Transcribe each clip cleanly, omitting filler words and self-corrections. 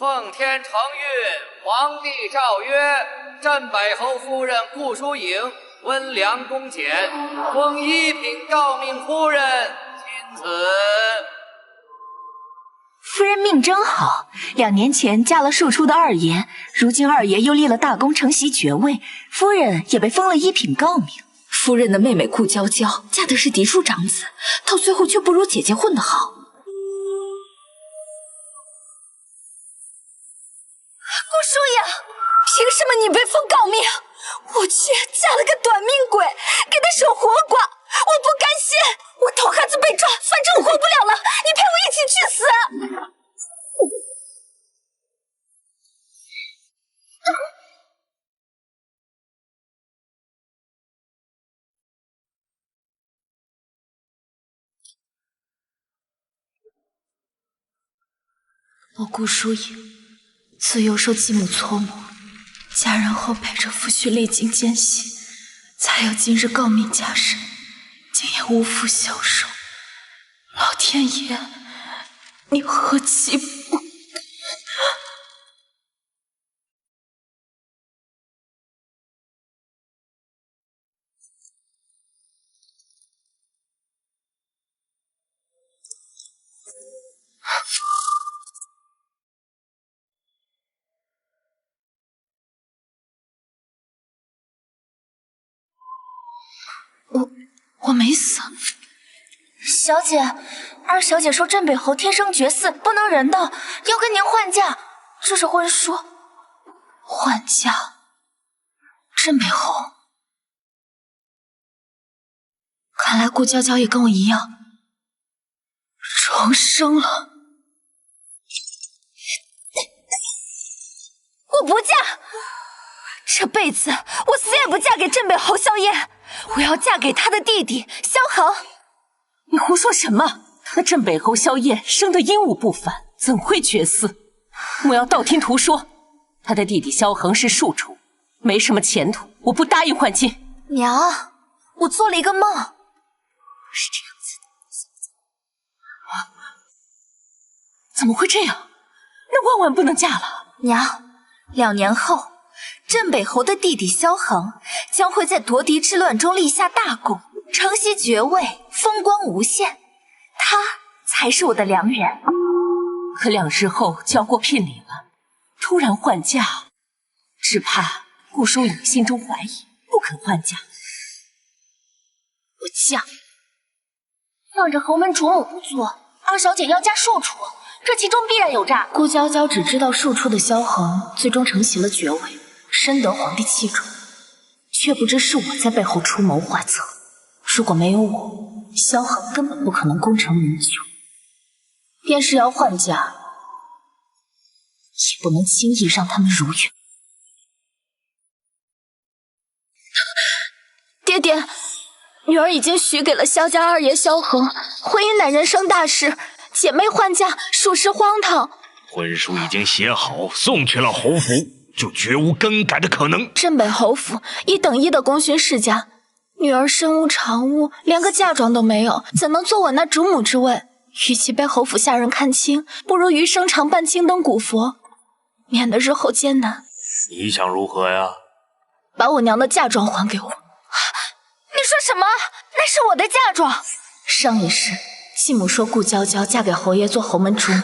奉天承运，皇帝诏曰：镇北侯夫人顾淑颖温良恭俭，封一品诰命夫人，钦此。夫人命真好，2年前嫁了庶出的二爷，如今二爷又立了大功，承袭爵位，夫人也被封了一品诰命。夫人的妹妹顾娇娇嫁的是嫡庶长子，到最后却不如姐姐混得好。顾淑颖，凭什么你被封诰命？我去，嫁了个短命鬼，给他守活寡，我不甘心！我头孩子被抓，反正我活不了了，你陪我一起去死！我顾淑颖，自幼受继母搓磨，嫁人后陪着夫婿历经艰辛，才有今日诰命加身，竟也无福消受。老天爷，你何其不！我没死。小姐，二小姐说镇北侯天生绝嗣，不能人道，要跟您换嫁，这是婚书。换嫁？镇北侯？看来顾娇娇也跟我一样重生了。我不嫁，这辈子我死也不嫁给镇北侯萧燕，我要嫁给他的弟弟萧恒。你胡说什么？那镇北侯萧燕生得英武不凡，怎会绝嗣？莫要道听途说。他的弟弟萧恒是庶出，没什么前途，我不答应换亲。娘，我做了一个梦，是这样子的。啊？怎么会这样？那万万不能嫁了。娘，2年后，镇北侯的弟弟萧恒将会在夺嫡之乱中立下大功，承袭爵位，风光无限，他才是我的良人。可2日后就要过聘礼了，突然换嫁，只怕顾淑颖心中怀疑，不肯换嫁。我嫁，放着侯门主母不做，二小姐要嫁庶出，这其中必然有诈。顾娇娇只知道庶出的萧恒最终承袭了爵位，深得皇帝器重，却不知是我在背后出谋划策。如果没有我，萧恒根本不可能功成名就。便是要换嫁，也不能轻易让他们如愿。爹爹，女儿已经许给了萧家二爷萧恒，婚姻乃人生大事，姐妹换嫁属实荒唐。婚书已经写好，送去了侯府，就绝无更改的可能。镇北侯府1等1的功勋世家，女儿身无长物，连个嫁妆都没有，怎能坐稳那主母之位？与其被侯府下人看轻，不如余生常伴青灯古佛，免得日后艰难。你想如何呀？把我娘的嫁妆还给我。你说什么？那是我的嫁妆。上一世继母说顾娇娇嫁给侯爷做侯门主母，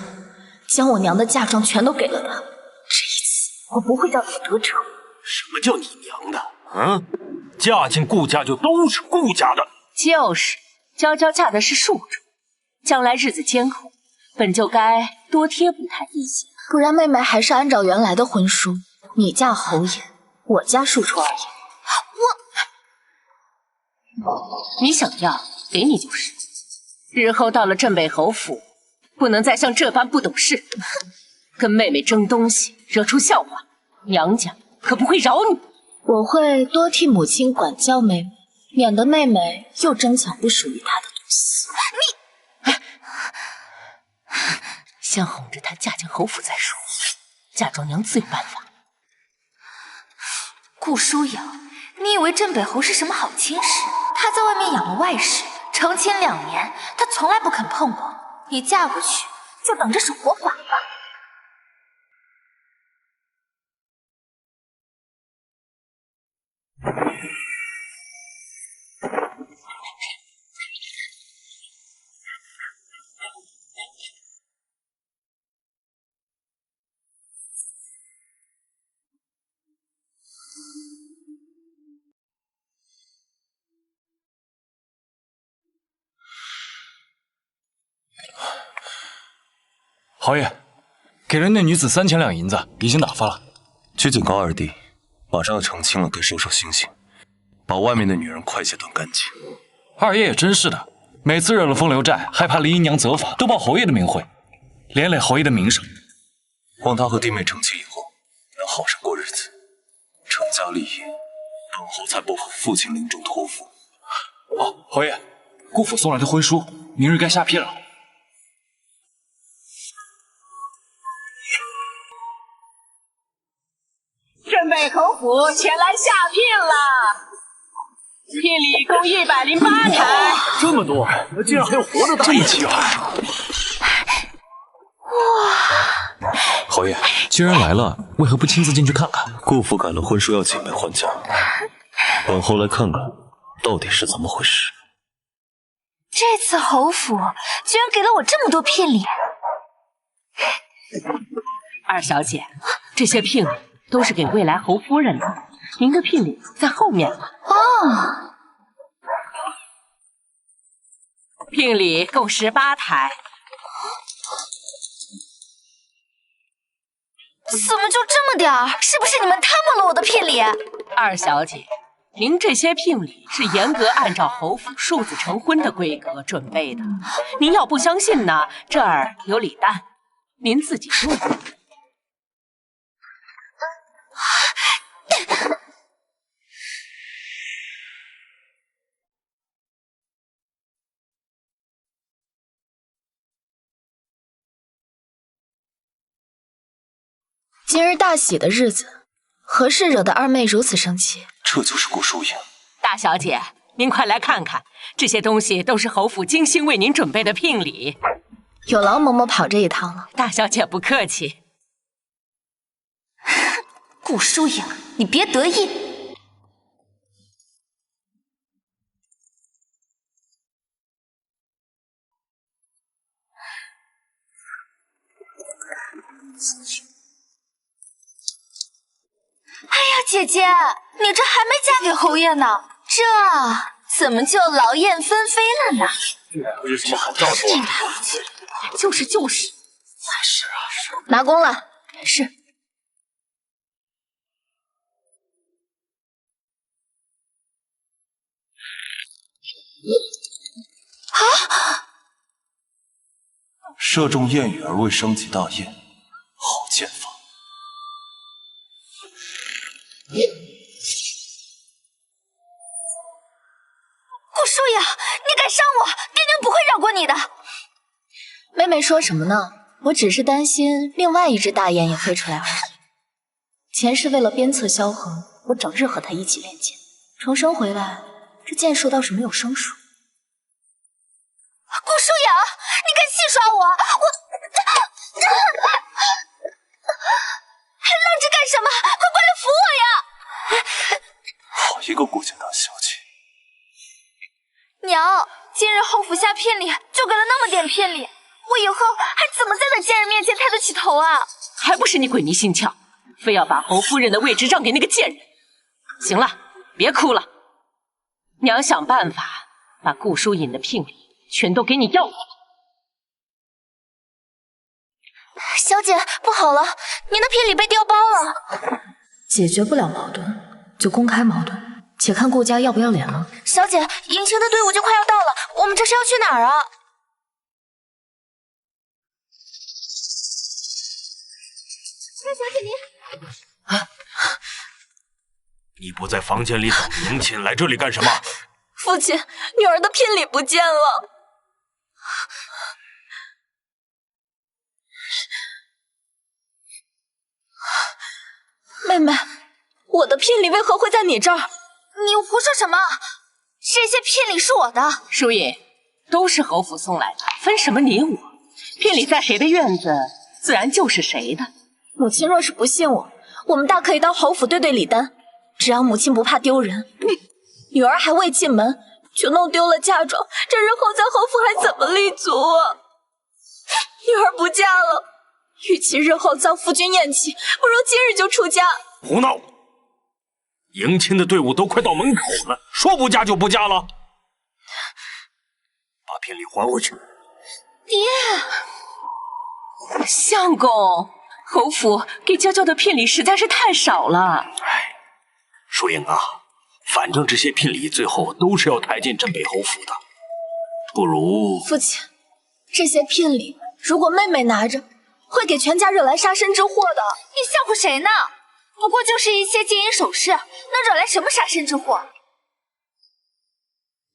将我娘的嫁妆全都给了她。这一次我不会让她得逞。什么叫你娘的？嫁进顾家就都是顾家的。就是，娇娇嫁的是庶出，将来日子艰苦，本就该多贴补她一些。不然妹妹还是按照原来的婚书，你嫁侯爷，我嫁庶出二爷。你想要，给你就是。日后到了镇北侯府，不能再像这般不懂事，跟妹妹争东西，惹出笑话，娘家可不会饶你。我会多替母亲管教妹妹，免得妹妹又争抢不属于她的东西。先哄着她嫁进侯府再说，嫁妆娘自有办法。顾舒瑶，你以为镇北侯是什么好亲事？他在外面养了外室，成亲2年，他从来不肯碰我。你嫁过去，就等着守活寡吧。侯爷，给了那女子3000两银子，已经打发了。去警告二弟，马上要成亲了，该收收心性，把外面的女人快些断干净。二爷也真是的，每次惹了风流债，还怕林姨娘责罚，都报侯爷的名讳，连累侯爷的名声。望他和弟妹成亲以后，能好生过日子，成家立业，本侯才不负父亲临终托付。哦，侯爷，姑父送来的婚书，明日该下聘了。镇北侯府前来下聘了，聘礼共108台。这么多，竟然还有活的大爷！侯爷，既然来了，为何不亲自进去看看？顾父改了婚书，要姐妹还嫁，本侯来看看到底是怎么回事。这次侯府居然给了我这么多聘礼。二小姐，这些聘礼都是给未来侯夫人的，您的聘礼在后面了。哦，聘礼共18台。怎么就这么点儿？是不是你们贪污了我的聘礼？二小姐，您这些聘礼是严格按照侯府庶子成婚的规格准备的。您要不相信呢，这儿有礼单，您自己用。今日大喜的日子，何事惹得二妹如此生气？这就是顾疏影。大小姐，您快来看看，这些东西都是侯府精心为您准备的聘礼。有劳嬷嬷跑这一趟了。大小姐不客气。顾疏影，你别得意。哎呀，姐姐，你这还没嫁给侯爷呢，这怎么就劳燕分飞了呢？不是什么好兆头啊！就是，是啊，拿弓了。是。啊！射中燕羽而未伤及大燕，好剑法。顾疏影，你敢伤我，爹娘不会饶过你的。妹妹说什么呢？我只是担心另外一只大雁也飞出来而已。前世为了鞭策萧恒，我整日和他一起练剑，重生回来，这剑术倒是没有生疏。顾疏影，你敢戏耍我？还愣着干什么？快过来扶我呀！好一个顾家大小姐！娘，今日侯府下聘礼就给了那么点聘礼，我以后还怎么在那贱人面前抬得起头啊？还不是你鬼迷心窍，非要把侯夫人的位置让给那个贱人。行了，别哭了，娘想办法把顾疏影的聘礼全都给你要回来。小姐，不好了，您的聘礼被调包了。解决不了矛盾，就公开矛盾，且看顾家要不要脸了。小姐，迎亲的队伍就快要到了，我们这是要去哪儿啊？小姐您……你不在房间里等迎亲，来这里干什么？父亲，女儿的聘礼不见了。妹妹，我的聘礼为何会在你这儿？你胡说什么？这些聘礼是我的。疏影，都是侯府送来的，分什么你我？聘礼在谁的院子，自然就是谁的。母亲若是不信我，我们大可以到侯府对礼单，只要母亲不怕丢人。女儿还未进门，就弄丢了嫁妆，这日后在侯府还怎么立足啊？女儿不嫁了，与其日后遭夫君厌弃，不如今日就出嫁。胡闹！迎亲的队伍都快到门口了，说不嫁就不嫁了。把聘礼还回去。爹，相公，侯府给娇娇的聘礼实在是太少了。淑英啊，反正这些聘礼最后都是要抬进镇北侯府的，不如……父亲，这些聘礼如果妹妹拿着，会给全家惹来杀身之祸的。你吓唬谁呢？不过就是一些金银首饰，能惹来什么杀身之祸？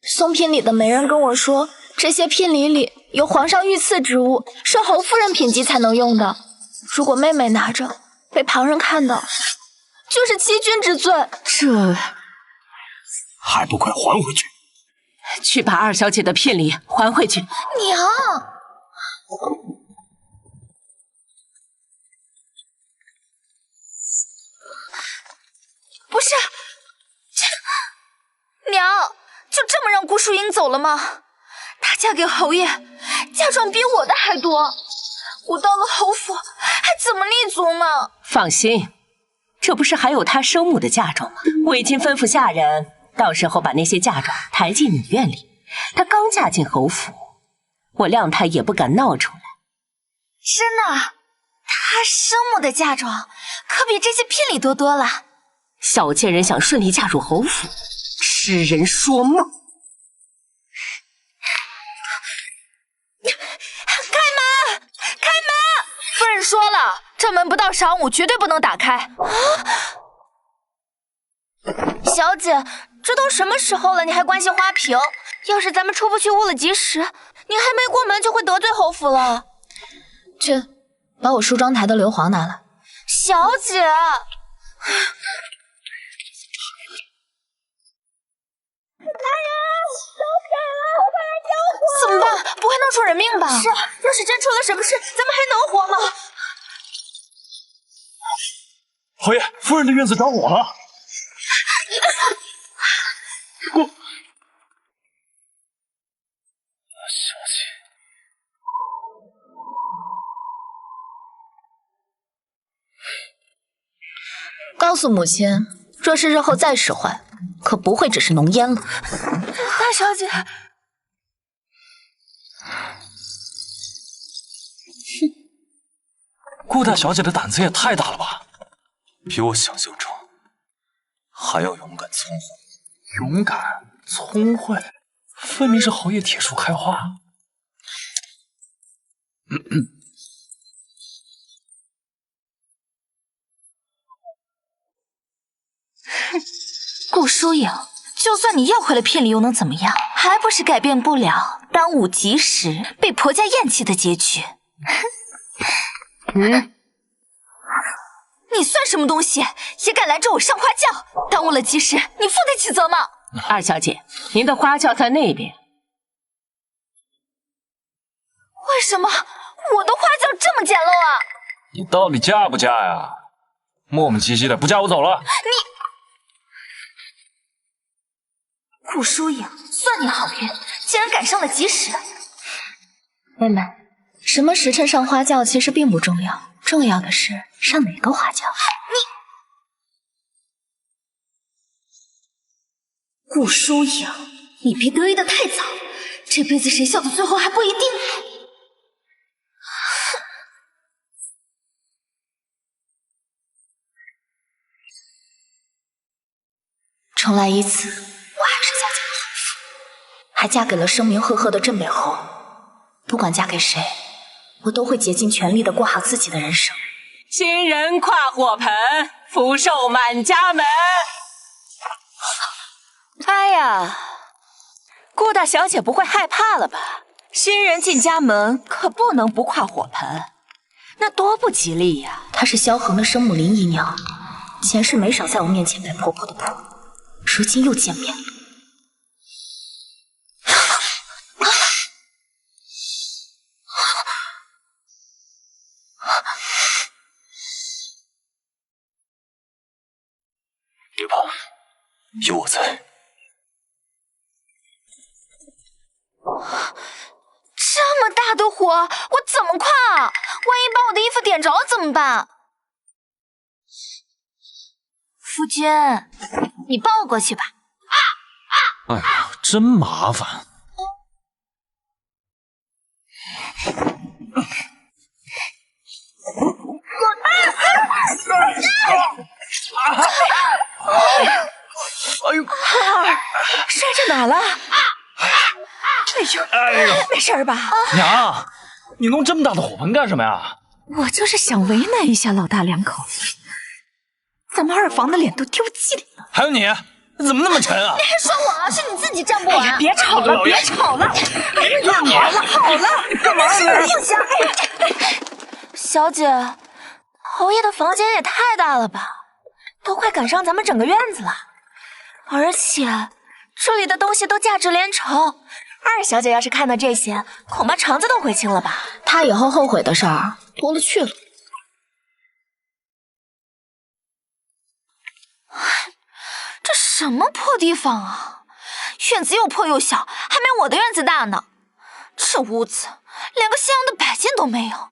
送聘礼的媒人跟我说，这些聘礼里有皇上御赐之物，是侯夫人品级才能用的。如果妹妹拿着，被旁人看到，就是欺君之罪。这还不快还回去！去把二小姐的聘礼还回去。娘，不是，娘，就这么让顾淑英走了吗？她嫁给侯爷，嫁妆比我的还多，我到了侯府还怎么立足嘛？放心，这不是还有她生母的嫁妆吗？我已经吩咐下人，到时候把那些嫁妆抬进你院里。她刚嫁进侯府，我谅她也不敢闹出来。真的，她生母的嫁妆可比这些聘礼多多了。小贱人想顺利嫁入侯府，痴人说梦。开门！开门！夫人说了，这门不到晌午绝对不能打开。小姐，这都什么时候了，你还关心花瓶？要是咱们出不去误了吉时，你还没过门就会得罪侯府了。去，把我梳妆台的硫磺拿来。小姐。怎么办？不会弄出人命吧？是，要是真出了什么事，咱们还能活吗？侯爷，夫人的院子着火了。告诉母亲，若是日后再使坏，可不会只是浓烟了。大小姐，顾大小姐的胆子也太大了吧！比我想象中还要勇敢聪慧。勇敢聪慧，分明是侯爷铁树开花。顾疏影，就算你要回了聘礼，又能怎么样？还不是改变不了当务吉时被婆家厌弃的结局。你算什么东西，也敢拦着我上花轿？耽误了吉时，你负得起责吗？二小姐，您的花轿在那边。为什么我的花轿这么简陋啊？你到底嫁不嫁呀？磨磨唧唧的，不嫁我走了。顾疏影，算你好运，竟然赶上了吉时。妹妹，什么时辰上花轿其实并不重要，重要的是上哪个花轿。顾疏影，你别得意的太早，这辈子谁笑到最后还不一定。重来一次，我还是嫁进了侯府，还嫁给了声名赫赫的镇北侯。不管嫁给谁，我都会竭尽全力的过好自己的人生。新人跨火盆，福寿满家门。哎呀，顾大小姐不会害怕了吧？新人进家门可不能不跨火盆，那多不吉利呀！她是萧恒的生母林姨娘，前世没少在我面前摆婆婆的谱，如今又见面了。别怕，有我在。这么大的火，我怎么跨啊？万一把我的衣服点着了怎么办？夫君，你抱过去吧。哎呀，真麻烦。哎呦，摔着哪了？哎呦，没事吧？娘，你弄这么大的火盆干什么呀？我就是想为难一下老大两口子，咱们二房的脸都丢尽了。还有你，怎么那么沉啊？你还说我啊？是你自己站不稳。哎呀，别吵了，别吵了！哎呀，好了好了，干嘛呢？硬想！小姐，侯爷的房间也太大了吧，都快赶上咱们整个院子了。而且这里的东西都价值连城，二小姐要是看到这些，恐怕肠子都悔青了吧？她以后后悔的事儿多了去了。这什么破地方啊！院子又破又小，还没我的院子大呢。这屋子连个西洋的摆件都没有。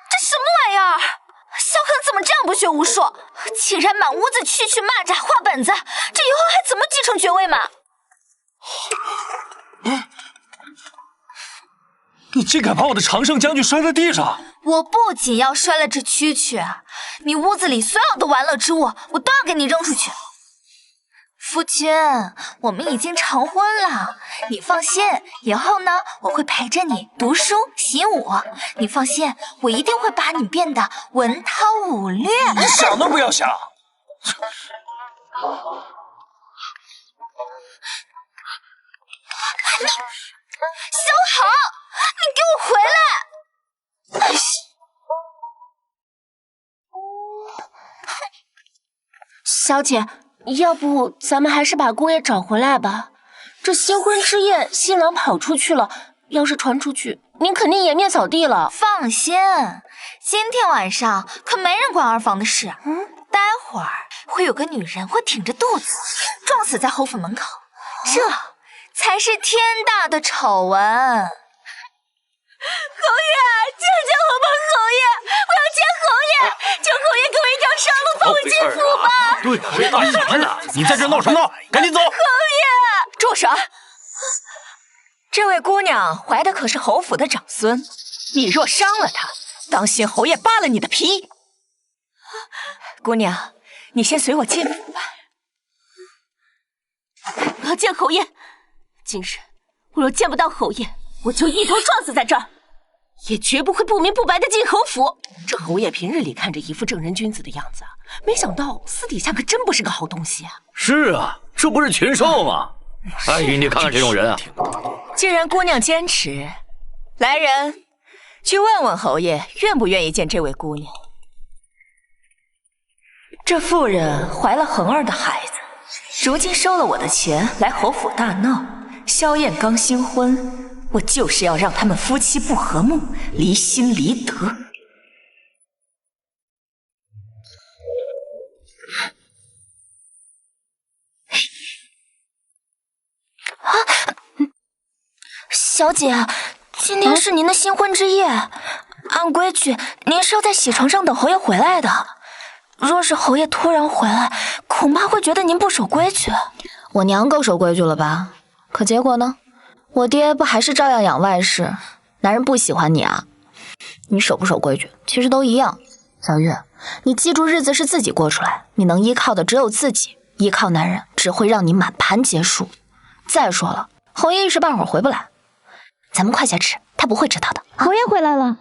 这什么玩意儿？萧恒怎么这样不学无术？竟然满屋子蛐蛐蚂蚱、画本子，这以后还怎么继承爵位嘛？你竟敢把我的常胜将军摔在地上！我不仅要摔了这蛐蛐，你屋子里所有的玩乐之物，我都要给你扔出去。夫君，我们已经成婚了，你放心，以后呢，我会陪着你读书习武。你放心，我一定会把你变得文韬武略。你想都不要想！萧好，你给我回来！小姐，要不咱们还是把姑爷找回来吧。这新婚之夜，新郎跑出去了，要是传出去，您肯定颜面扫地了。放心，今天晚上可没人管二房的事。待会儿会有个女人会挺着肚子撞死在侯府门口，这才是天大的丑闻。侯爷，救救我吧！侯爷，我要见侯爷，求侯爷给我一条生路放我进府吧！对，谁打什么呢？你在这闹什么闹？赶紧走！侯爷，住手！这位姑娘怀的可是侯府的长孙，你若伤了她，当心侯爷扒了你的皮。姑娘，你先随我进府吧。我要见侯爷，今日我若见不到侯爷，我就一头撞死在这儿，也绝不会不明不白的进侯府。这侯爷平日里看着一副正人君子的样子，没想到私底下可真不是个好东西啊！是啊，这不是禽兽吗？哎，你看看这种人啊！既然姑娘坚持，来人，去问问侯爷愿不愿意见这位姑娘。这妇人怀了恒儿的孩子，如今收了我的钱来侯府大闹。萧燕刚新婚，我就是要让他们夫妻不和睦，离心离德。小姐，今天是您的新婚之夜，按规矩您是要在喜床上等侯爷回来的。若是侯爷突然回来，恐怕会觉得您不守规矩。我娘够守规矩了吧？可结果呢？我爹不还是照样养外室？男人不喜欢你啊？你守不守规矩，其实都一样。小玉，你记住，日子是自己过出来，你能依靠的只有自己，依靠男人只会让你满盘皆输。再说了，侯爷一时半会儿回不来，咱们快些吃，他不会知道的。侯爷回来了。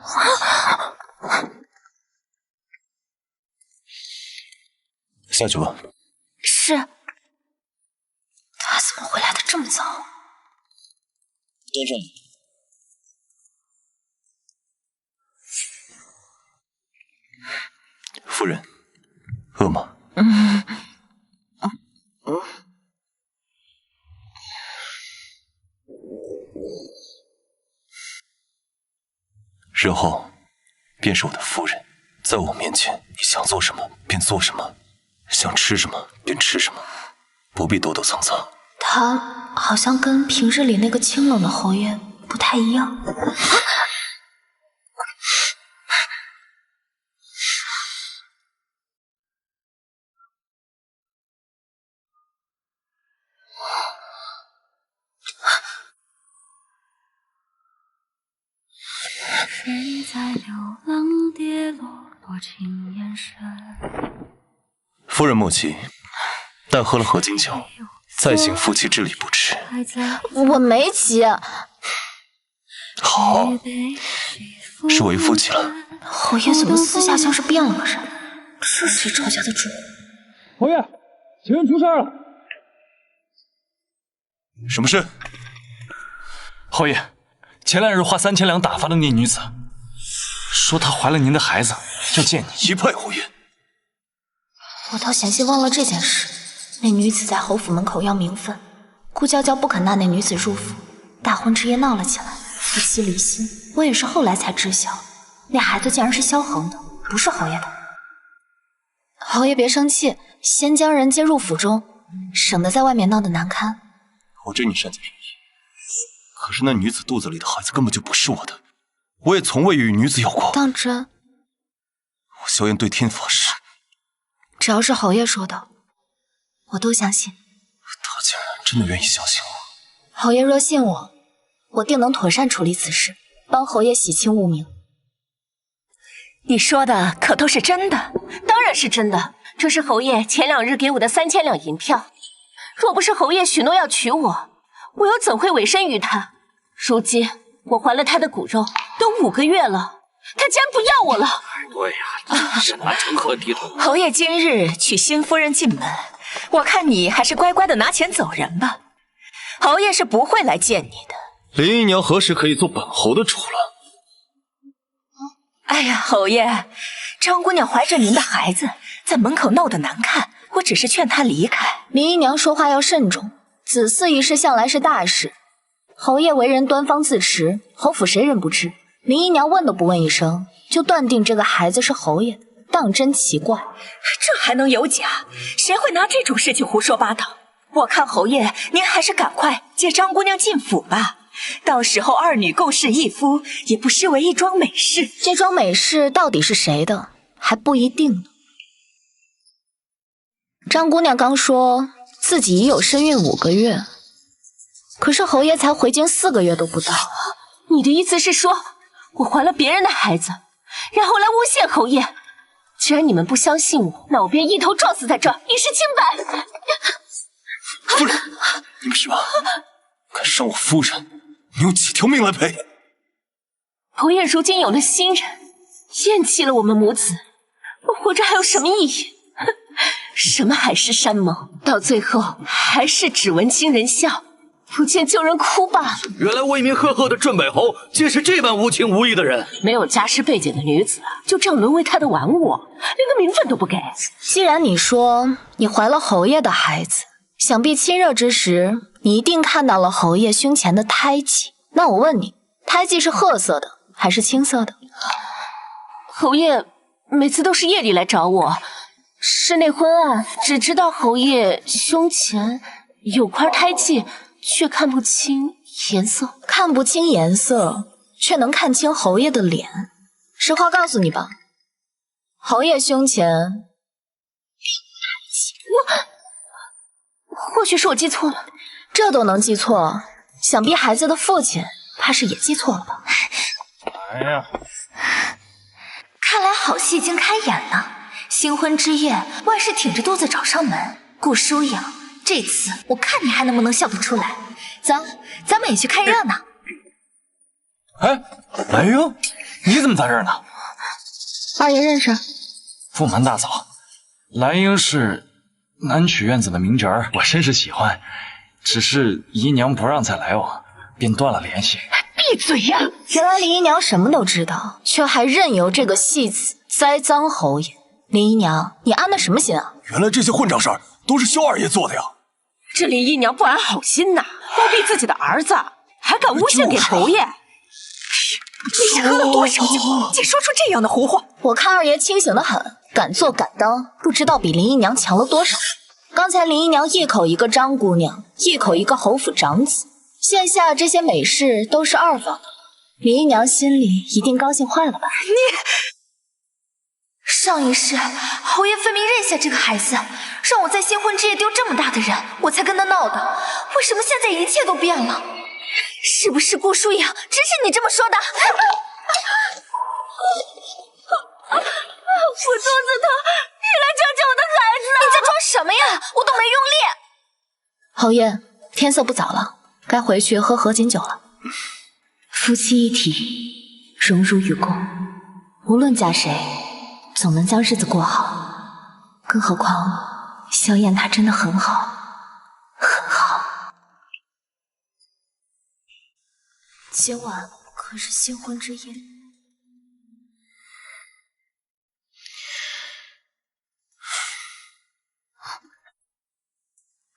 下去吧。是。他怎么回来的这么早？先生，夫人，饿吗？日后便是我的夫人，在我面前，你想做什么便做什么，想吃什么便吃什么，不必躲躲藏藏。他好像跟平日里那个清冷的侯爷不太一样。夫人莫急，待喝了合金酒，再行夫妻之礼不迟。我没急。好，是为夫妻了。侯爷怎么私下像是变了个人？这是赵家的主。侯爷，请人出事了。什么事？侯爷，前2日花3000两打发了那女子，说她怀了您的孩子，要见你。一派胡言！我倒险些忘了这件事。那女子在侯府门口要名分，顾娇娇不肯纳那女子入府，大婚之夜闹了起来，夫妻离心。我也是后来才知晓，那孩子竟然是萧恒的，不是侯爷的。侯爷别生气，先将人接入府中，省得在外面闹得难堪。我知你善解人意，可是那女子肚子里的孩子根本就不是我的，我也从未与女子有过。当真？我萧炎对天发誓，只要是侯爷说的，我都相信。他竟然真的愿意相信我。侯爷若信我，我定能妥善处理此事，帮侯爷洗清污名。你说的可都是真的？当然是真的，这是侯爷前2日给我的3000两银票。若不是侯爷许诺要娶我，我又怎会委身于他？如今我还了他的骨肉，都5个月了，他竟然不要我了。对呀，沈南成何体统？侯爷今日娶新夫人进门，我看你还是乖乖的拿钱走人吧。侯爷是不会来见你的。林姨娘何时可以做本侯的主了？哎呀，侯爷，张姑娘怀着您的孩子，在门口闹得难看，我只是劝她离开。林姨娘说话要慎重，子嗣一事向来是大事。侯爷为人端方自持，侯府谁人不知？林姨娘问都不问一声，就断定这个孩子是侯爷的，当真奇怪。这还能有假？谁会拿这种事情胡说八道？我看侯爷，您还是赶快接张姑娘进府吧。到时候2女共侍一夫，也不失为一桩美事。这桩美事到底是谁的，还不一定呢。张姑娘刚说自己已有身孕5个月，可是侯爷才回京4个月都不到。你的意思是说，我怀了别人的孩子，然后来诬陷侯爷？既然你们不相信我，那我便一头撞死在这儿，以示清白。夫人，你没事吧？敢伤我夫人，你用几条命来赔？侯爷如今有了新人，厌弃了我们母子，我活着还有什么意义？什么海誓山盟，到最后还是只闻惊人笑，不见旧人哭罢了。原来威名赫赫的镇北侯，竟是这般无情无义的人。没有家世背景的女子，就这样沦为他的玩物，连个名分都不给。既然你说你怀了侯爷的孩子，想必亲热之时，你一定看到了侯爷胸前的胎记。那我问你，胎记是褐色的还是青色的？侯爷每次都是夜里来找我，室内昏暗，只知道侯爷胸前有块胎记，却看不清颜色。看不清颜色，却能看清侯爷的脸。实话告诉你吧，侯爷胸前或许是我记错了。这都能记错，想必孩子的父亲怕是也记错了吧？哎呀，看来好戏已经开演了。新婚之夜，万事挺着肚子找上门。顾疏影，这次我看你还能不能笑得出来。走，咱们也去看热闹。哎，蓝英，你怎么在这儿呢？二爷认识？府门大嫂，蓝英是南曲院子的名角儿，我甚是喜欢，只是姨娘不让再来往，便断了联系。闭嘴呀！原来林姨娘什么都知道，却还任由这个戏子栽赃侯爷。林姨娘，你安的什么心啊？原来这些混账事儿都是萧二爷做的呀！这林姨娘不安好心呐，包庇自己的儿子，还敢诬陷给侯爷。你是喝了多少酒，竟说出这样的胡话？我看二爷清醒得很，敢做敢当，不知道比林姨娘强了多少。刚才林姨娘一口一个张姑娘，一口一个侯府长子，现下这些美事都是二房的，林姨娘心里一定高兴坏了吧？上一世侯爷分明认下这个孩子，让我在新婚之夜丢这么大的人，我才跟他闹的。为什么现在一切都变了？是不是顾疏影指使你这么说的？侯爷，天色不早了，该回去喝合卺酒了。夫妻一体，荣辱与共，无论嫁谁，总能将日子过好。更何况萧燕她真的很好，很好。今晚可是新婚之夜。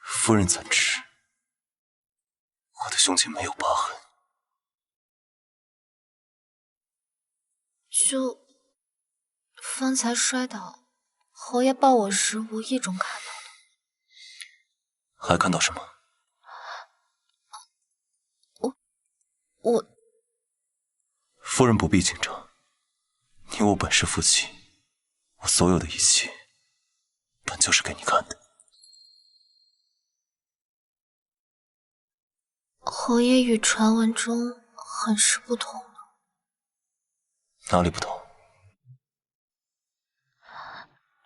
夫人怎知我的胸前没有疤痕？就方才摔倒，侯爷抱我时无意中看到的。还看到什么？我夫人不必紧张，你我本是夫妻，我所有的一切本就是给你看的。侯爷与传闻中很是不同呢。哪里不同？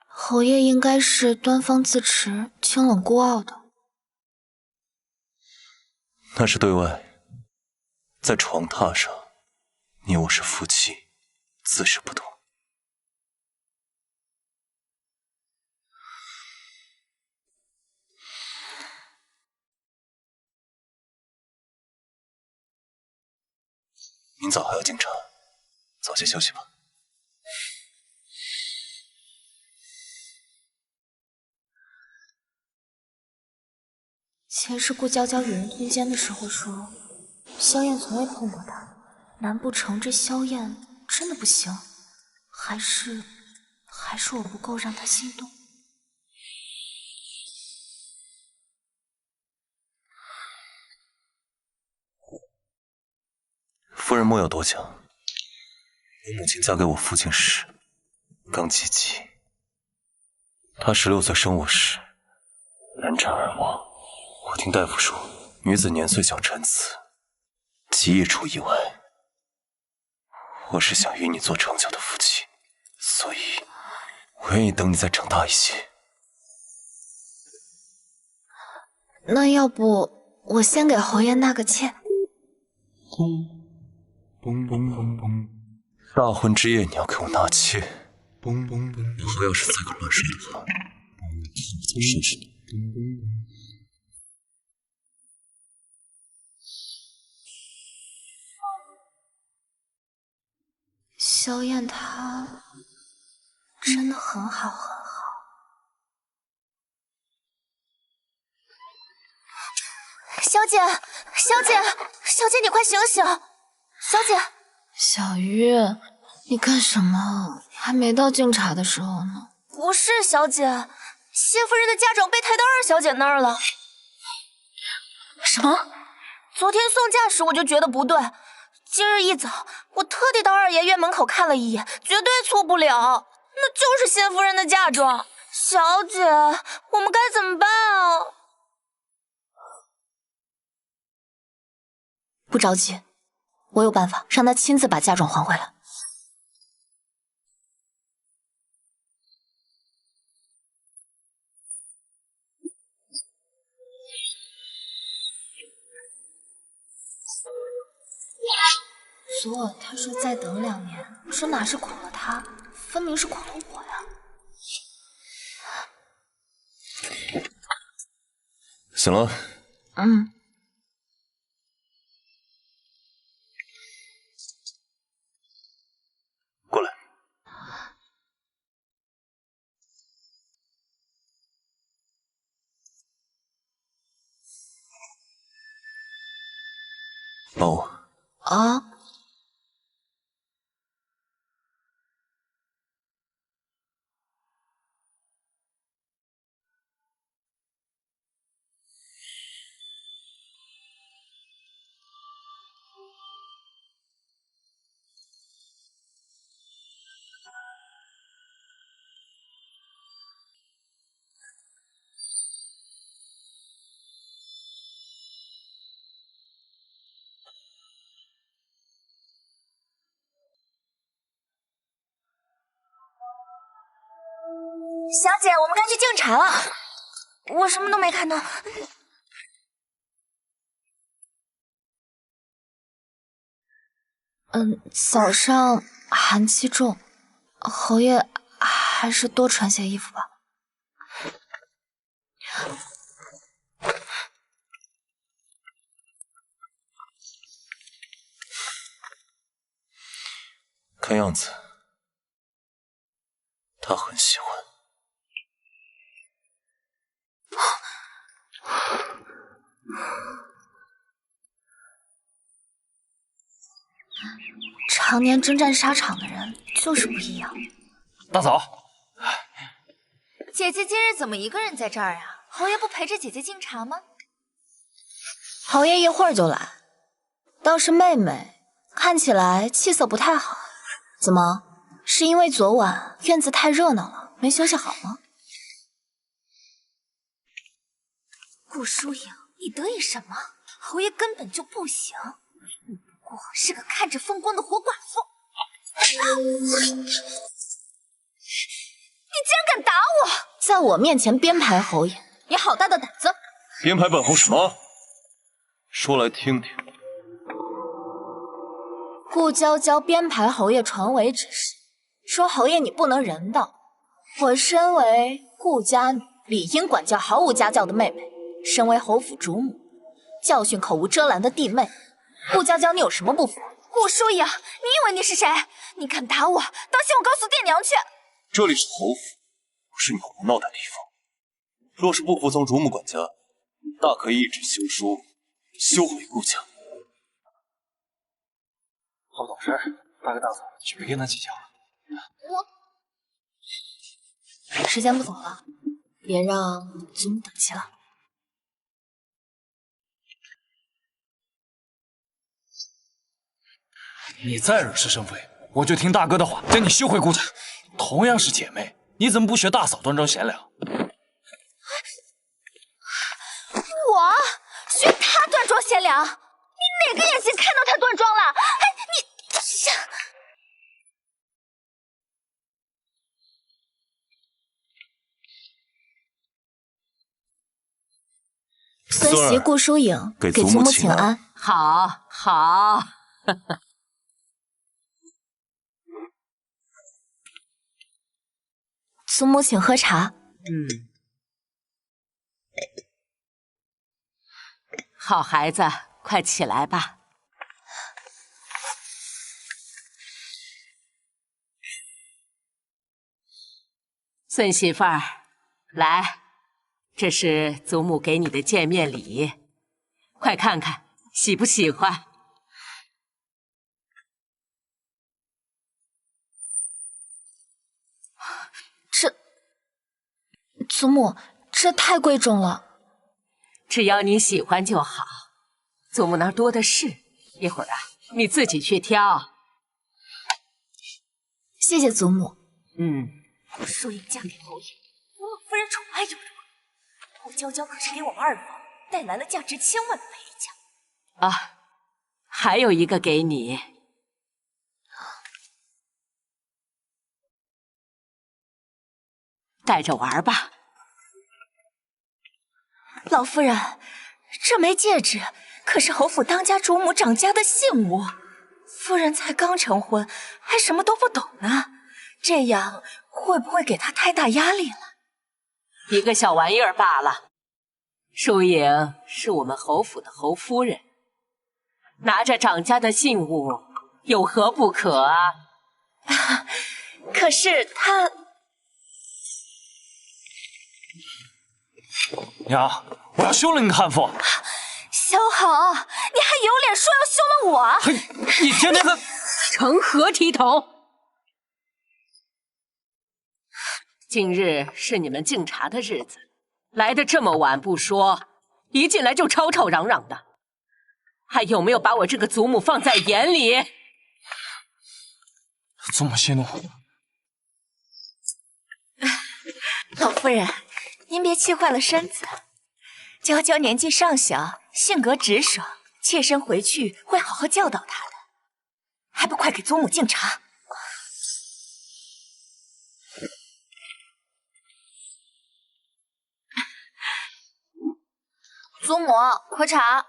侯爷应该是端方自持、清冷孤傲的。那是对外，在床榻上，你我是夫妻，自是不同。明早还要进茶，早些休息吧。前世顾娇娇与人通奸的时候说，萧燕从未碰过他，难不成这萧燕真的不行？还是我不够让他心动？夫人莫要多讲。我母亲嫁给我父亲时，刚及笄。她16岁生我时，难产而亡。我听大夫说，女子年岁小产子，极易出意外。我是想与你做长久的夫妻，所以我愿意等你再长大一些。那要不我先给侯爷纳个妾？大婚之夜你要给我纳妾，以后要是再敢乱说的话，我再试试你。萧燕她真的很好很好。小姐，小姐，小姐，你快醒醒！小姐，小鱼，你干什么？还没到敬茶的时候呢。不是小姐，谢夫人的嫁妆被抬到二小姐那儿了。什么？昨天送嫁时我就觉得不对，今日一早我特地到二爷院门口看了一眼，绝对错不了，那就是谢夫人的嫁妆。小姐，我们该怎么办啊？不着急，我有办法让他亲自把嫁妆还回来。昨晚他说再等2年，这哪是苦了他，分明是苦了我呀！醒了。过来。抱我。啊。小姐，我们该去敬茶了。我什么都没看到。早上寒气重，侯爷还是多穿些衣服吧。看样子，他很喜欢。常年征战沙场的人就是不一样。大嫂，姐姐今日怎么一个人在这儿啊？侯爷不陪着姐姐敬茶吗？侯爷一会儿就来，倒是妹妹看起来气色不太好，怎么？是因为昨晚院子太热闹了，没休息好吗？顾疏影，你得意什么？侯爷根本就不行，你不过是个看着风光的活寡妇。你竟然敢打我！在我面前编排侯爷，你好大的胆子！编排本侯什么？说来听听。顾娇娇编排侯爷传违之事，说侯爷你不能人道。我身为顾家理应管教毫无家教的妹妹，身为侯府主母，教训口无遮拦的弟妹。顾娇娇，你有什么不服？顾疏影，你以为你是谁？你敢打我，当心我告诉店娘去！这里是侯府，不是你胡闹的地方。若是不服从主母管教，大可以一纸休书，休回顾家。好懂事，大哥大嫂就别跟他计较了。时间不早了，别让祖母等急了。你再惹是生非，我就听大哥的话，将你休回顾家。同样是姐妹，你怎么不学大嫂端庄贤良？我学她端庄贤良？你哪个眼睛看到她端庄了？哎，你孙媳顾疏影给祖母请安。好，好。祖母请喝茶。好孩子，快起来吧。孙媳妇儿，来，这是祖母给你的见面礼，快看看喜不喜欢。祖母，这太贵重了。只要你喜欢就好，祖母那儿多的是。一会儿啊，你自己去挑。谢谢祖母。顾疏影嫁给侯爷，祖母夫人宠爱有加。顾娇娇可是给我们二房带来了价值千万的陪嫁。啊，还有一个给你。带着玩吧。老夫人，这枚戒指可是侯府当家主母掌家的信物，夫人才刚成婚，还什么都不懂呢，这样会不会给她太大压力了？一个小玩意儿罢了。疏影是我们侯府的侯夫人，拿着掌家的信物有何不可啊？可是她……娘，我要休了你的悍妇！萧好，你还有脸说要休了我？嘿，你天天的成何体统！今日是你们敬茶的日子，来的这么晚不说，一进来就吵吵嚷嚷的，还有没有把我这个祖母放在眼里？祖母息怒。老夫人，您别气坏了身子。娇娇年纪尚小，性格直爽，妾身回去会好好教导她的。还不快给祖母敬茶！祖母喝茶。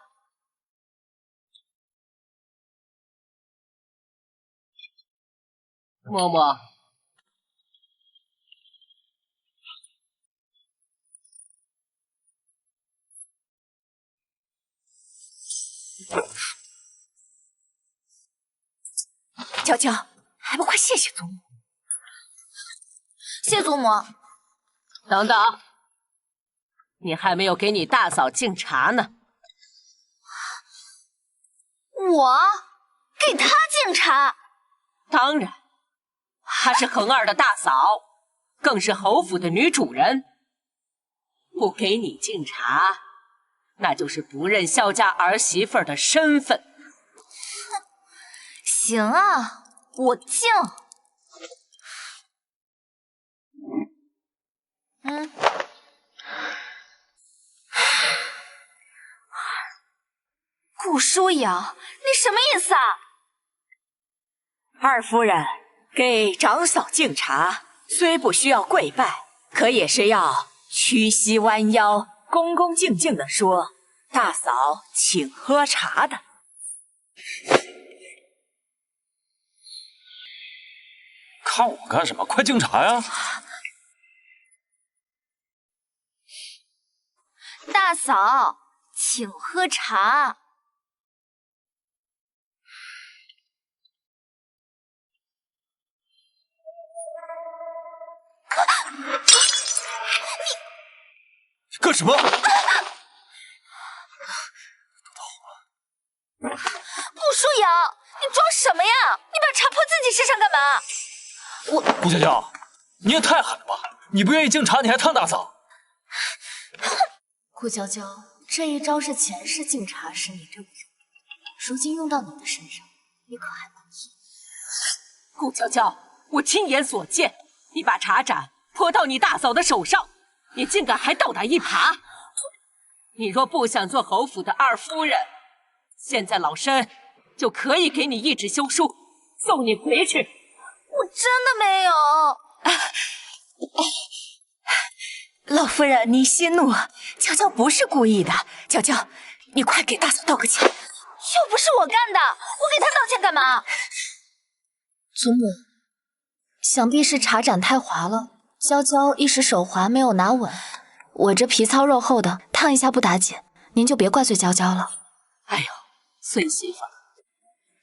嬷嬷，娇娇，还不快谢谢祖母！谢祖母。等等，你还没有给你大嫂敬茶呢。我给她敬茶？当然，她是恒儿的大嫂，更是侯府的女主人。不给你敬茶，那就是不认萧家儿媳妇的身份。行啊，我敬。顾舒瑶，你什么意思啊？二夫人给长嫂敬茶，虽不需要跪拜，可也是要屈膝弯腰，恭恭敬敬地说：“大嫂，请喝茶的。”看我干什么？快敬茶呀！大嫂，请喝茶。干什么？顾舒瑶，你装什么呀？你把茶泼自己身上干嘛？顾娇娇，你也太狠了吧！你不愿意敬茶，你还烫大嫂。顾娇娇，这一招是前世敬茶时你这么用，如今用到你的身上，你可还满意？顾娇娇，我亲眼所见，你把茶盏泼到你大嫂的手上，你竟敢还倒打一耙！你若不想做侯府的二夫人，现在老身就可以给你一纸休书，送你回去。我真的没有。老夫人，您息怒，娇娇不是故意的。娇娇，你快给大嫂道个歉。又不是我干的，我给她道歉干嘛？祖母，想必是茶盏太滑了，娇娇一时手滑没有拿稳。我这皮糙肉厚的，烫一下不打紧，您就别怪罪娇娇了。哎呦，孙媳妇，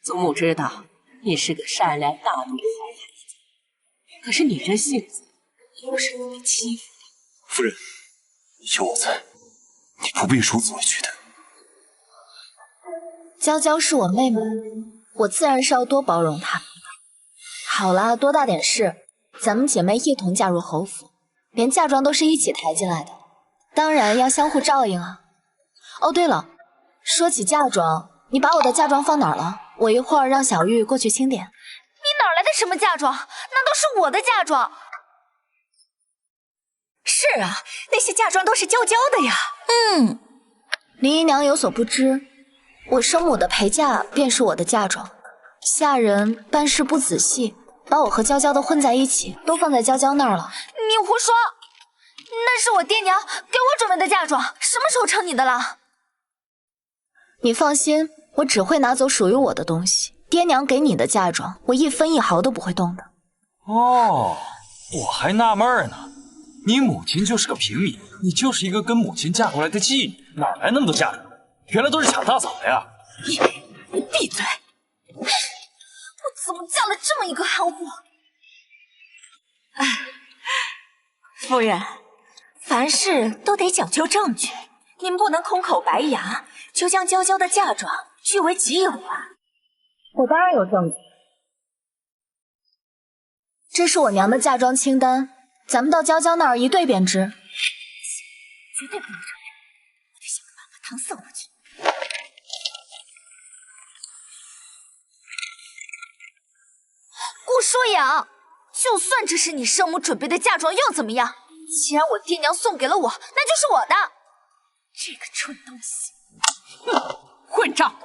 祖母知道你是个善良大度的好孩子，可是你这性子又是容易欺负。夫人，有我在，你不必如此委屈的。娇娇是我妹妹，我自然是要多包容她。好啦，多大点事，咱们姐妹一同嫁入侯府，连嫁妆都是一起抬进来的，当然要相互照应啊。哦，对了，说起嫁妆，你把我的嫁妆放哪儿了？我一会儿让小玉过去清点。你哪来的什么嫁妆？那都是我的嫁妆。是啊，那些嫁妆都是娇娇的呀。林姨娘有所不知，我生母的陪嫁便是我的嫁妆。下人办事不仔细，把我和娇娇的混在一起，都放在娇娇那儿了。你胡说！那是我爹娘给我准备的嫁妆，什么时候成你的了？你放心，我只会拿走属于我的东西。爹娘给你的嫁妆，我一分一毫都不会动的。哦，我还纳闷呢，你母亲就是个平民，你就是一个跟母亲嫁过来的妓女，哪来那么多嫁妆？原来都是抢大嫂的呀！你闭嘴！我怎么嫁了这么一个憨货？夫人，凡事都得讲究证据，您不能空口白牙，就将娇娇的嫁妆据为己有啊！我当然有证据，这是我娘的嫁妆清单，咱们到娇娇那儿一对便知。绝对不能让人，我得想个办法搪塞过去。顾舒瑶，就算这是你生母准备的嫁妆又怎么样？既然我爹娘送给了我，那就是我的。这个蠢东西！混账！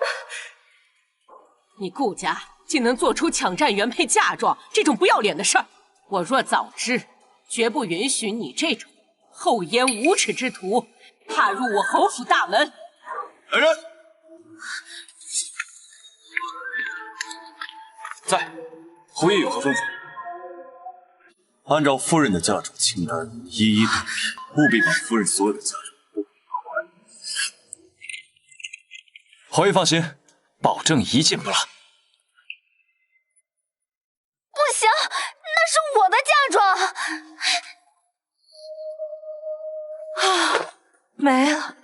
你顾家竟能做出抢占原配嫁妆这种不要脸的事儿，我若早知，绝不允许你这种厚颜无耻之徒踏入我侯府大门。来人，在，侯爷有何吩咐？按照夫人的嫁妆清单一一对比，务必把夫人所有的嫁妆都给拿回来。侯爷放心，保证一件不落。不行，那是我的嫁妆。啊，没了，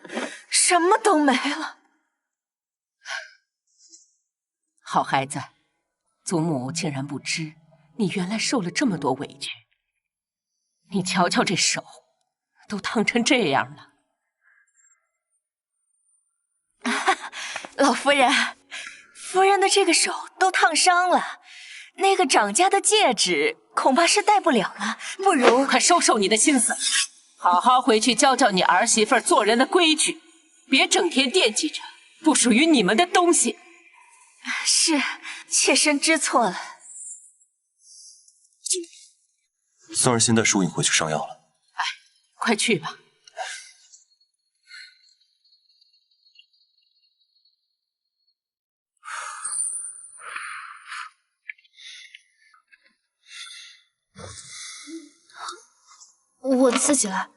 什么都没了。好孩子，祖母竟然不知你原来受了这么多委屈。你瞧瞧这手，都烫成这样了。老夫人，夫人的这个手都烫伤了，那个长家的戒指恐怕是戴不了了，不如快收收你的心思，好好回去教教你儿媳妇做人的规矩，别整天惦记着不属于你们的东西。是，妾身知错了。孙儿先带疏影回去上药了。哎，快去吧。我自己来。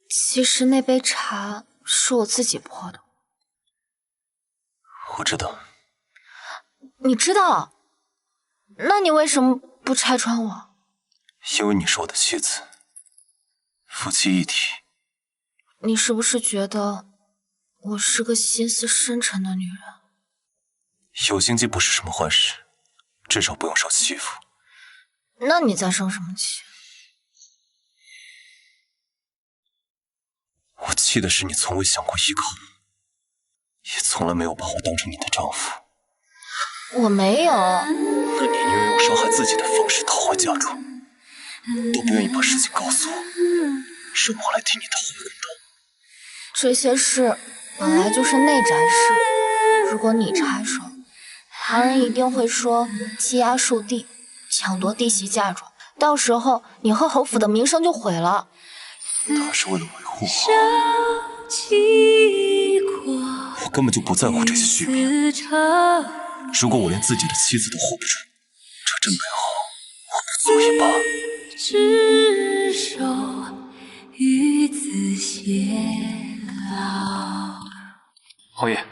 其实那杯茶是我自己泼的。我知道。你知道？那你为什么不拆穿我？因为你是我的妻子，夫妻一体。你是不是觉得我是个心思深沉的女人？有心机不是什么坏事，至少不用受欺负。那你在生什么气？我气的是你从未想过依靠我，也从来没有把我当成你的丈夫。我没有。连你宁愿用伤害自己的方式讨回嫁妆，都不愿意把事情告诉我，让我来替你讨回公道。这些事本来就是内宅事，如果你插手，旁人一定会说欺压庶弟，抢夺弟媳嫁妆，到时候你和侯府的名声就毁了。他是为了维护我，我根本就不在乎这些虚名。如果我连自己的妻子都护不住，这镇北侯我不做也罢。执手与子偕老。侯爷，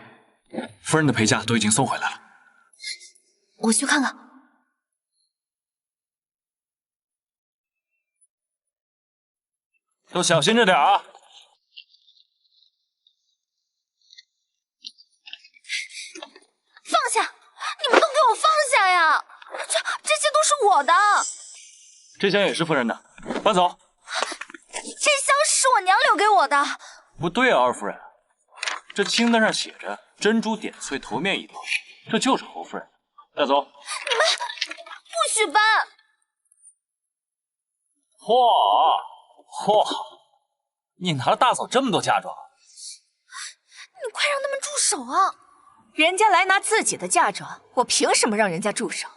夫人的陪嫁都已经送回来了。我去看看。都小心着点啊！放下！你们都给我放下呀！这些都是我的。这箱也是夫人的，搬走。这箱是我娘留给我的。不对啊，二夫人，这清单上写着珍珠点翠头面一包，这就是侯夫人的，带走。你们不许搬！嚯，你拿了大嫂这么多嫁妆，你快让他们住手啊！人家来拿自己的嫁妆，我凭什么让人家住手？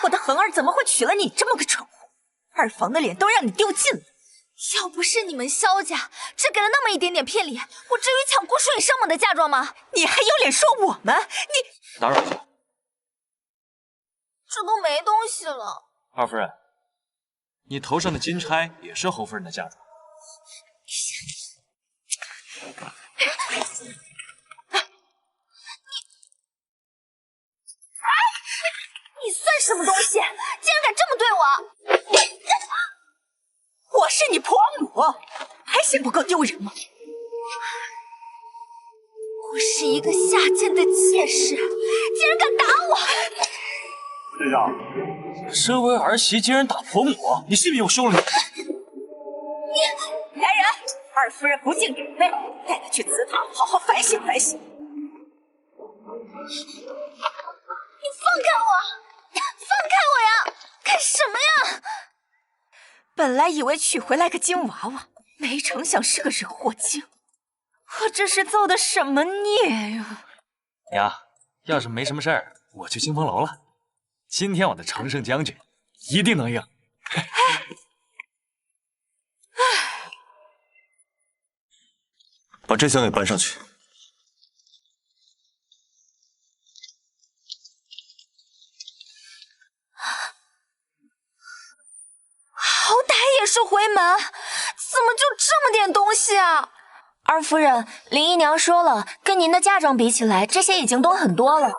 我的恒儿怎么会娶了你这么个蠢货？二房的脸都让你丢尽了。要不是你们萧家只给了那么一点点聘礼，我至于抢郭疏影生母的嫁妆吗？你还有脸说我们？你打扰一下。这都没东西了。二夫人，你头上的金钗也是侯夫人的嫁妆。你算什么东西？竟然敢这么对我！我是你婆母，还嫌不够丢人吗？我是一个下贱的妾室，竟然敢打我！队长，身为儿媳竟然打婆母，你信不信我休了你？来人，二夫人不敬长辈，带她去祠堂好好反省反省。你放开我！放开我呀！干什么呀？本来以为娶回来个金娃娃，没成想是个惹祸精。我这是造的什么孽呀！娘，要是没什么事儿，我去清风楼了。今天我的常胜将军一定能赢。把这箱给搬上去。好歹也是回门，怎么就这么点东西啊？二夫人，林姨娘说了，跟您的嫁妆比起来，这些已经都很多了。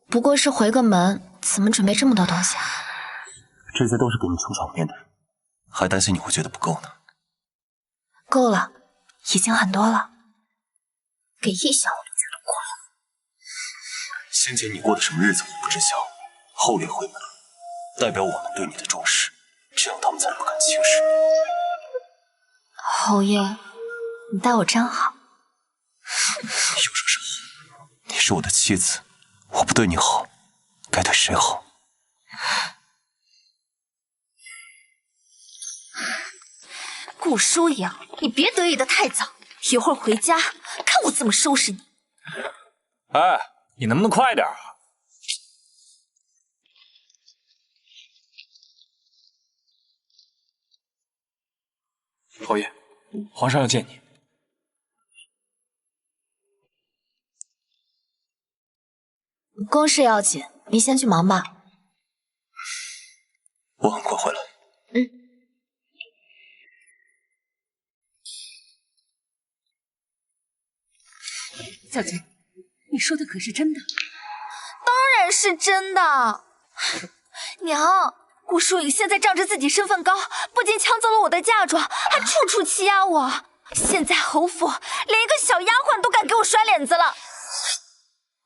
不过是回个门，怎么准备这么多东西啊？这些都是给你出场面的，还担心你会觉得不够呢。够了，已经很多了。给一箱我都觉得过了。先前你过的什么日子我不知晓，后爷回门，代表我们对你的重视，这样他们才不敢轻视你。侯爷，你待我真好。又说什么？你是我的妻子，我不对你好，该对谁好？顾舒颖，你别得意的太早，一会儿回家看我怎么收拾你。哎，你能不能快点啊？侯爷，皇上要见你。公事要紧，您先去忙吧。我很快回来。小姐，你说的可是真的？当然是真的。娘，顾舒颖现在仗着自己身份高，不仅抢走了我的嫁妆，还处处欺压我。现在侯府连一个小丫鬟都敢给我甩脸子了。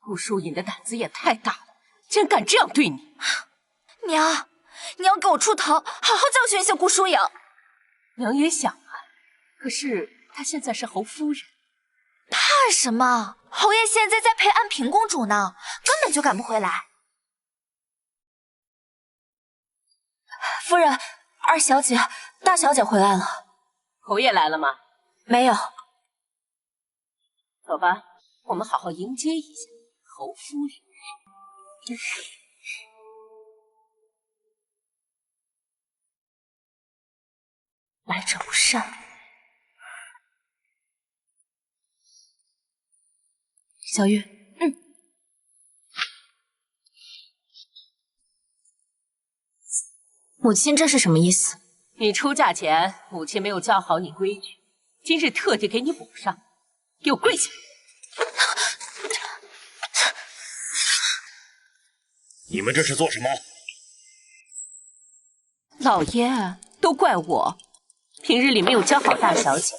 顾舒颖的胆子也太大了，竟然敢这样对你！娘，你要给我出头，好好教训一下顾舒颖。娘也想啊，可是她现在是侯夫人。怕什么？侯爷现在在陪安平公主呢，根本就赶不回来。夫人，二小姐、大小姐回来了。侯爷来了吗？没有。走吧，我们好好迎接一下侯夫人。来者不善。小月，母亲这是什么意思？你出嫁前，母亲没有教好你规矩，今日特地给你补上，给我跪下！你们这是做什么？老爷，都怪我，平日里没有教好大小姐。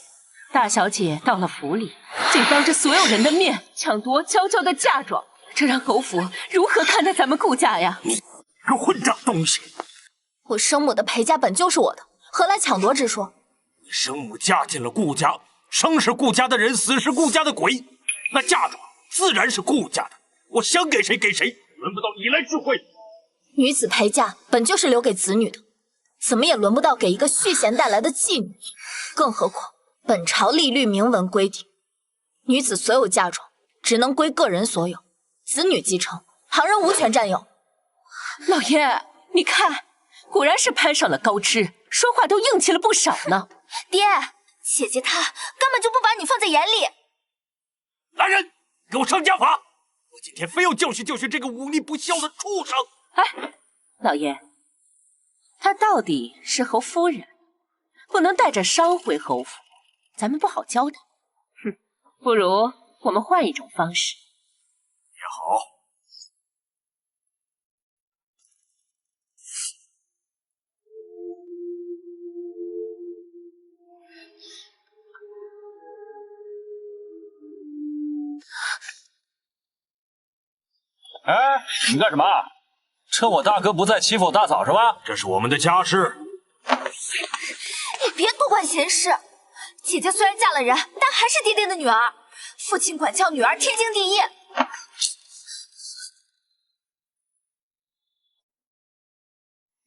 大小姐到了府里，竟当着所有人的面抢夺娇娇的嫁妆，这让侯府如何看待咱们顾家呀？你个混账东西！我生母的陪嫁本就是我的，何来抢夺之说？你生母嫁进了顾家，生是顾家的人，死是顾家的鬼，那嫁妆自然是顾家的，我想给谁给谁，轮不到你来指挥。女子陪嫁本就是留给子女的，怎么也轮不到给一个续弦带来的妓女。更何况本朝历律明文规定，女子所有嫁妆只能归个人所有，子女继承，旁人无权占有。老爷，你看，果然是攀上了高枝，说话都硬气了不少呢。爹，姐姐她根本就不把你放在眼里。来人，给我上家法！我今天非要教训教训这个忤逆不孝的畜生！哎，老爷，她到底是侯夫人，不能带着伤回侯府，咱们不好交代。哼，不如我们换一种方式。也好。哎，你干什么？趁我大哥不在欺负我大嫂是吧？这是我们的家事。你别多管闲事。姐姐虽然嫁了人，但还是爹爹的女儿，父亲管教女儿天经地义。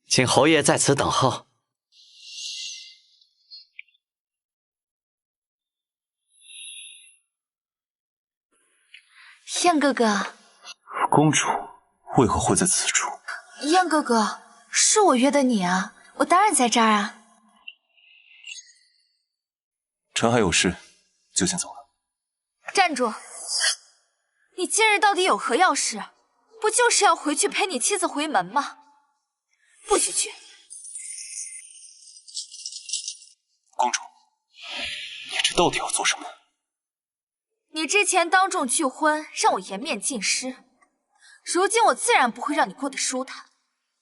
请侯爷在此等候。燕哥哥，公主为何会在此处？燕哥哥，是我约的你啊，我当然在这儿啊。臣还有事，就先走了。站住！你今日到底有何要事？不就是要回去陪你妻子回门吗？不许去！公主，你这到底要做什么？你之前当众拒婚，让我颜面尽失。如今我自然不会让你过得舒坦。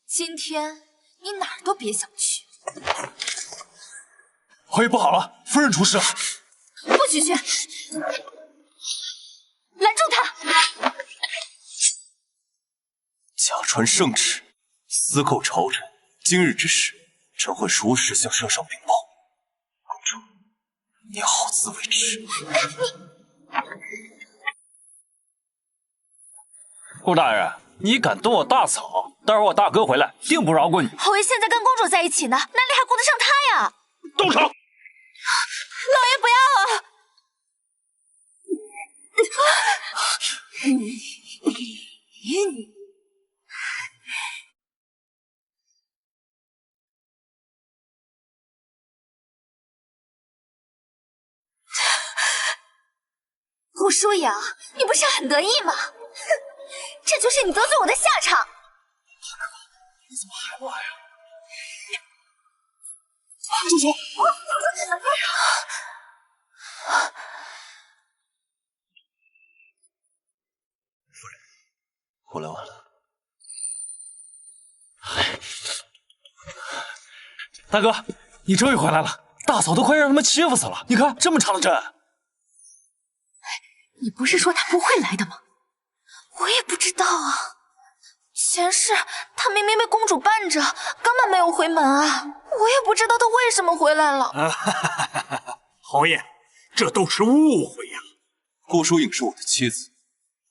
今天你哪儿都别想去。侯爷不好了，夫人出事了！不许去！拦住他！假传圣旨，私扣朝臣。今日之事，臣会如实向圣上禀报。公主，你好自为之。顾大人，你敢动我大嫂，待会儿我大哥回来，定不饶过你。侯爷现在跟公主在一起呢，哪里还顾得上他呀？动手！老爷不要啊！顾舒扬，你不是很得意吗？哼，这就是你得罪我的下场。你怎么还不来呀？住手！夫人，我来晚了。大哥，你终于回来了！大嫂都快让他们欺负死了。你看这么长的针。你不是说他不会来的吗？我也不知道啊。前世他明明被公主伴着，根本没有回门啊！我也不知道他为什么回来了。侯爷，这都是误会呀。顾疏影是我的妻子，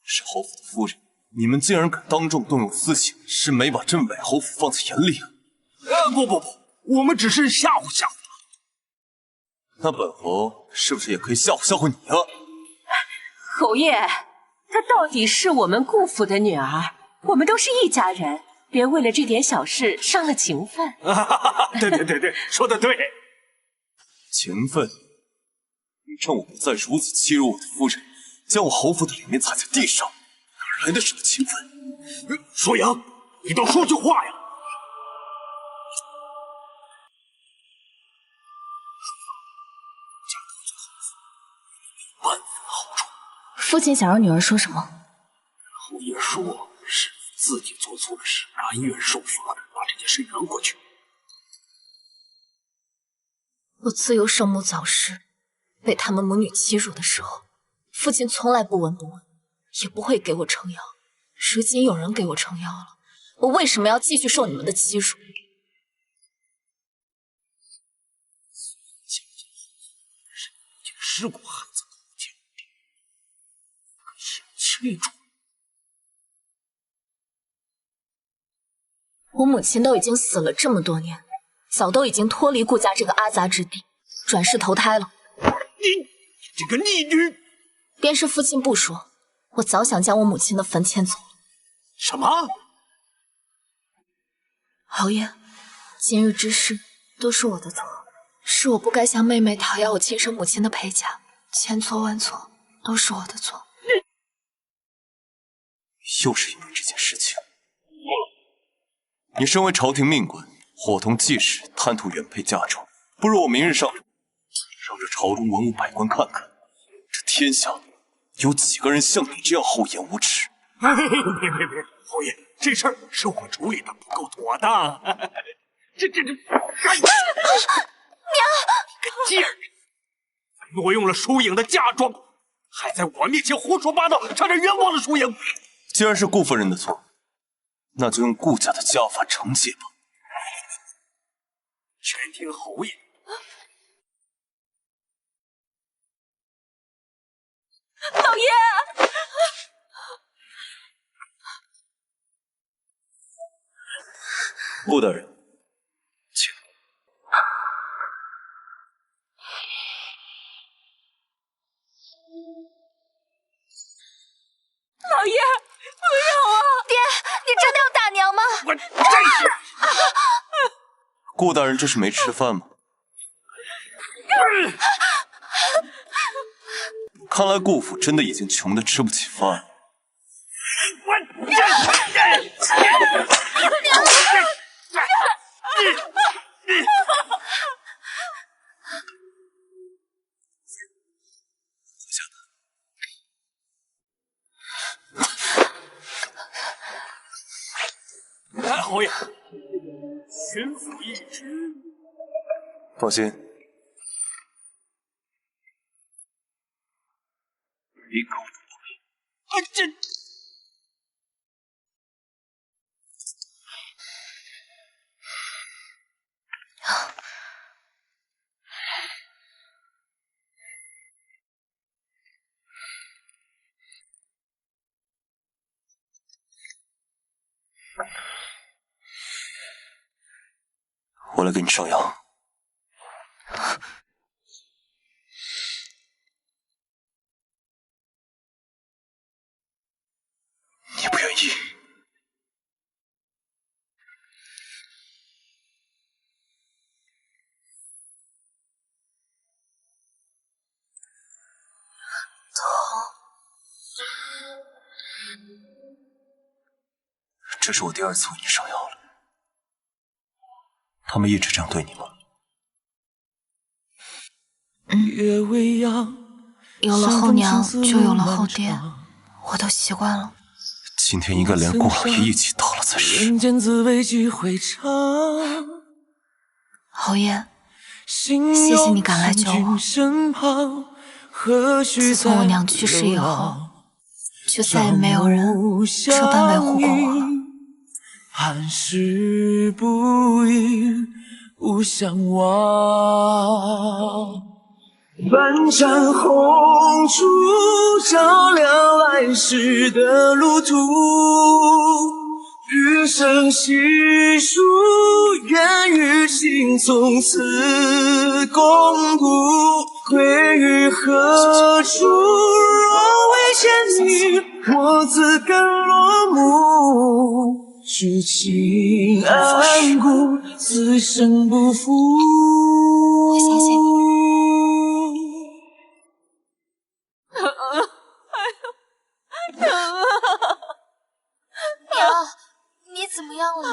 是侯府的夫人，你们竟然敢当众动用私刑，是没把镇北侯府放在眼里啊！不，我们只是吓唬吓唬他。那本侯是不是也可以吓唬吓唬你啊？侯爷，她到底是我们顾府的女儿，我们都是一家人，别为了这点小事伤了情分。对，说得对。情分？你趁我不在，如此欺辱我的夫人，将我侯府的脸面踩在地上，哪来的什么情分？舒阳，你倒说句话呀！父亲想让女儿说什么？侯爷说，是自己做错了事，甘愿受罚的，把这件事圆过去。我自幼圣母早逝，被他们母女欺辱的时候，父亲从来不闻不问，也不会给我撑腰。如今有人给我撑腰了，我为什么要继续受你们的欺辱？尸骨汉子古剑，清楚。我母亲都已经死了这么多年，早都已经脱离顾家这个阿杂之地，转世投胎了。你这个逆女！便是父亲不说，我早想将我母亲的坟迁走了。什么？侯爷，今日之事都是我的错，是我不该向妹妹讨要我亲生母亲的陪嫁，千错万错，都是我的错。又是因为这件事情。你身为朝廷命官，伙同季氏贪图原配嫁妆，不如我明日上让这朝中文武百官看看，这天下有几个人像你这样厚颜无耻？别，侯爷，这事儿是我处理的不够妥当。这，娘，个贱人，挪用了疏影的嫁妆，还在我面前胡说八道，差点冤枉了疏影。既然是顾夫人的错，那就用顾家的家法惩戒吧。全听侯爷。老爷，顾大人，请。老爷，不要啊！爹，你真的要打娘吗？我真是。顾大人这是没吃饭吗？看来顾府真的已经穷得吃不起饭。来，侯爷，巡抚一职。放心，一口不回。这。我来给你上药。你不愿意？这是我第2次为你上药了。他们一直这样对你吗？有了后娘，就有了后爹，我都习惯了。今天应该连顾老爷一起到了才是。侯爷，谢谢你赶来救我。自从我娘去世以后，就再也没有人这般维护过我了。寒食不语，不相忘。半盏红烛照亮来时的路途，余生细数，愿与情从此共度。归于何处？若未见你，我自甘落幕。知情安固，此生不负。谢谢你。娘，你怎么样了？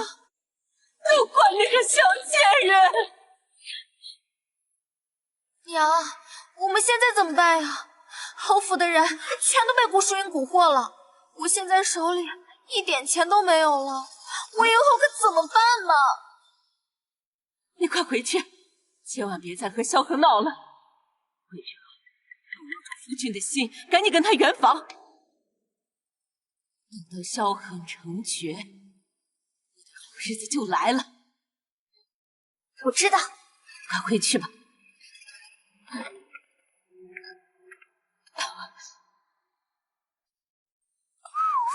都怪那个小贱人！娘，我们现在怎么办呀？侯府的人全都被顾淑云蛊惑了，我现在手里一点钱都没有了，我以后可怎么办呢？你快回去，千万别再和萧恒闹了。为人好，要握住夫君的心，赶紧跟他圆房。等到萧恒成绝，你的好日子就来了。我知道，快回去吧。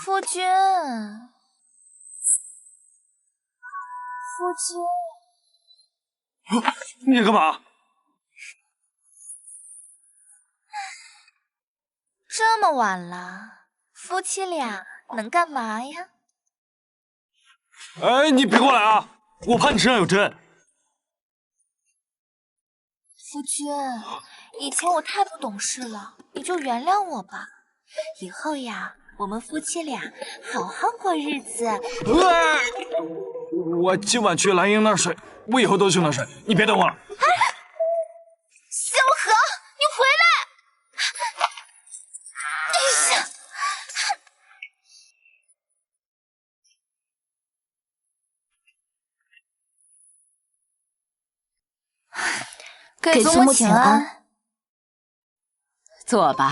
夫君，夫君，你干嘛？这么晚了，夫妻俩能干嘛呀？哎，你别过来啊！我怕你身上有针。夫君，以前我太不懂事了，你就原谅我吧。以后呀，我们夫妻俩好好过日子。我今晚去兰英那儿睡，我以后都去那儿睡，你别等我了。萧何，你回来！哎呀！给祖母请安。坐吧。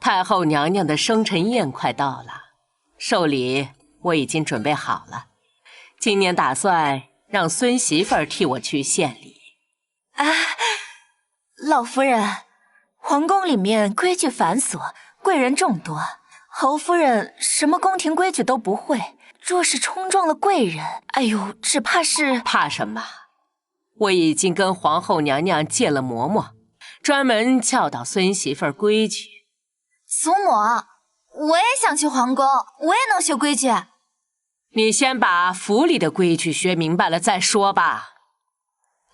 太后娘娘的生辰宴快到了，寿礼我已经准备好了，今年打算让孙媳妇儿替我去献礼。老夫人，皇宫里面规矩繁琐，贵人众多，侯夫人什么宫廷规矩都不会，若是冲撞了贵人，哎呦，只怕是……怕什么？我已经跟皇后娘娘借了嬷嬷，专门教导孙媳妇儿规矩。祖母，我也想去皇宫，我也能学规矩。你先把府里的规矩学明白了再说吧。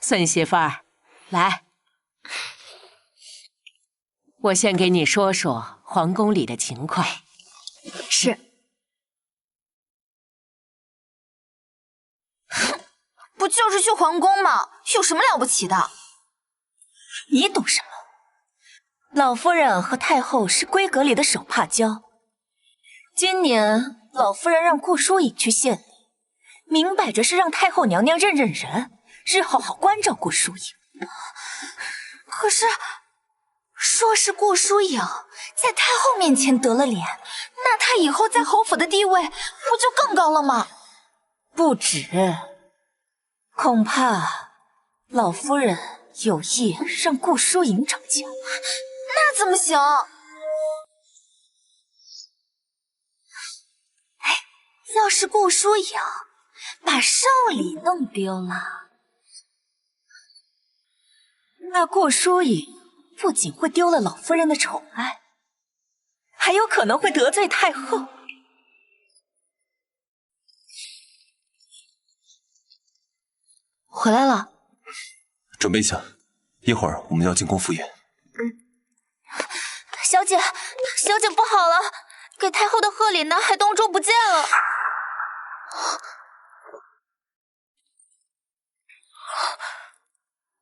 孙媳妇儿，来，我先给你说说皇宫里的情况。是。不就是去皇宫吗？有什么了不起的？你懂什么？老夫人和太后是闺阁里的手帕交。今年老夫人让顾疏影去献礼，明摆着是让太后娘娘认认人，日后好关照顾疏影。可是，说是顾疏影在太后面前得了脸，那她以后在侯府的地位不就更高了吗？不止，恐怕老夫人有意让顾疏影掌权。那怎么行？哎，要是顾疏影把寿礼弄丢了，那顾疏影不仅会丢了老夫人的宠爱，还有可能会得罪太后。回来了。准备一下，一会儿我们要进宫赴宴。小姐，小姐不好了，给太后的贺礼南海东珠不见了。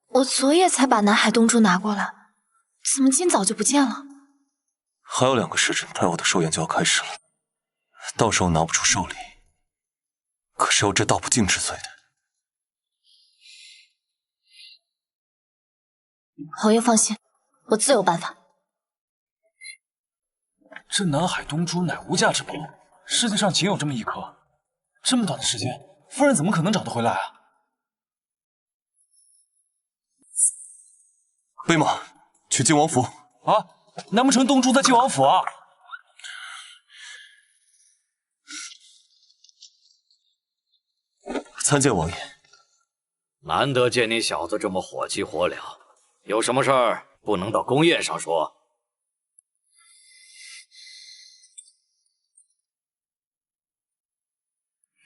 我昨夜才把南海东珠拿过来，怎么今早就不见了？还有2个时辰，太后的寿宴就要开始了，到时候拿不出寿礼，可是有这道不敬之罪的。侯爷放心，我自有办法。这南海东珠乃无价之宝，世界上仅有这么一颗。这么短的时间，夫人怎么可能找得回来啊？备马，去靖王府。啊，难不成东珠在靖王府啊？参见王爷。难得见你小子这么火急火燎，有什么事儿不能到宫宴上说？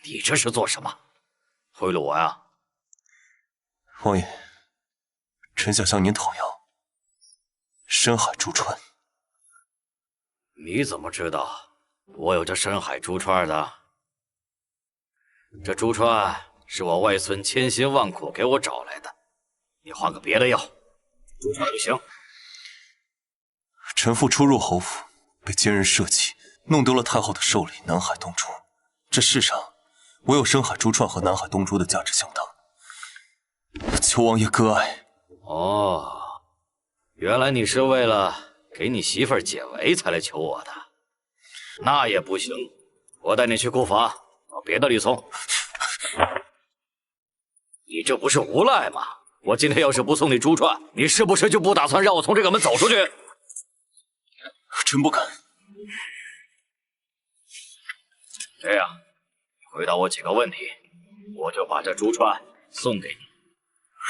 你这是做什么？贿赂我呀？王爷，臣想向您讨要深海珠钏。你怎么知道我有这深海珠钏的？这珠钏是我外孙千辛万苦给我找来的，你换个别的要，珠钏不行。臣父初入侯府，被奸人设计，弄丢了太后的寿礼南海东珠。这世上唯有深海珠钏和南海东珠的价值相当，求王爷割爱。哦，原来你是为了给你媳妇儿解围才来求我的，那也不行，我带你去顾法找别的礼送。你这不是无赖吗？我今天要是不送你珠钏，你是不是就不打算让我从这个门走出去？臣不敢。这样，回答我几个问题，我就把这珠钏送给你。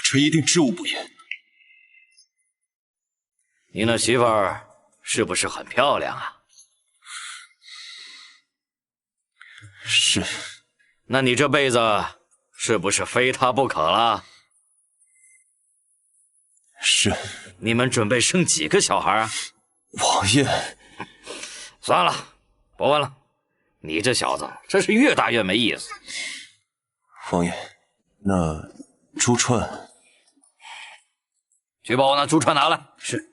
臣一定知无不言。你那媳妇儿是不是很漂亮啊？是。那你这辈子是不是非她不可了？是。你们准备生几个小孩啊？王爷，算了，不问了。你这小子真是越大越没意思。王爷，那珠钏，去把我那珠钏拿来。是。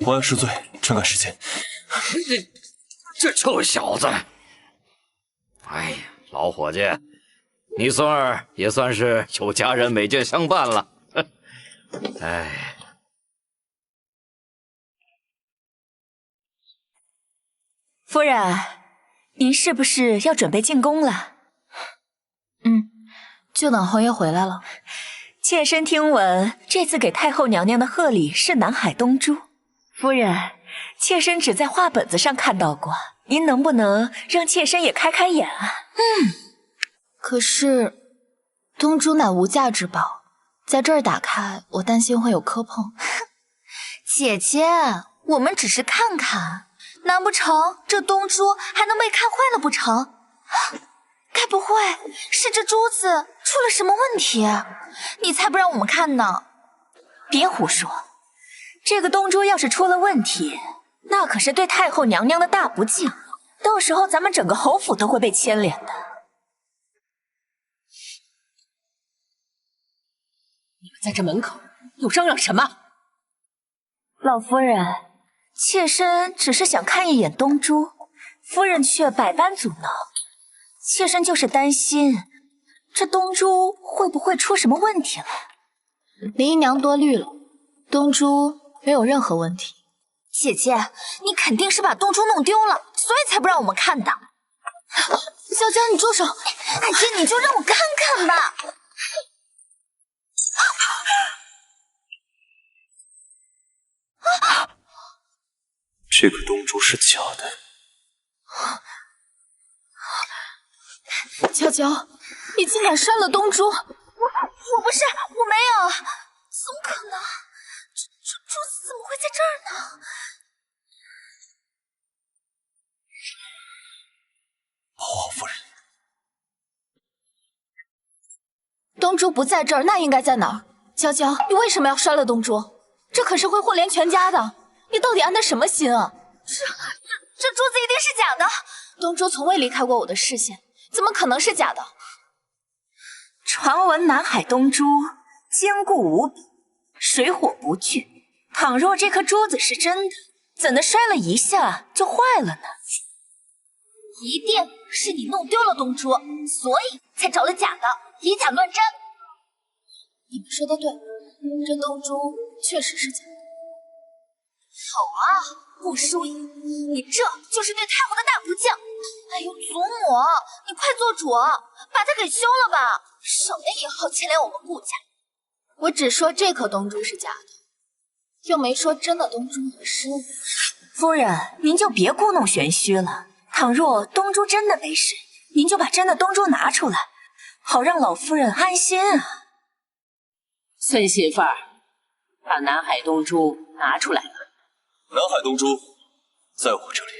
王爷恕罪，臣赶时间。这臭小子！哎呀，老伙计，你孙儿也算是有佳人美眷相伴了。哎，夫人，您是不是要准备进宫了？就等侯爷回来了。妾身听闻，这次给太后娘娘的贺礼是南海东珠。夫人，妾身只在画本子上看到过，您能不能让妾身也开开眼啊？可是东珠乃无价之宝，在这儿打开，我担心会有磕碰。姐姐，我们只是看看，难不成这东珠还能被看坏了不成？该不会是这珠子出了什么问题？你才不让我们看呢！别胡说，这个东珠要是出了问题，那可是对太后娘娘的大不敬，到时候咱们整个侯府都会被牵连的。你们在这门口又嚷嚷什么？老夫人，妾身只是想看一眼东珠，夫人却百般阻挠。妾身就是担心，这东珠会不会出什么问题了？林姨娘多虑了，东珠没有任何问题。姐姐，你肯定是把东珠弄丢了，所以才不让我们看的。娇娇，你住手！哎姐，你就让我看看吧。这个东珠是假的。娇娇，你竟敢摔了东珠！我不是，我没有，怎么可能？这珠子怎么会在这儿呢？华夫人，东珠不在这儿，那应该在哪儿？娇娇，你为什么要摔了东珠？这可是会祸连全家的，你到底安的什么心啊？这珠子一定是假的。东珠从未离开过我的视线，怎么可能是假的？传闻南海东珠坚固无比，水火不惧。倘若这颗珠子是真的，怎的摔了一下就坏了呢？一定是你弄丢了东珠，所以才找了假的，以假乱真。你们说的对，这东珠确实是假的。好啊，顾疏影，你这就是对太后的大不敬。哎呦，祖母，你快做主，把它给休了吧，省得以后牵连我们顾家。我只说这颗东珠是假的，又没说真的东珠会失误。夫人，您就别故弄玄虚了。倘若东珠真的没事，您就把真的东珠拿出来，好让老夫人安心啊。孙媳妇儿，把南海东珠拿出来了。南海东珠在我这里。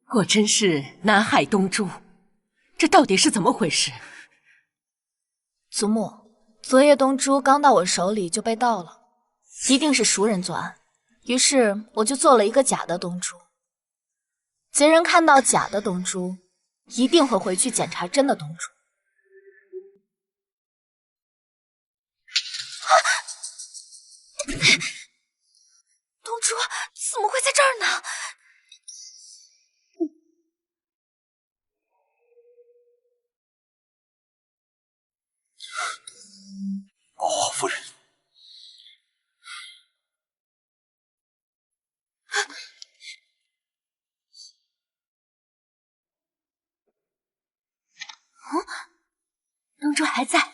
果真是南海东珠，这到底是怎么回事？祖母，昨夜东珠刚到我手里就被盗了，一定是熟人作案。于是我就做了一个假的东珠。贼人看到假的东珠，一定会回去检查真的东珠。东珠怎么会在这儿呢？华夫人，东珠还在。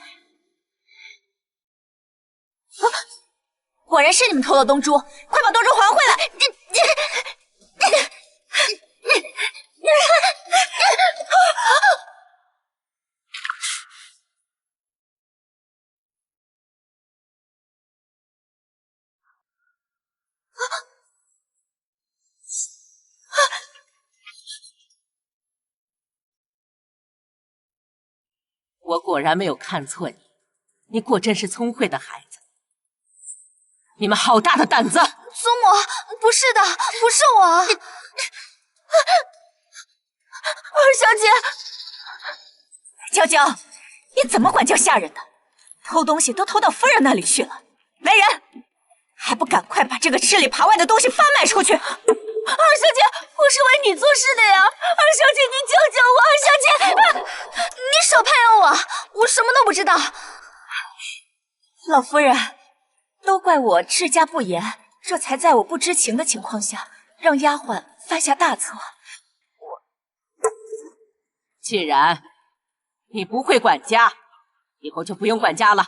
果然是你们偷了东珠，快把东珠还回来！我果然没有看错你，你果真是聪慧的孩子。你们好大的胆子！祖母，不是的，不是我。二小姐，娇娇，你怎么管教下人的？偷东西都偷到夫人那里去了，来人，还不赶快把这个吃里扒外的东西贩卖出去！二小姐，我是为你做事的呀！二小姐，你救救我！二小姐，你少拍了我，我什么都不知道。老夫人，都怪我治家不严，这才在我不知情的情况下，让丫鬟犯下大错。既然你不会管家，以后就不用管家了。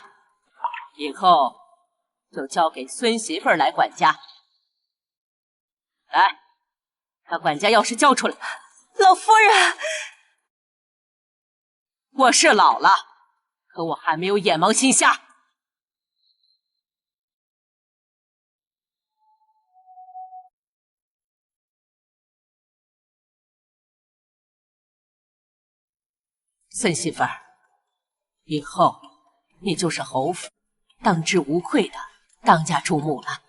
以后就交给孙媳妇儿来管家。来，把管家钥匙交出来。老夫人，我是老了，可我还没有眼盲心瞎。孙媳妇儿，以后你就是侯府当之无愧的当家主母了。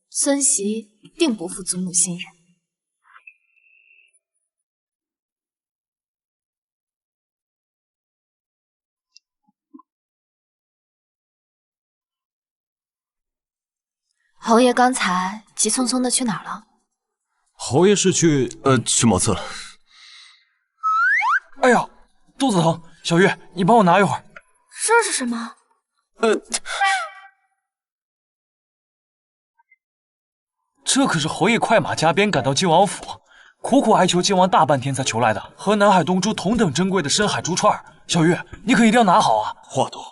孙媳定不负祖母信任。侯爷刚才急匆匆的去哪儿了？侯爷是去茅厕了。哎呀，肚子疼，小玉，你帮我拿一会儿。这是什么？这可是侯爷快马加鞭赶到晋王府，苦苦哀求晋王大半天才求来的，和南海东珠同等珍贵的深海珠串。小玉，你可一定要拿好啊！话多。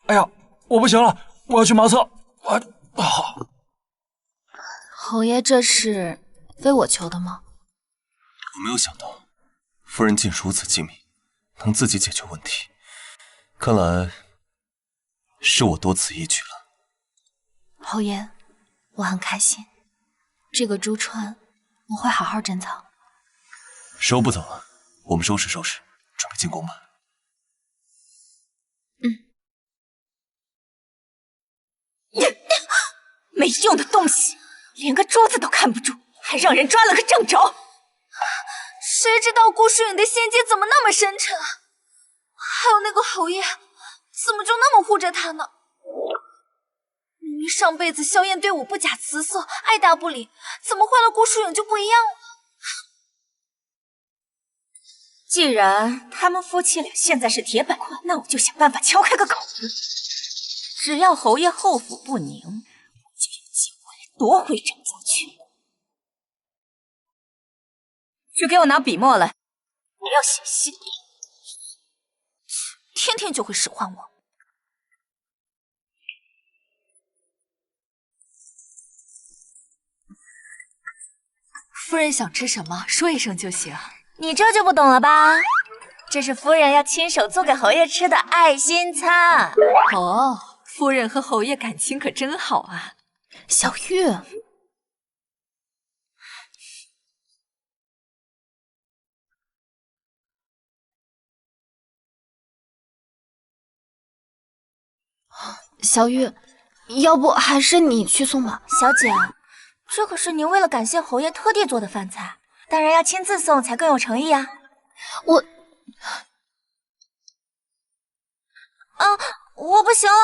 哎呀，我不行了，我要去茅厕。侯爷这是为我求的吗？我没有想到夫人竟如此精明，能自己解决问题。看来是我多此一举了。侯爷，我很开心，这个珠串我会好好珍藏。时候不早了，我们收拾收拾，准备进宫吧。没用的东西，连个珠子都看不住，还让人抓了个正着。谁知道顾疏影的心机怎么那么深沉？还有那个侯爷，怎么就那么护着他呢？明明上辈子萧燕对我不假辞色，爱答不理，怎么换了顾疏影就不一样了？既然他们夫妻俩现在是铁板，那我就想办法敲开个口子。只要侯爷后府不宁，我就有机会夺回郑家去。去给我拿笔墨来，我要写信。天天就会使唤我。夫人想吃什么，说一声就行。你这就不懂了吧？这是夫人要亲手做给侯爷吃的爱心餐。哦，夫人和侯爷感情可真好啊。小玉，小玉，要不还是你去送吧。小姐，这可是您为了感谢侯爷特地做的饭菜，当然要亲自送才更有诚意啊。我不行了。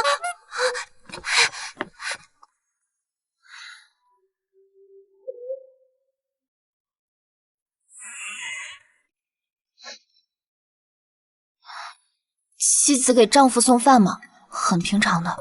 妻子给丈夫送饭嘛，很平常的。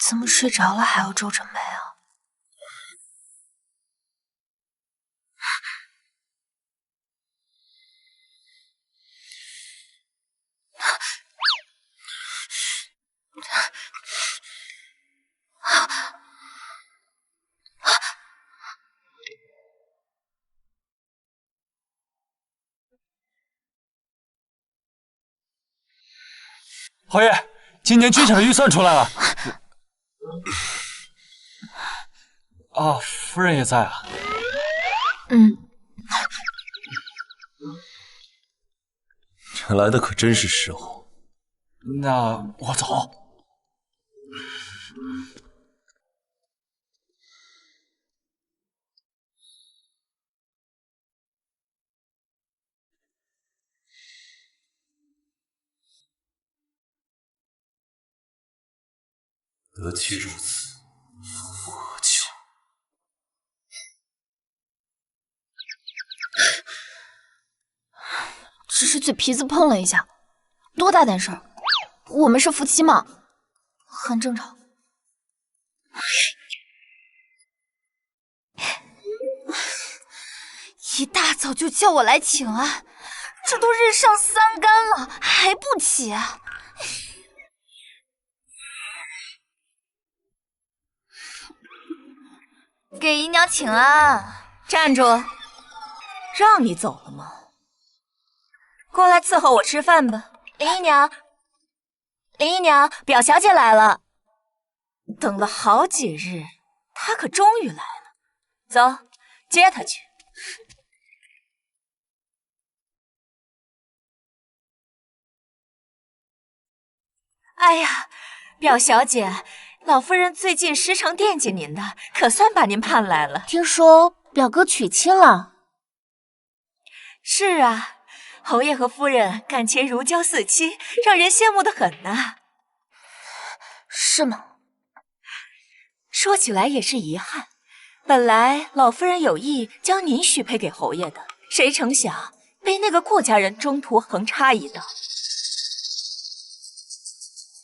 怎么睡着了还要皱着眉啊？侯爷，今年军饷的预算出来了。啊，夫人也在啊。这来的可真是时候。那我走。得其如此，夫何求？只是嘴皮子碰了一下，多大点事儿？我们是夫妻嘛，很正常。一大早就叫我来请安，这都日上3竿了，还不起啊？给姨娘请安。站住！让你走了吗？过来伺候我吃饭吧。林姨娘，林姨娘，表小姐来了。等了好几日，她可终于来了。走，接她去。哎呀，表小姐，老夫人最近时常惦记您的，可算把您盼来了。听说表哥娶亲了？是啊，侯爷和夫人感情如胶似漆，让人羡慕的很呐。是吗？说起来也是遗憾，本来老夫人有意将您许配给侯爷的，谁成想被那个顾家人中途横插一刀。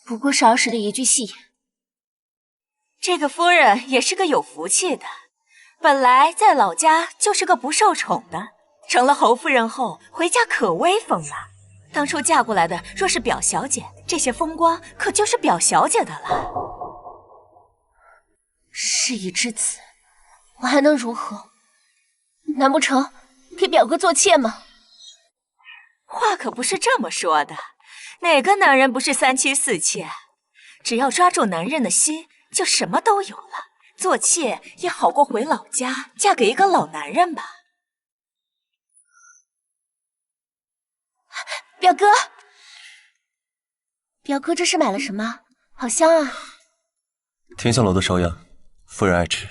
不过是儿时的一句戏言。这个夫人也是个有福气的，本来在老家就是个不受宠的，成了侯夫人后回家可威风了。当初嫁过来的若是表小姐，这些风光可就是表小姐的了。事已至此，我还能如何？难不成给表哥做妾吗？话可不是这么说的，哪个男人不是3妻4妾？只要抓住男人的心，就什么都有了。做妾也好过回老家嫁给一个老男人吧。表哥，表哥这是买了什么？好香啊！天香楼的烧鸭，夫人爱吃。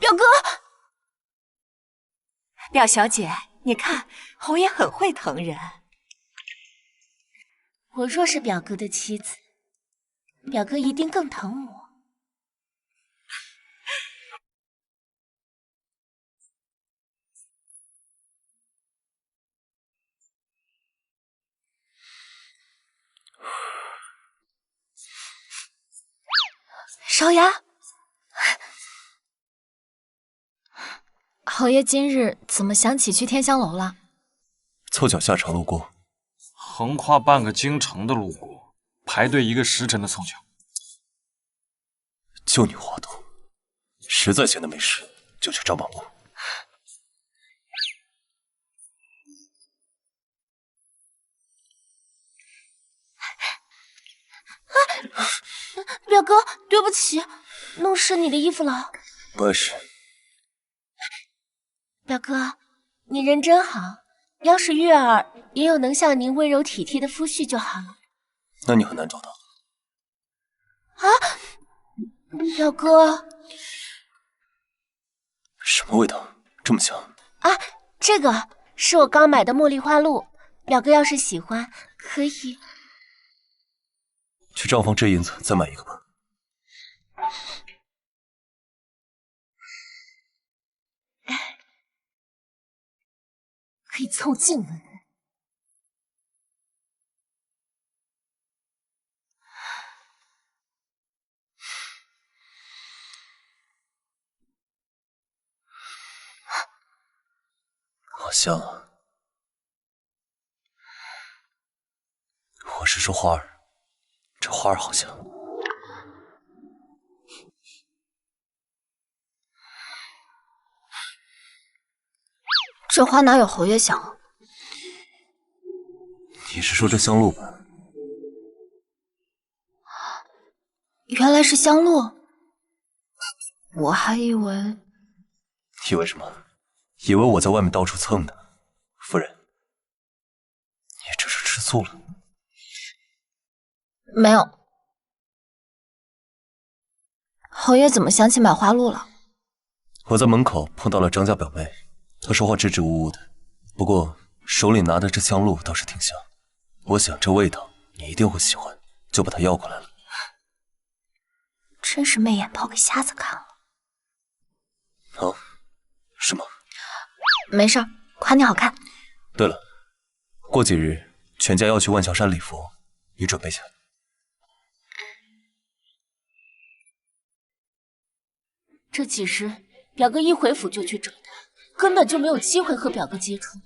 表哥，表小姐，你看侯爷很会疼人。我若是表哥的妻子，表哥一定更疼我。烧鸭，侯爷今日怎么想起去天香楼了？凑巧下朝路过，横跨半个京城的路过，排队1个时辰的凑巧。就你话多，实在闲得没事，就去照帮我。表哥，对不起，弄湿你的衣服了。不碍事。表哥，你人真好，要是月儿也有能像您温柔体贴的夫婿就好了。那你很难找到。啊，表哥，什么味道？这么香？啊，这个是我刚买的茉莉花露，表哥要是喜欢，可以。去账房借银子，再买一个吧。可以凑近了。好香啊！我是说花儿，这花儿好香。这花哪有侯爷香啊？你是说这香露吧？原来是香露，我还以为……以为什么？以为我在外面到处蹭呢？夫人，你这是吃醋了？没有。侯爷怎么想起买花露了？我在门口碰到了张家表妹，她说话支支吾吾的，不过手里拿的这香露倒是挺香，我想这味道你一定会喜欢，就把它要过来了。真是媚眼抛给瞎子看了。哦，是吗？没事儿，夸你好看。对了，过几日全家要去万象山礼佛，你准备下。这几日表哥一回府就去找他，根本就没有机会和表哥接触。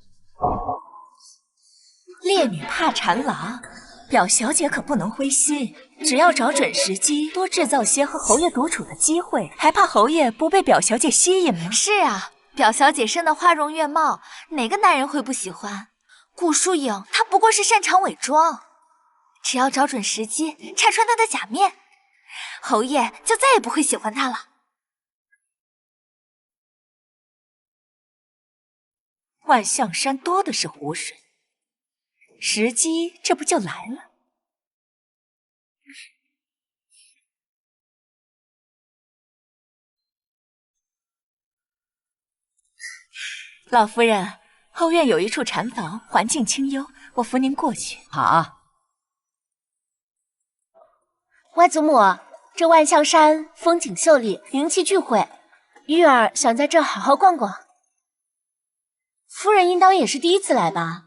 烈女怕缠郎，表小姐可不能灰心，只要找准时机，多制造些和侯爷独处的机会，还怕侯爷不被表小姐吸引吗？是啊，表小姐生的花容月貌，哪个男人会不喜欢？顾疏影她不过是擅长伪装，只要找准时机，拆穿她的假面，侯爷就再也不会喜欢她了。万象山多的是湖水，时机这不就来了？老夫人，后院有一处禅房，环境清幽，我扶您过去。好。外祖母，这万象山风景秀丽，灵气聚会，玉儿想在这好好逛逛。夫人应当也是第一次来吧？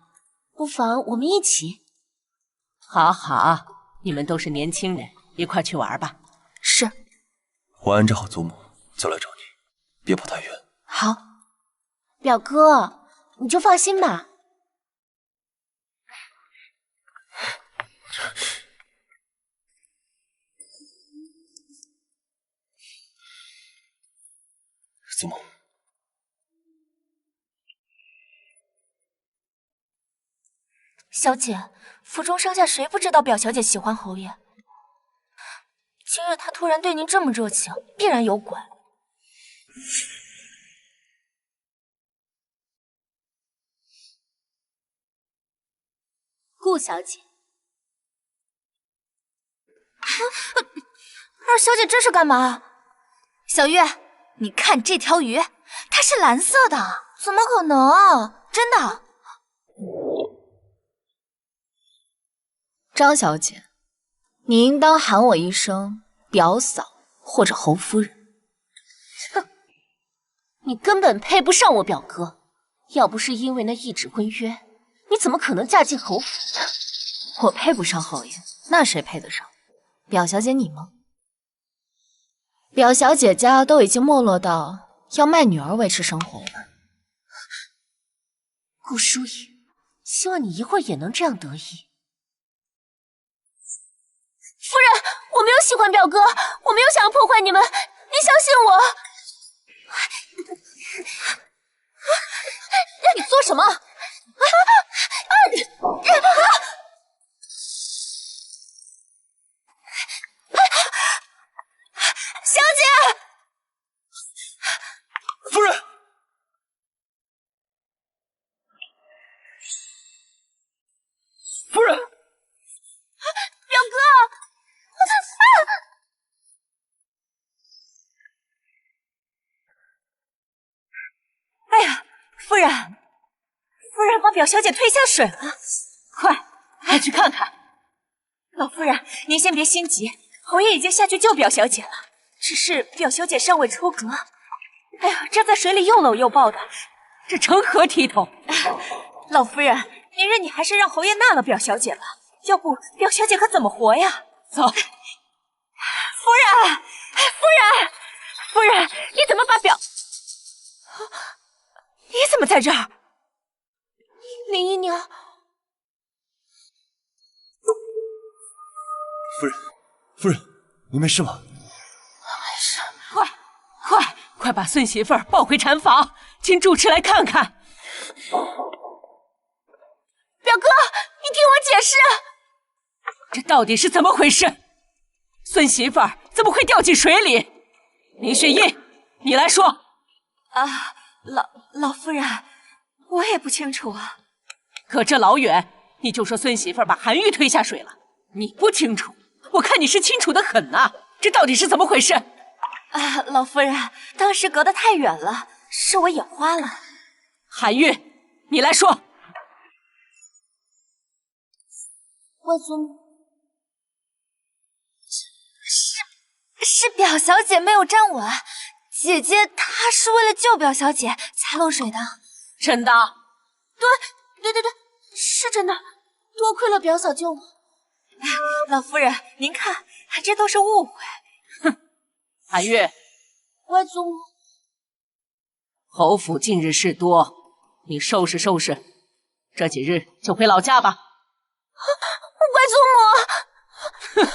不妨我们一起。好好，你们都是年轻人，一块去玩吧。是。我安置好祖母就来找你，别跑太远。好。表哥，你就放心吧。祖母。小姐，府中上下谁不知道表小姐喜欢侯爷？今日他突然对您这么热情，必然有鬼。顾小姐，二小姐这是干嘛？小月，你看这条鱼，它是蓝色的，怎么可能？真的。张小姐，你应当喊我一声表嫂或者侯夫人。哼，你根本配不上我表哥，要不是因为那一纸婚约，你怎么可能嫁进侯府？我配不上侯爷，那谁配得上？表小姐你吗？表小姐家都已经没落到要卖女儿维持生活了。顾疏影，希望你一会儿也能这样得意。夫人，我没有喜欢表哥，我没有想要破坏你们，您相信我。你做什么？小姐，夫人，夫人，表哥。哎呀，夫人，夫人把表小姐推下水了，快去看看。老夫人，您先别心急，侯爷已经下去救表小姐了，只是表小姐尚未出阁。哎呀，这在水里又搂又抱的，这成何体统？老夫人，明日你还是让侯爷纳了表小姐吧，要不表小姐可怎么活呀？走。夫人，夫人，你怎么把表……你怎么在这儿？林姨娘，夫人，你没事吗？没事。快把孙媳妇儿抱回禅房，请主持来看看。表哥，你听我解释，这到底是怎么回事？孙媳妇儿怎么会掉进水里？林雪英，你来说。啊，老夫人，我也不清楚啊。可这老远你就说孙媳妇儿把韩玉推下水了，你不清楚？我看你是清楚的很呐！这到底是怎么回事？啊，老夫人，当时隔得太远了，是我眼花了。韩愈，你来说。外祖母，是表小姐没有站稳，姐姐她是为了救表小姐才落水的。真的？对，是真的。多亏了表嫂救我。老夫人，您看，这都是误会。哼，韩愈，外祖母，侯府近日事多，你收拾收拾，这几日就回老家吧。外祖母，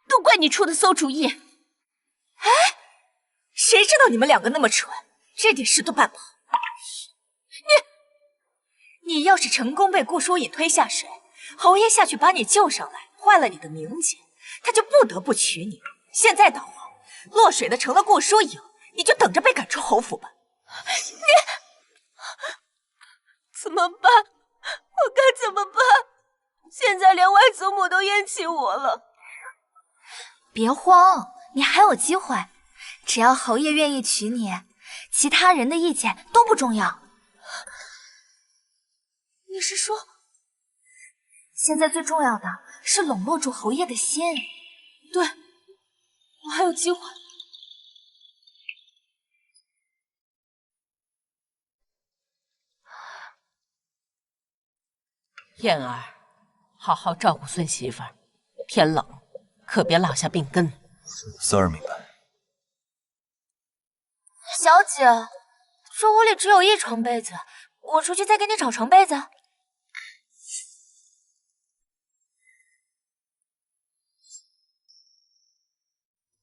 都怪你出的馊主意。哎，谁知道你们两个那么蠢，这点事都办不好。你要是成功被顾疏影推下水，侯爷下去把你救上来，坏了你的名节，他就不得不娶你。现在倒好，落水的成了顾疏影，你就等着被赶出侯府吧。你怎么办？我该怎么办？现在连外祖母都厌弃我了。别慌，你还有机会。只要侯爷愿意娶你，其他人的意见都不重要。你是说，现在最重要的是笼络住侯爷的心？对，我还有机会。燕儿，好好照顾孙媳妇儿，天冷可别落下病根。孙儿明白。小姐，这屋里只有一床被子，我出去再给你找床被子。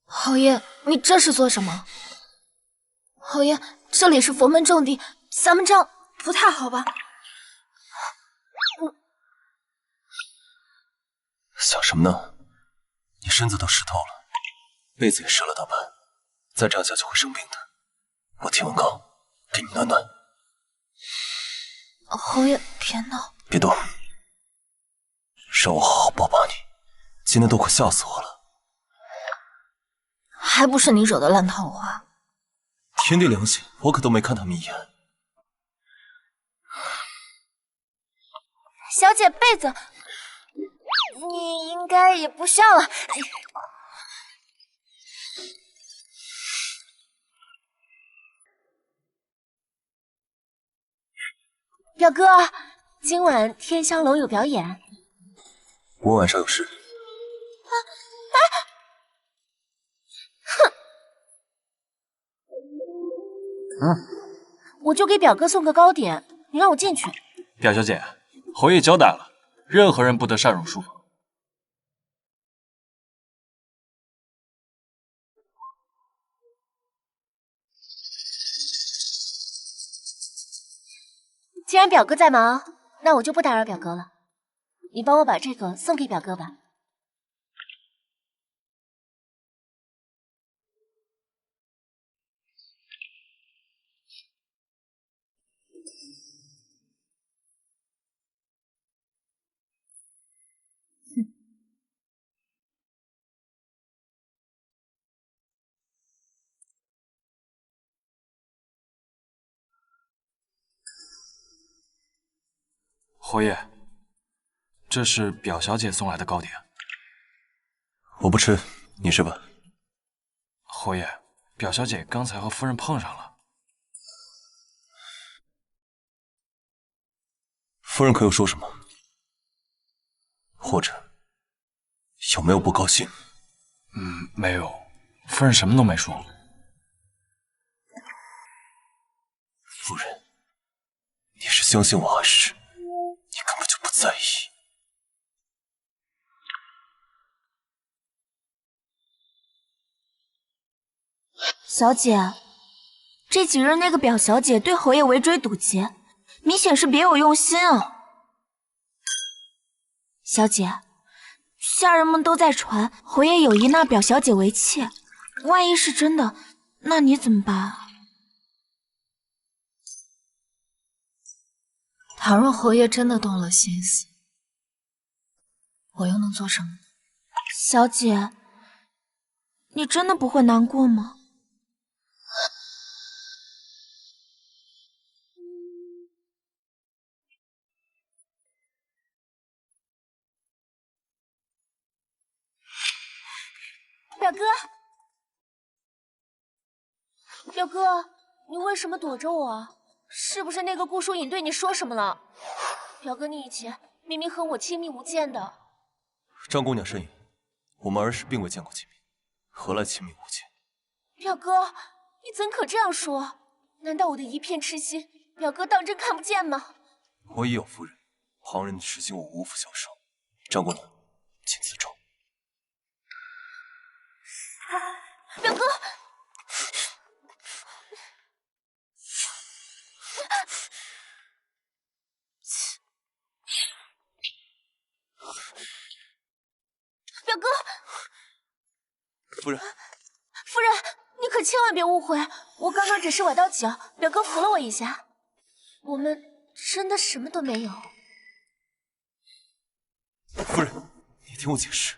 侯爷，你这是做什么？侯爷，这里是佛门重地，咱们这样不太好吧？想什么呢？你身子都湿透了，被子也湿了大半，再这样下去会生病的。我体温高，给你暖暖。侯爷，别闹！别动，让我好好抱抱你。今天都快笑死我了。还不是你惹的烂桃花！天地良心，我可都没看他们一眼。小姐，被子你应该也不需要了。表哥，今晚天香楼有表演。我晚上有事。我就给表哥送个糕点，你让我进去。表小姐，侯爷交代了，任何人不得擅入书房。既然表哥在忙，那我就不打扰表哥了。你帮我把这个送给表哥吧。侯爷，这是表小姐送来的糕点。我不吃，你吃吧。侯爷，表小姐刚才和夫人碰上了。夫人可有说什么？或者有没有不高兴？没有，夫人什么都没说。夫人，你是相信我还是你根本就不在意？小姐，这几日那个表小姐对侯爷围追堵截，明显是别有用心啊。小姐，下人们都在传侯爷有意纳表小姐为妾，万一是真的，那你怎么办？倘若侯爷真的动了心思，我又能做什么？小姐，你真的不会难过吗？表哥，表哥，你为什么躲着我？是不是那个顾疏影对你说什么了？表哥，你以前明明和我亲密无间的。张姑娘慎言，我们儿时并未见过亲密，何来亲密无间？表哥，你怎可这样说？难道我的一片痴心，表哥当真看不见吗？我已有夫人，旁人的痴心我无福消受。张姑娘，请自重。表哥，表哥，夫人，夫人，你可千万别误会，我刚刚只是崴到脚，表哥扶了我一下，我们真的什么都没有。夫人，你听我解释。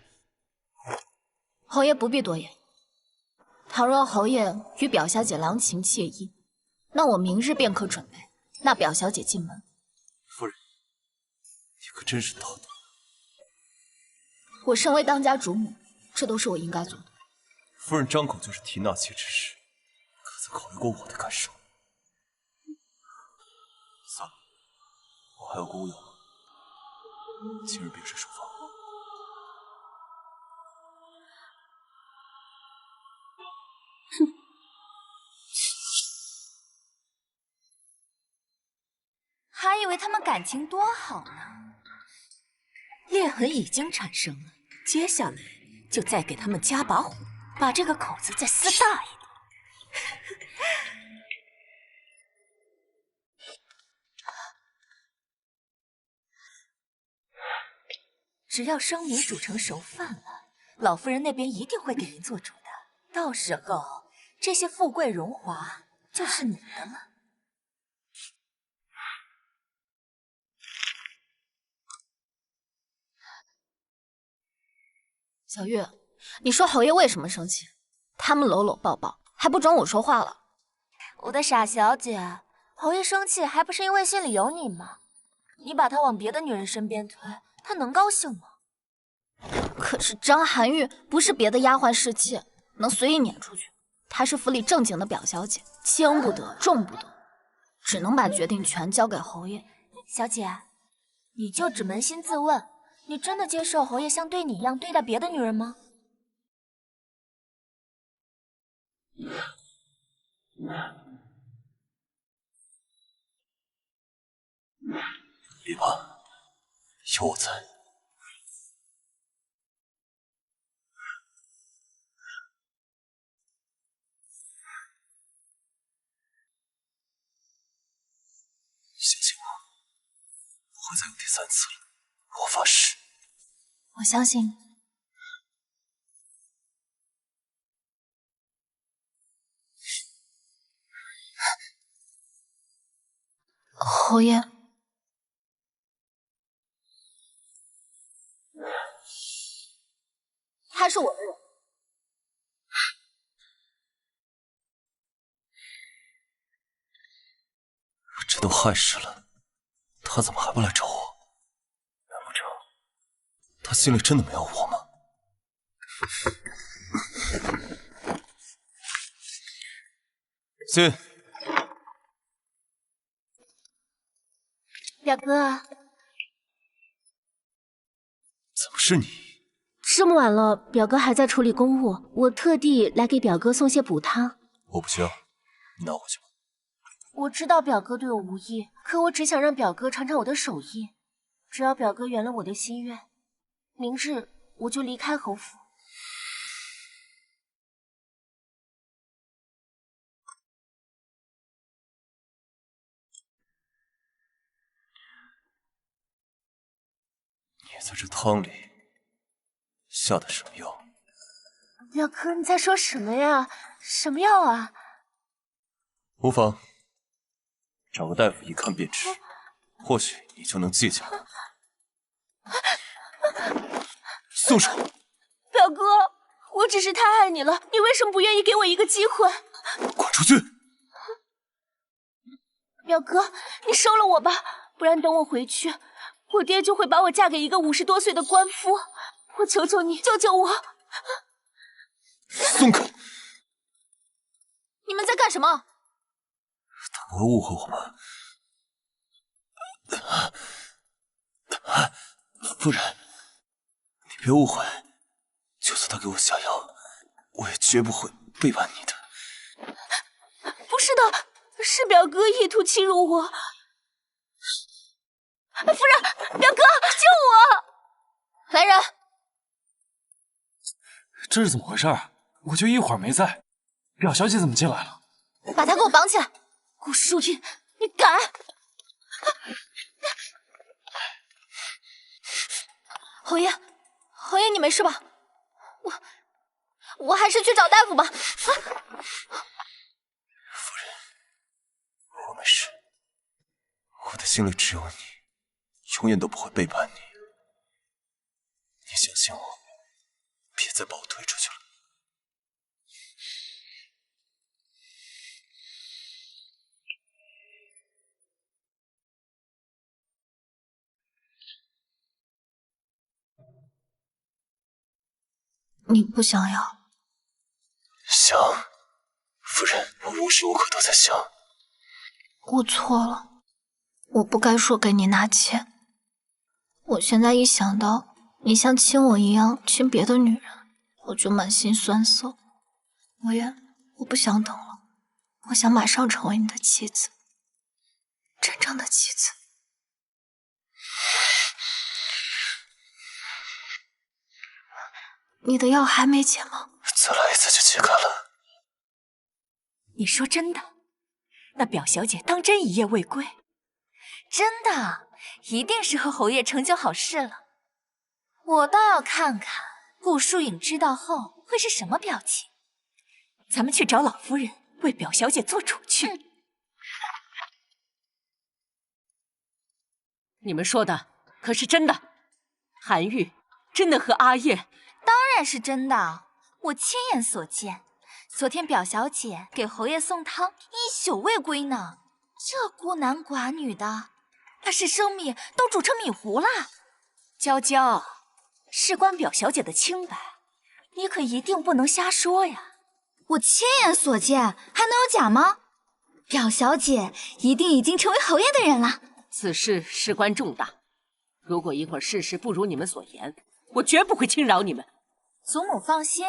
侯爷不必多言。倘若侯爷与表小姐郎情妾意，那我明日便可准备纳表小姐进门。夫人，你可真是道德。我身为当家主母，这都是我应该做的。夫人张口就是提纳妾之事，可曾考虑过我的感受？算了，我还有个乌药，今日便睡书房。还以为他们感情多好呢。裂痕已经产生了，接下来就再给他们加把火，把这个口子再撕大一点。只要生米煮成熟饭了，老夫人那边一定会给您做主的。到时候这些富贵荣华就是你的了。小月，你说侯爷为什么生气？他们搂搂抱抱，还不准我说话了。我的傻小姐，侯爷生气还不是因为心里有你吗？你把他往别的女人身边推，他能高兴吗？可是张含韵不是别的丫鬟侍妾，能随意撵出去。她是府里正经的表小姐，轻不得，重不得，只能把决定权交给侯爷。小姐，你就只扪心自问，你真的接受侯爷像对你一样对待别的女人吗？别怕，有我在。相信我，不会再有第三次了，我发誓。我相信你。侯爷，他是我的人。这都亥时了，他怎么还不来找我？难不成他心里真的没有我吗？进。表哥，怎么是你？这么晚了，表哥还在处理公务，我特地来给表哥送些补汤。我不需要，你拿回去吧。我知道表哥对我无意，可我只想让表哥尝尝我的手艺。只要表哥圆了我的心愿，明日我就离开侯府。你在这汤里下的什么药？表哥，你在说什么呀？什么药啊？无妨，找个大夫一看便知，或许你就能记下来。松手！表哥，我我只是太爱你了，你为什么不愿意给我一个机会？滚出去！表哥，你收了我吧，不然等我回去，我爹就会把我嫁给一个50多岁的官夫。我求求你，救救我！松开！你们在干什么？他不会误会我吧？夫人，你别误会，就算他给我下药，我也绝不会背叛你的。不是的，是表哥意图欺辱我。夫人，表哥，救我！来人！这是怎么回事？我就一会儿没在，表小姐怎么进来了？把他给我绑起来！顾淑云，你敢！侯爷，侯爷，你没事吧？我还是去找大夫吧。夫人，我没事，我的心里只有你，永远都不会背叛你。你相信我，别再把我推出去了。你不想要？想，夫人，我无时无刻都在想。我错了，我不该说给你拿钱。我现在一想到你像亲我一样亲别的女人，我就满心酸涩。我不想等了，我想马上成为你的妻子，真正的妻子。你的药还没解吗？再来一次就解开了。你说真的？那表小姐当真一夜未归？真的，一定是和侯爷成就好事了。我倒要看看顾疏影知道后会是什么表情。咱们去找老夫人为表小姐做主去。你们说的可是真的？韩愈真的和阿燕？当然是真的，我亲眼所见。昨天表小姐给侯爷送汤，一宿未归呢。这孤男寡女的，把是生米都煮成米糊了。娇娇，事关表小姐的清白，你可一定不能瞎说呀。我亲眼所见，还能有假吗？表小姐一定已经成为侯爷的人了。此事事关重大，如果一会儿事实不如你们所言，我绝不会轻饶你们。祖母放心，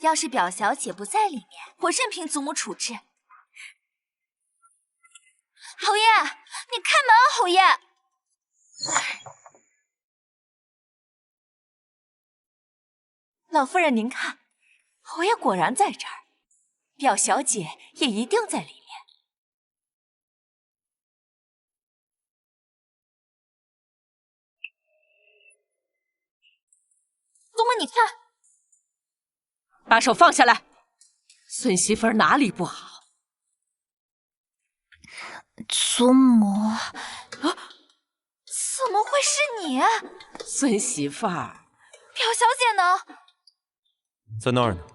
要是表小姐不在里面，我任凭祖母处置。侯爷，你开门啊，侯爷！老夫人，您看，侯爷果然在这儿，表小姐也一定在里面。祖母，你看，把手放下来！孙媳妇儿哪里不好？祖母，怎么会是你？孙媳妇儿，表小姐呢？在那儿呢。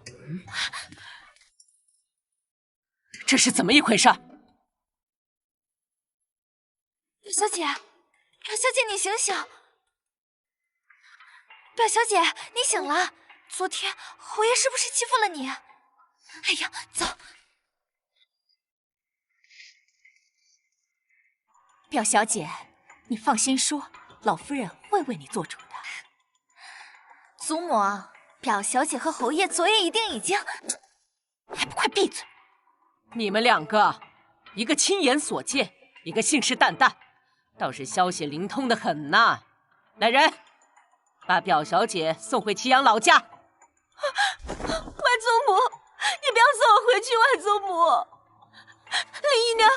这是怎么一回事？表小姐，表小姐，你醒醒！表小姐，你醒了？昨天侯爷是不是欺负了你？哎呀，走！表小姐，你放心说，老夫人会为你做主的。祖母，表小姐和侯爷昨夜一定已经……还不快闭嘴！你们两个，一个亲眼所见，一个信誓旦旦，倒是消息灵通的很呐。来人，把表小姐送回祁阳老家。外祖母，你不要送我回去，外祖母。林姨娘，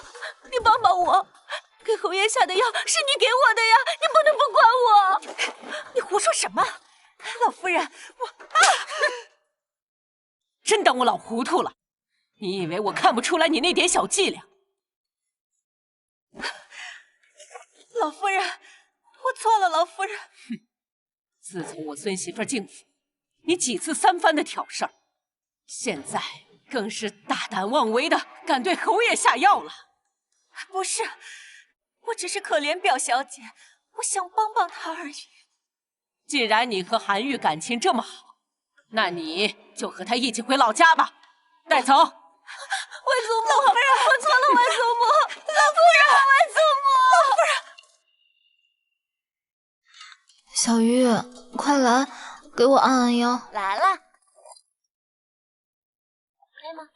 你帮帮我，给侯爷下的药是你给我的呀，你不能不管我。你胡说什么？老夫人，真当我老糊涂了？你以为我看不出来你那点小伎俩？老夫人，我错了，老夫人。自从我孙媳妇进府，你几次三番的挑事儿，现在更是大胆妄为的敢对侯爷下药了。不是，我只是可怜表小姐，我想帮帮她而已。既然你和韩愈感情这么好，那你就和他一起回老家吧。带走。魏祖母，老夫人，我错了，魏祖母，老夫人，魏祖母，老夫人。小玉，快来，给我按按腰。来了。可以吗？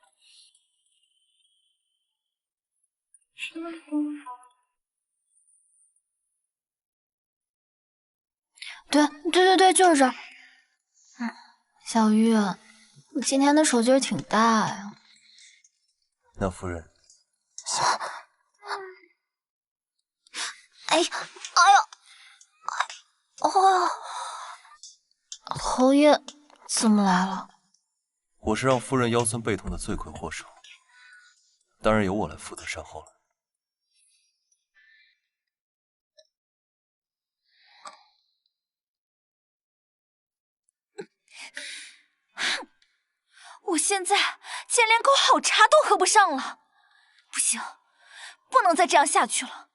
对，就是这儿。小玉，你今天的手劲儿挺大呀。那夫人，哎呀，侯爷怎么来了？我是让夫人腰酸背痛的罪魁祸首，当然由我来负责善后了。我现在竟连口好茶都喝不上了，不行，不能再这样下去了。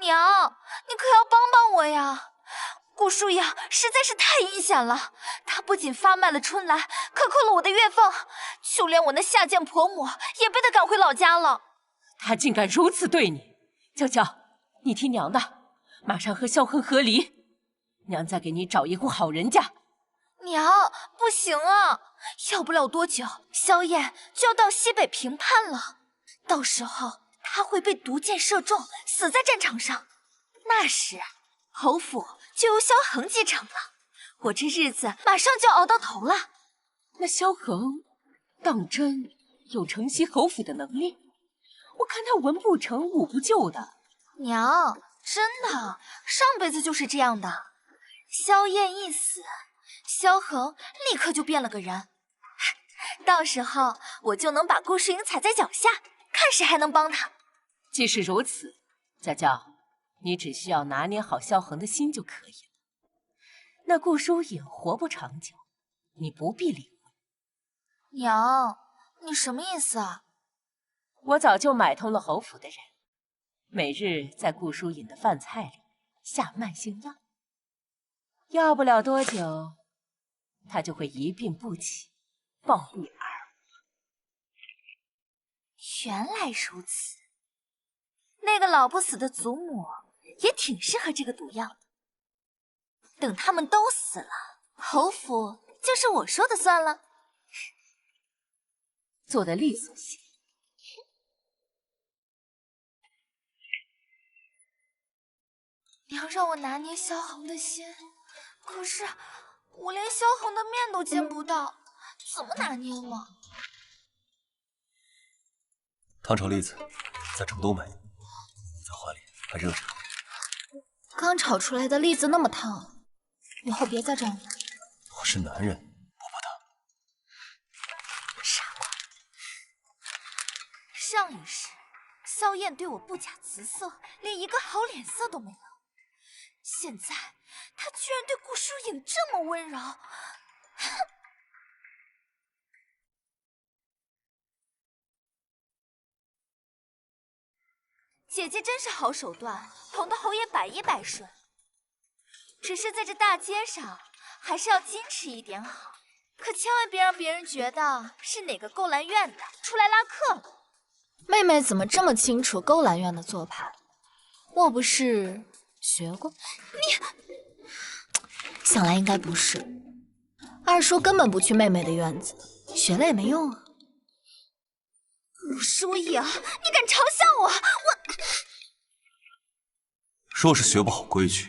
娘，你可要帮帮我呀！顾舒养实在是太阴险了，他不仅发卖了春来，克扣了我的月俸，就连我那下贱婆母也被他赶回老家了。他竟敢如此对你，娇娇，你听娘的，马上和萧恒和离，娘再给你找一户好人家。娘，不行啊！要不了多久，萧燕就要到西北平叛了，到时候她会被毒箭射中，死在战场上。那时，侯府就由萧恒继承了，我这日子马上就要熬到头了。那萧恒当真有承袭侯府的能力？我看他文不成武不就的。娘，真的，上辈子就是这样的。萧燕一死，萧恒立刻就变了个人，到时候我就能把顾世英踩在脚下，看谁还能帮他。既是如此，娇娇，你只需要拿捏好萧恒的心就可以了。那顾疏影活不长久，你不必理会。娘，你什么意思啊？我早就买通了侯府的人，每日在顾疏影的饭菜里下慢性药，要不了多久，他就会一病不起，暴毙而亡。原来如此，那个老不死的祖母也挺适合这个毒药的。等他们都死了，侯府就是我说的算了。做得利索些。娘让我拿捏萧恒的心，可是我连萧恒的面都见不到，怎么拿捏嘛？汤炒栗子在城东买，你在怀里还热着。刚炒出来的栗子那么烫，以后别再这样了。我是男人，摸不得。傻瓜！上一世，萧燕对我不假辞色，连一个好脸色都没有。现在她居然对顾疏影这么温柔，姐姐真是好手段，哄得侯爷百依百顺。只是在这大街上，还是要矜持一点好，可千万别让别人觉得是哪个勾栏院的出来拉客了。妹妹怎么这么清楚勾栏院的做派？莫不是学过？你想来应该不是。二叔根本不去妹妹的院子，学了也没用啊。顾疏影，你敢嘲笑我？我若是学不好规矩，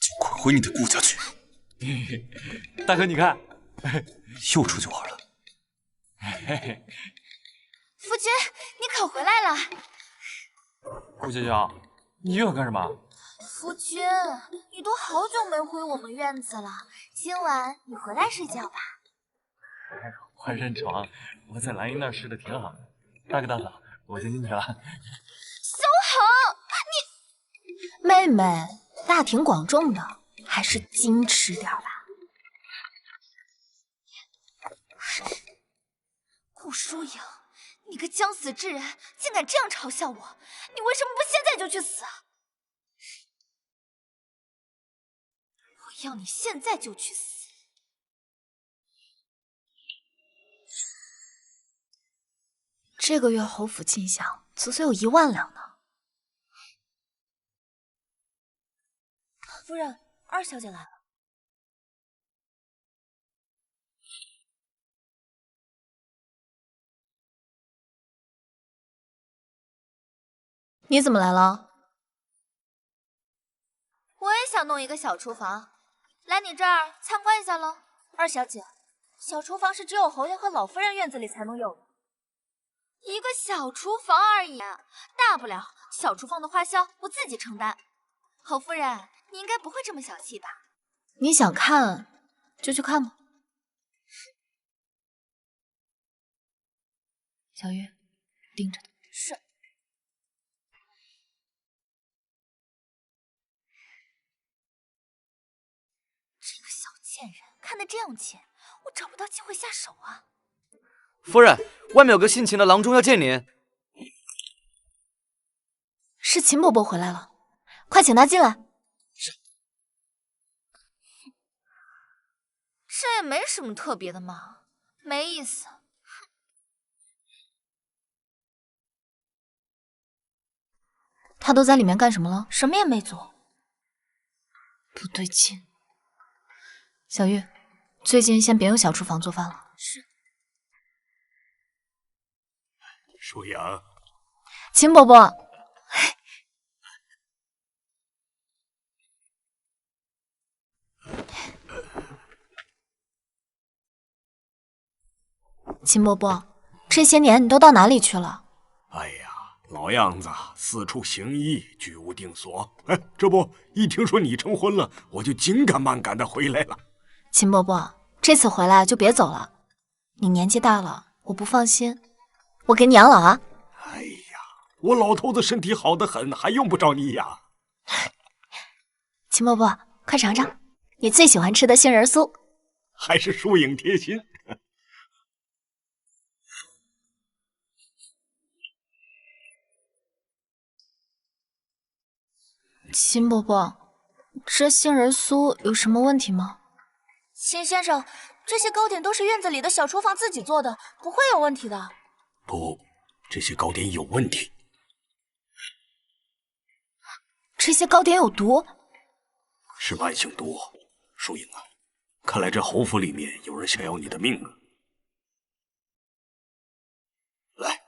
就滚回你的顾家去。大哥，你看，又出去玩了。夫君，你可回来了。顾娇娇，你又要干什么？夫君，你都好久没回我们院子了，今晚你回来睡觉吧。我认床，我在兰姨那儿睡得挺好的。大哥大嫂，我先进去了。萧恒，妹妹大庭广众的，还是矜持点吧。顾疏影，你个将死之人，竟敢这样嘲笑我！你为什么不现在就去死啊？我要你现在就去死！这个月侯府进项足足有1万两呢。夫人，二小姐来了。你怎么来了？我也想弄一个小厨房，来你这儿参观一下喽。二小姐，小厨房是只有侯爷和老夫人院子里才能有的，一个小厨房而已，大不了小厨房的花销我自己承担。侯夫人，你应该不会这么小气吧？你想看就去看吧。小月，盯着他。是。这个小贱人看得这样紧，我找不到机会下手啊！夫人，外面有个姓秦的郎中要见您。是秦伯伯回来了，快请他进来。这也没什么特别的嘛，没意思。他都在里面干什么了？什么也没做。不对劲。小玉，最近先别用小厨房做饭了。是。舒影，秦伯伯。秦伯伯，这些年你都到哪里去了？哎呀，老样子，四处行医，居无定所。哎，这不，一听说你成婚了，我就紧赶慢赶的回来了。秦伯伯，这次回来就别走了，你年纪大了，我不放心，我给你养老啊。哎呀，我老头子身体好得很，还用不着你养。秦伯伯，快尝尝你最喜欢吃的杏仁酥。还是疏影贴心。秦伯伯，这杏仁酥有什么问题吗？秦先生，这些糕点都是院子里的小厨房自己做的，不会有问题的。不，这些糕点有问题。这些糕点有毒？是慢性毒。疏影啊，看来这侯府里面有人想要你的命啊！来。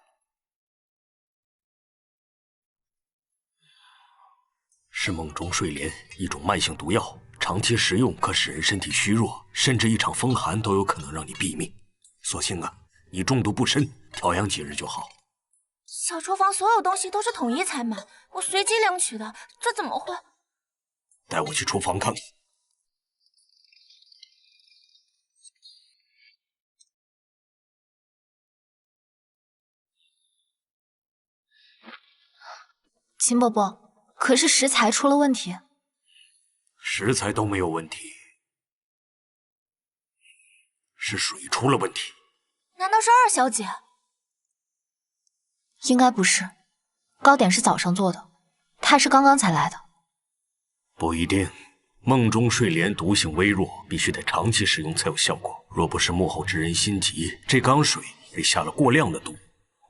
是梦中睡莲，一种慢性毒药，长期食用可使人身体虚弱，甚至一场风寒都有可能让你毙命。所幸啊，你中毒不深，调养几日就好。小厨房所有东西都是统一采买，我随机领取的，这怎么会？带我去厨房看看。秦伯伯，可是食材出了问题。食材都没有问题，是水出了问题。难道是二小姐？应该不是，糕点是早上做的，她是刚刚才来的。不一定，梦中睡莲毒性微弱，必须得长期使用才有效果。若不是幕后之人心急，这缸水被下了过量的毒，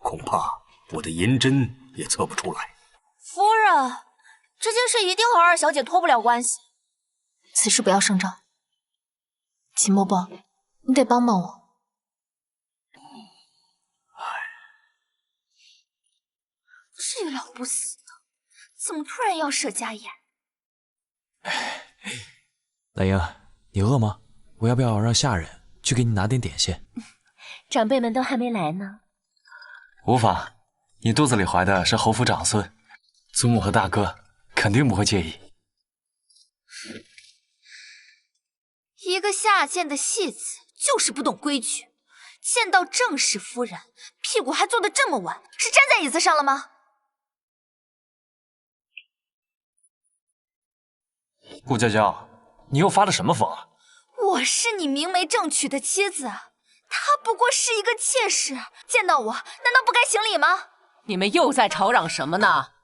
恐怕我的银针也测不出来。夫人，这件事一定和二小姐脱不了关系。此事不要声张。秦伯伯，你得帮帮我。这老不死的，怎么突然要设家宴？兰英，你饿吗？我要不要让下人去给你拿点点心？长辈们都还没来呢。无妨，你肚子里怀的是侯府长孙，祖母和大哥肯定不会介意。一个下贱的戏子，就是不懂规矩。见到正室夫人，屁股还坐得这么稳，是站在椅子上了吗？顾娇娇，你又发了什么疯啊？我是你明媒正娶的妻子啊，他不过是一个妾室，见到我难道不该行礼吗？你们又在吵嚷什么呢？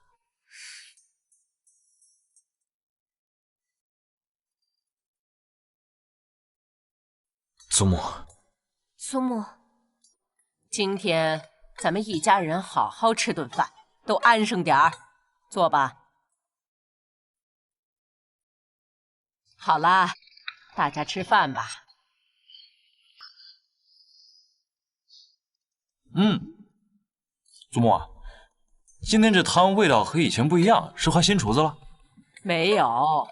祖母，苏木，今天咱们一家人好好吃顿饭，都安生点儿，坐吧。好啦，大家吃饭吧。祖母啊，今天这汤味道和以前不一样，是换新厨子了？没有，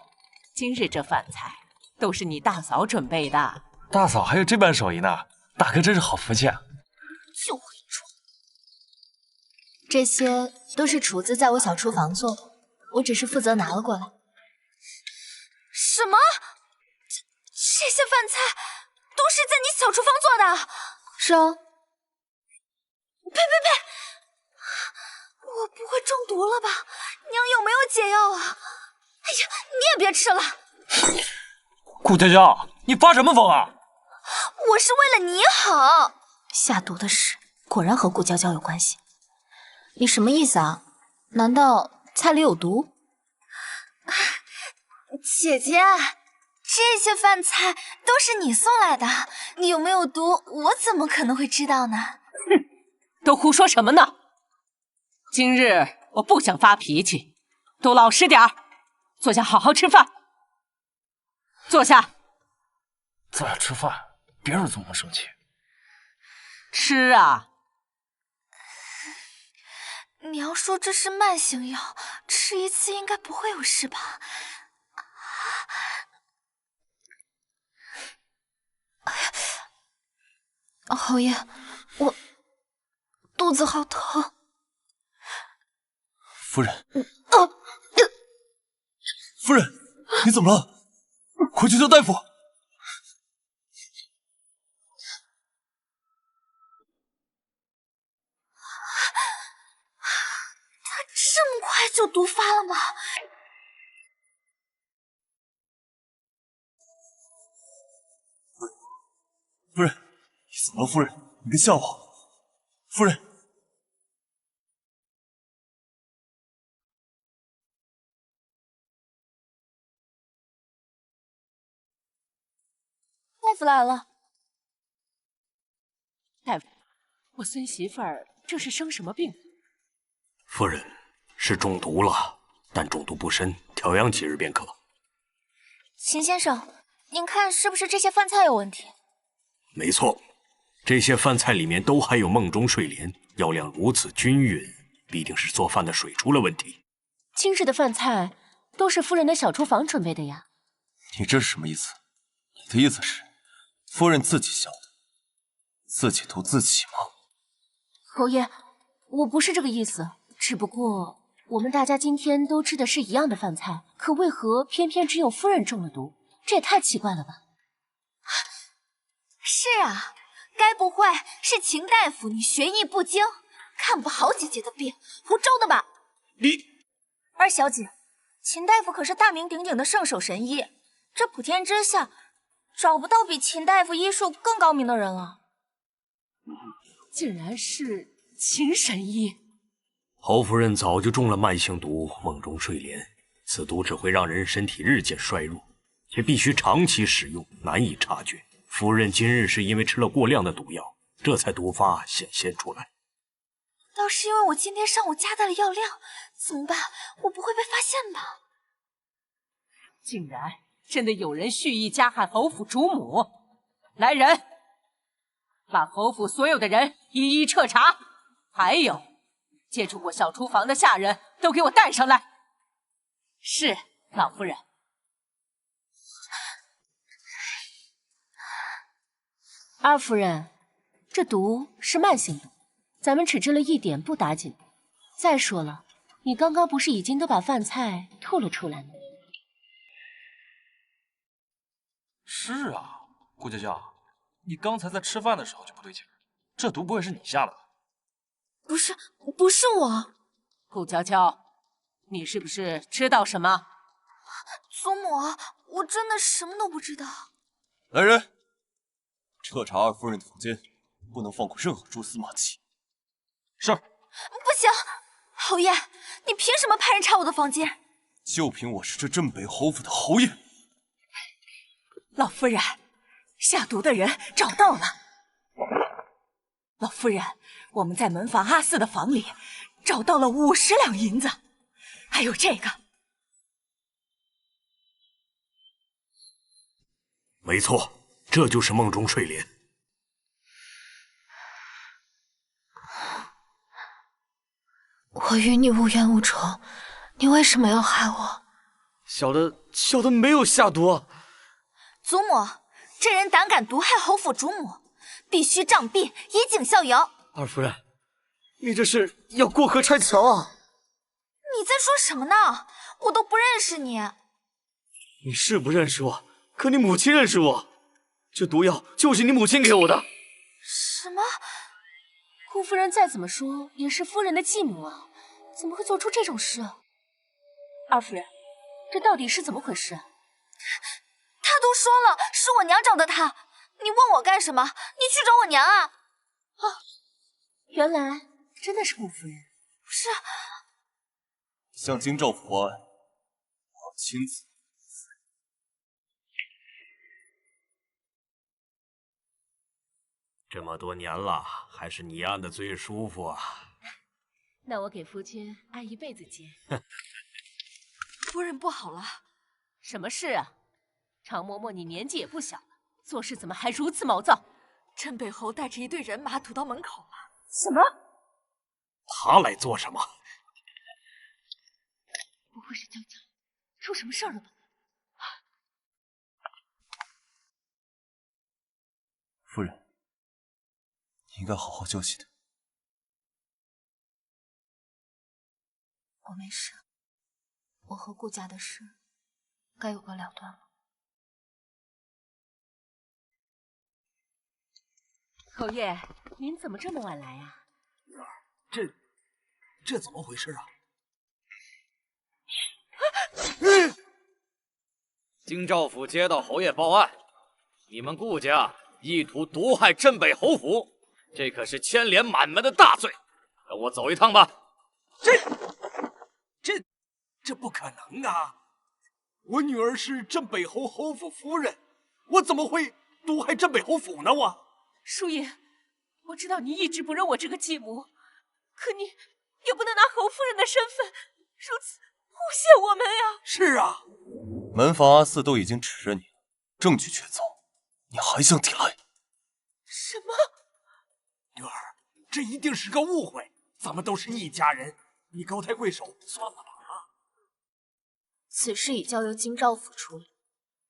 今日这饭菜都是你大嫂准备的。大嫂还有这般手艺呢，大哥真是好福气啊！就会装。这些都是厨子在我小厨房做的，我只是负责拿了过来。什么？这些饭菜都是在你小厨房做的？是啊。呸！我不会中毒了吧？娘有没有解药啊？哎呀，你也别吃了。顾娇娇，你发什么疯啊？我是为了你好。下毒的事果然和顾娇娇有关系。你什么意思啊？难道菜里有毒？姐姐，这些饭菜都是你送来的，你有没有毒，我怎么可能会知道呢？哼，都胡说什么呢？今日我不想发脾气，都老实点儿，坐下好好吃饭。坐下。坐下吃饭，别让祖母生气。吃啊！娘说这是慢性药，吃一次应该不会有事吧？侯爷，我肚子好疼。夫人，夫人，你怎么了？快去叫大夫！他这么快就毒发了吗？夫人，你怎么了？夫人，你别吓我。夫人，大夫来了。大夫，我孙媳妇儿这是生什么病？夫人是中毒了，但中毒不深，调养几日便可。秦先生，您看是不是这些饭菜有问题？没错，这些饭菜里面都含有梦中睡莲，药量如此均匀，必定是做饭的水出了问题。今日的饭菜都是夫人的小厨房准备的呀。你这是什么意思？你的意思是，夫人自己下的，自己毒自己吗？侯爷，我不是这个意思，只不过我们大家今天都吃的是一样的饭菜，可为何偏偏只有夫人中了毒？这也太奇怪了吧！是啊，该不会是秦大夫你学艺不精，看不好姐姐的病，胡诌的吧？你二小姐，秦大夫可是大名鼎鼎的圣手神医，这普天之下找不到比秦大夫医术更高明的人了。竟然是秦神医！侯夫人早就中了慢性毒梦中睡莲，此毒只会让人身体日渐衰弱，且必须长期使用，难以察觉。夫人今日是因为吃了过量的毒药，这才毒发显现出来。倒是因为我今天上午加大了药量，怎么办？我不会被发现吧？竟然真的有人蓄意加害侯府主母！来人，把侯府所有的人一一彻查，还有接触过小厨房的下人都给我带上来。是，老夫人。二夫人，这毒是慢性毒，咱们只治了一点，不打紧。再说了，你刚刚不是已经都把饭菜吐了出来吗？是啊，顾娇娇，你刚才在吃饭的时候就不对劲，这毒不会是你下的吧？不是我。顾娇娇，你是不是知道什么？祖母，我真的什么都不知道。来人，彻查二夫人的房间，不能放过任何蛛丝马迹。是。不行，侯爷，你凭什么派人查我的房间？就凭我是这镇北侯府的侯爷。老夫人，下毒的人找到了。老夫人，我们在门房阿四的房里找到了50两银子，还有这个。没错，这就是梦中睡莲。我与你无冤无仇，你为什么要害我？小的没有下毒。祖母，这人胆敢毒害侯府主母，必须杖毙，以儆效尤。二夫人，你这是要过河拆桥啊！你在说什么呢？我都不认识你。你是不认识我，可你母亲认识我。这毒药就是你母亲给我的。什么？顾夫人再怎么说也是夫人的继母啊，怎么会做出这种事？二夫人，这到底是怎么回事？他都说了是我娘找的他，你问我干什么？你去找我娘啊！啊，原来真的是顾夫人。是。向京兆府报案，我亲自。这么多年了，还是你按的最舒服啊。那我给夫君按一辈子肩。夫人不好了。什么事啊？常嬷嬷，你年纪也不小了，做事怎么还如此毛躁？镇北侯带着一队人马堵到门口了。什么？他来做什么？不会是江江出什么事儿了吧？夫人，你应该好好休息的。我没事，我和顾家的事该有个了断了。侯爷，您怎么这么晚来啊？女儿，这怎么回事啊？京兆府接到侯爷报案，你们顾家意图毒害镇北侯府，这可是牵连满门的大罪。跟我走一趟吧。这不可能啊！我女儿是镇北侯侯府夫人，我怎么会毒害镇北侯府呢？叔爷，我知道你一直不认我这个继母，可你也不能拿侯夫人的身份如此诬陷我们呀！是啊，门房阿四都已经指认你了，证据确凿，你还想抵赖？什么？女儿，这一定是个误会，咱们都是一家人，你高抬贵手，算了吧。此事已交由京兆府处理，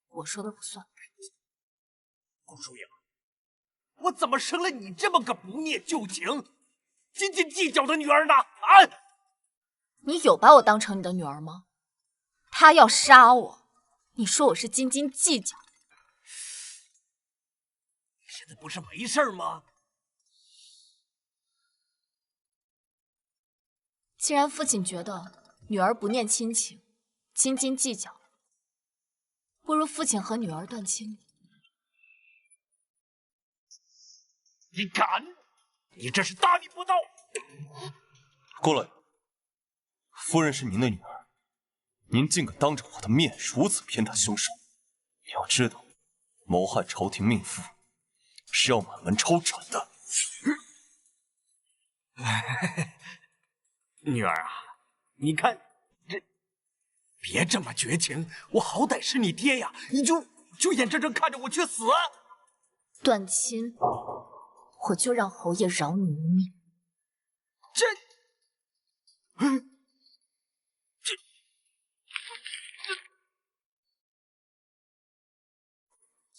我说的不算。顾疏影，我怎么生了你这么个不念旧情、斤斤计较的女儿呢？啊！你有把我当成你的女儿吗？他要杀我，你说我是斤斤计较？现在不是没事吗？既然父亲觉得女儿不念亲情，斤斤计较，不如父亲和女儿断亲。你敢？你这是大逆不道！过来，夫人是您的女儿，您竟敢当着我的面如此偏袒凶手！你要知道，谋害朝廷命妇是要满门抄斩的。女儿啊，你看这，别这么绝情，我好歹是你爹呀，你就眼睁睁看着我去死？断亲，我就让侯爷饶你一命。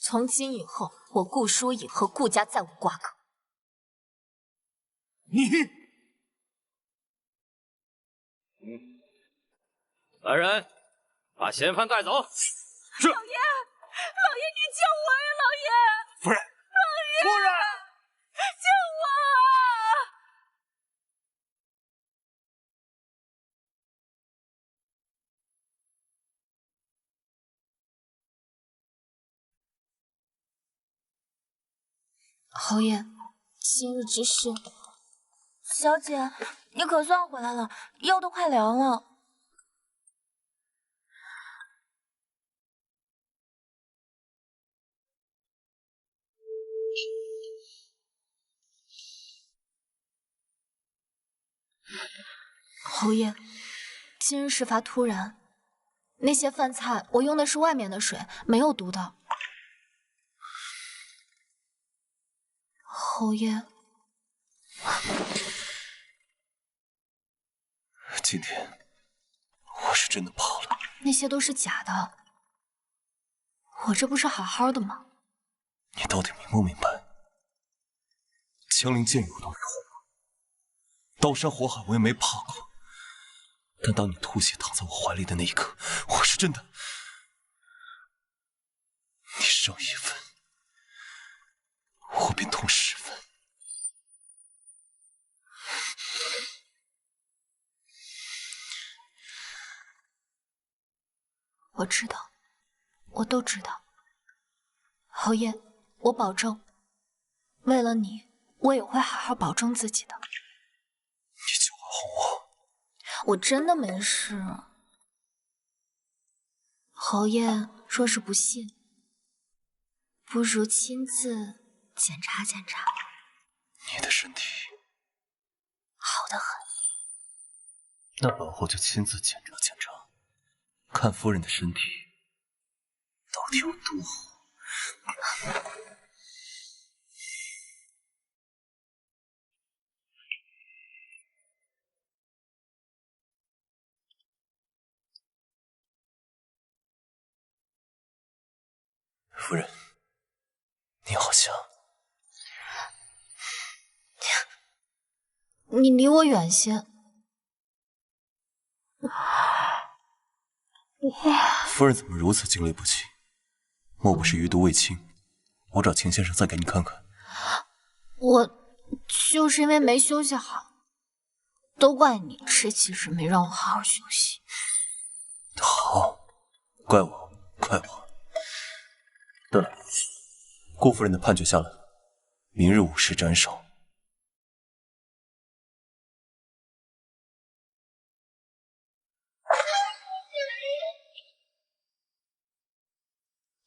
从今以后，我顾疏影和顾家再无瓜葛。你，来人，把嫌犯带走。是。老爷，你救我呀！老爷，夫人，老爷，夫人，救我啊！侯爷，今日之事，小姐，你可算回来了，药都快凉了。侯爷，今日事发突然，那些饭菜我用的是外面的水，没有毒的。侯爷，今天我是真的跑了。那些都是假的，我这不是好好的吗？你到底明不明白？枪林剑雨我都没碰过，刀山火海我也没怕过。但当你吐血躺在我怀里的那一刻，我是真的。你伤1分，我便痛10分。我知道，我都知道。侯爷，我保证，为了你，我也会好好保重自己的。你就会哄我？我真的没事。侯爷，若是不信，不如亲自检查检查。你的身体好得很。那老后就亲自检查检查，看夫人的身体到底有多好。夫人，你好像……你离我远些。夫人怎么如此惊雷不起？莫不是余毒未清？我找秦先生再给你看看。我就是因为没休息好，都怪你吃起时没让我好好休息。好，怪我，怪我。对了，顾夫人的判决下来了，明日午时斩首。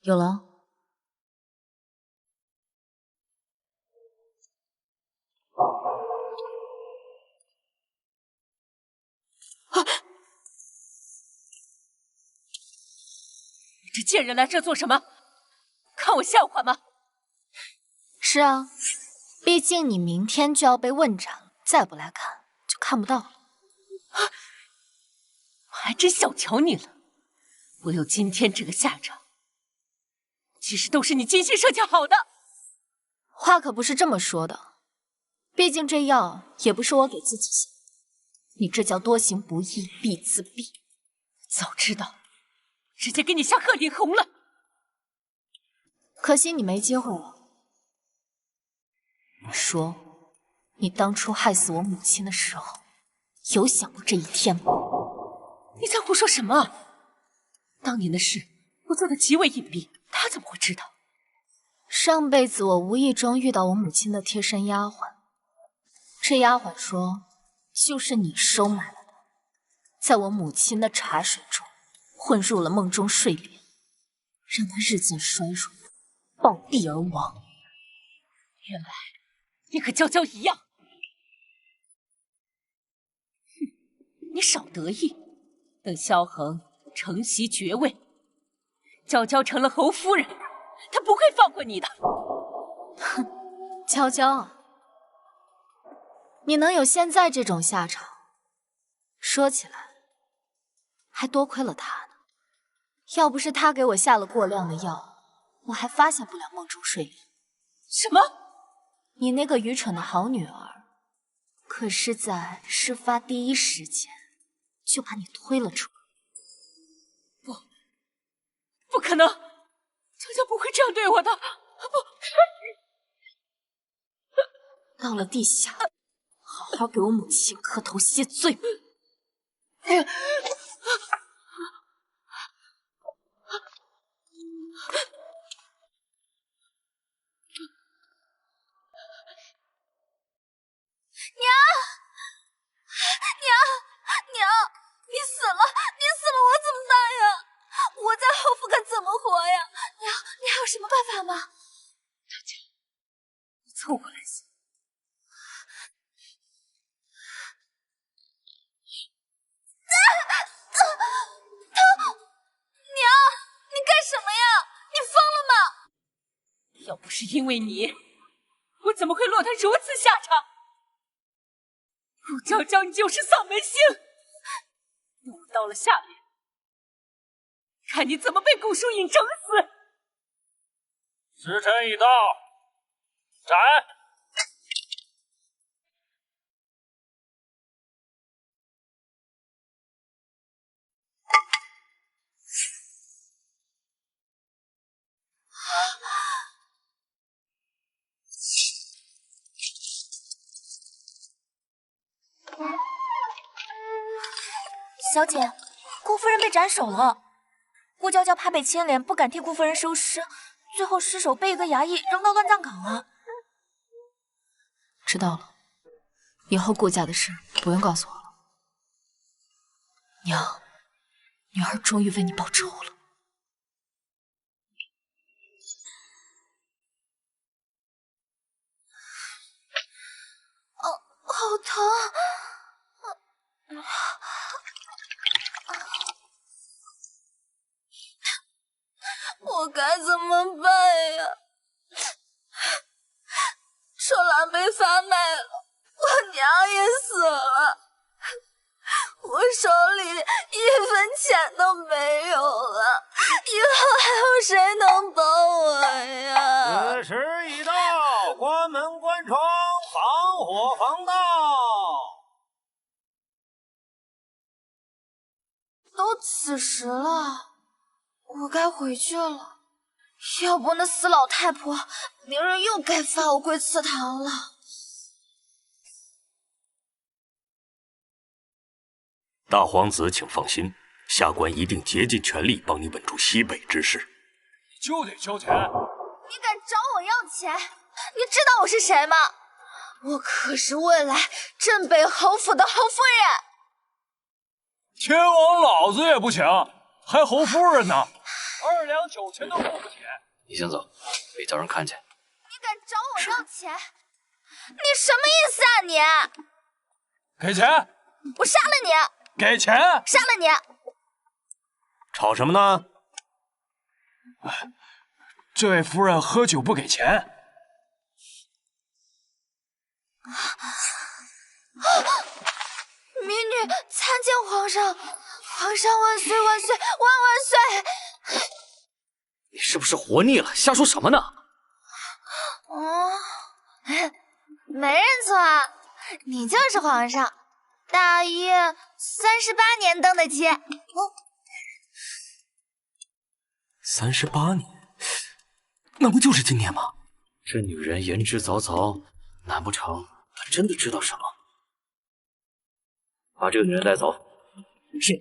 有了。你这贱人来这做什么？看我笑话吗？是啊，毕竟你明天就要被问斩了，再不来看就看不到了。我还真小瞧你了，我有今天这个下场，其实都是你精心设计好的。话可不是这么说的，毕竟这药也不是我给自己下，你这叫多行不义必自毙。早知道，直接给你下鹤顶红了。可惜你没机会了。你说，你当初害死我母亲的时候，有想过这一天吗？你在胡说什么？当年的事我做的极为隐蔽，他怎么会知道？上辈子我无意中遇到我母亲的贴身丫鬟，这丫鬟说，就是你收买了她，在我母亲的茶水中混入了梦中睡莲，让她日渐衰弱，暴毙而亡。原来你和娇娇一样。哼，你少得意，等萧恒承袭爵位，娇娇成了侯夫人，他不会放过你的。哼，娇娇啊，你能有现在这种下场，说起来还多亏了他呢。要不是他给我下了过量的药，我还发现不了梦中睡莲。什么？你那个愚蠢的好女儿，可是在事发第一时间就把你推了出来。不可能，娇娇不会这样对我的。不，到了地下，好好给我母亲磕头谢罪。要不是因为你，我怎么会落得如此下场？顾娇娇，你就是丧门星！等我到了下面，看你怎么被顾疏影整死！时辰已到，斩！小姐，顾夫人被斩首了。顾娇娇怕被牵连，不敢替顾夫人收尸，最后失手被一个衙役扔到乱葬岗了。知道了，以后顾家的事不用告诉我了。娘，女儿终于为你报仇了。好疼！我该怎么办呀？春兰被发卖了，我娘也死了，我手里一分钱都没有了，以后还有谁能帮我呀？子时已到，关门关窗，防火防盗。都此时了，我该回去了，要不那死老太婆明日又该罚我跪祠堂了。大皇子，请放心，下官一定竭尽全力帮你稳住西北之事。就得交钱！你敢找我要钱？你知道我是谁吗？我可是未来镇北侯府的侯夫人。天王老子也不请，还侯夫人呢？2两酒钱都付不起。你先走，别叫人看见。你敢找我要钱？你什么意思啊你？给钱！我杀了你！给钱！杀了你！吵什么呢？这位夫人喝酒不给钱。民女参见皇上，皇上万岁万岁万万岁！你是不是活腻了？瞎说什么呢？没认错啊，你就是皇上，大约38年登的基。38年，那不就是今年吗？这女人言之凿凿，难不成她真的知道什么？把这个女人带走。是。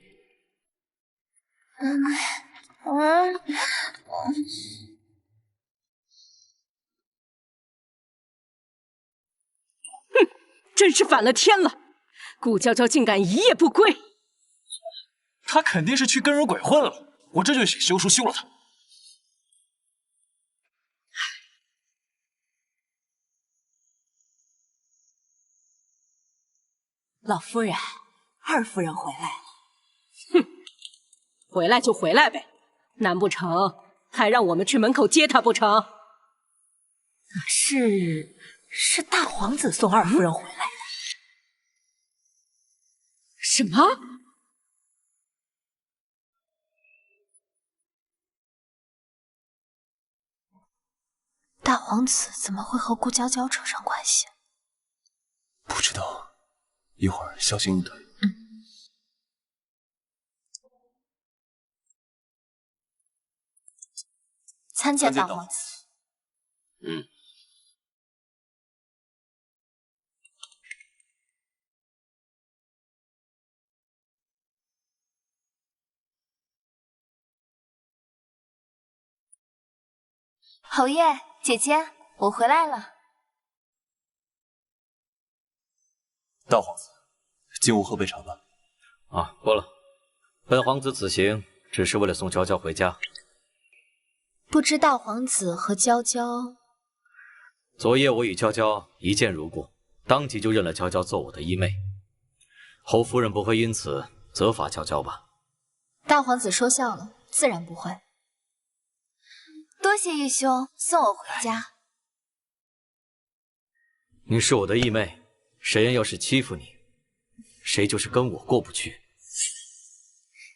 真是反了天了！顾娇娇竟敢一夜不归，她肯定是去跟人鬼混了，我这就写休书休了她。老夫人，二夫人回来了。哼，回来就回来呗，难不成还让我们去门口接她不成？是大皇子送二夫人回来的。什么？大皇子怎么会和顾娇娇扯上关系？不知道，一会儿小心应对。参见大皇子。侯爷，姐姐，我回来了。大皇子，进屋喝杯茶吧。啊，过了。本皇子此行只是为了送娇娇回家。不知大皇子和娇娇……昨夜我与娇娇一见如故，当即就认了娇娇做我的衣妹。侯夫人不会因此责罚娇娇吧？大皇子说笑了，自然不会。对多谢义兄送我回家。你是我的义妹，谁人要是欺负你，谁就是跟我过不去。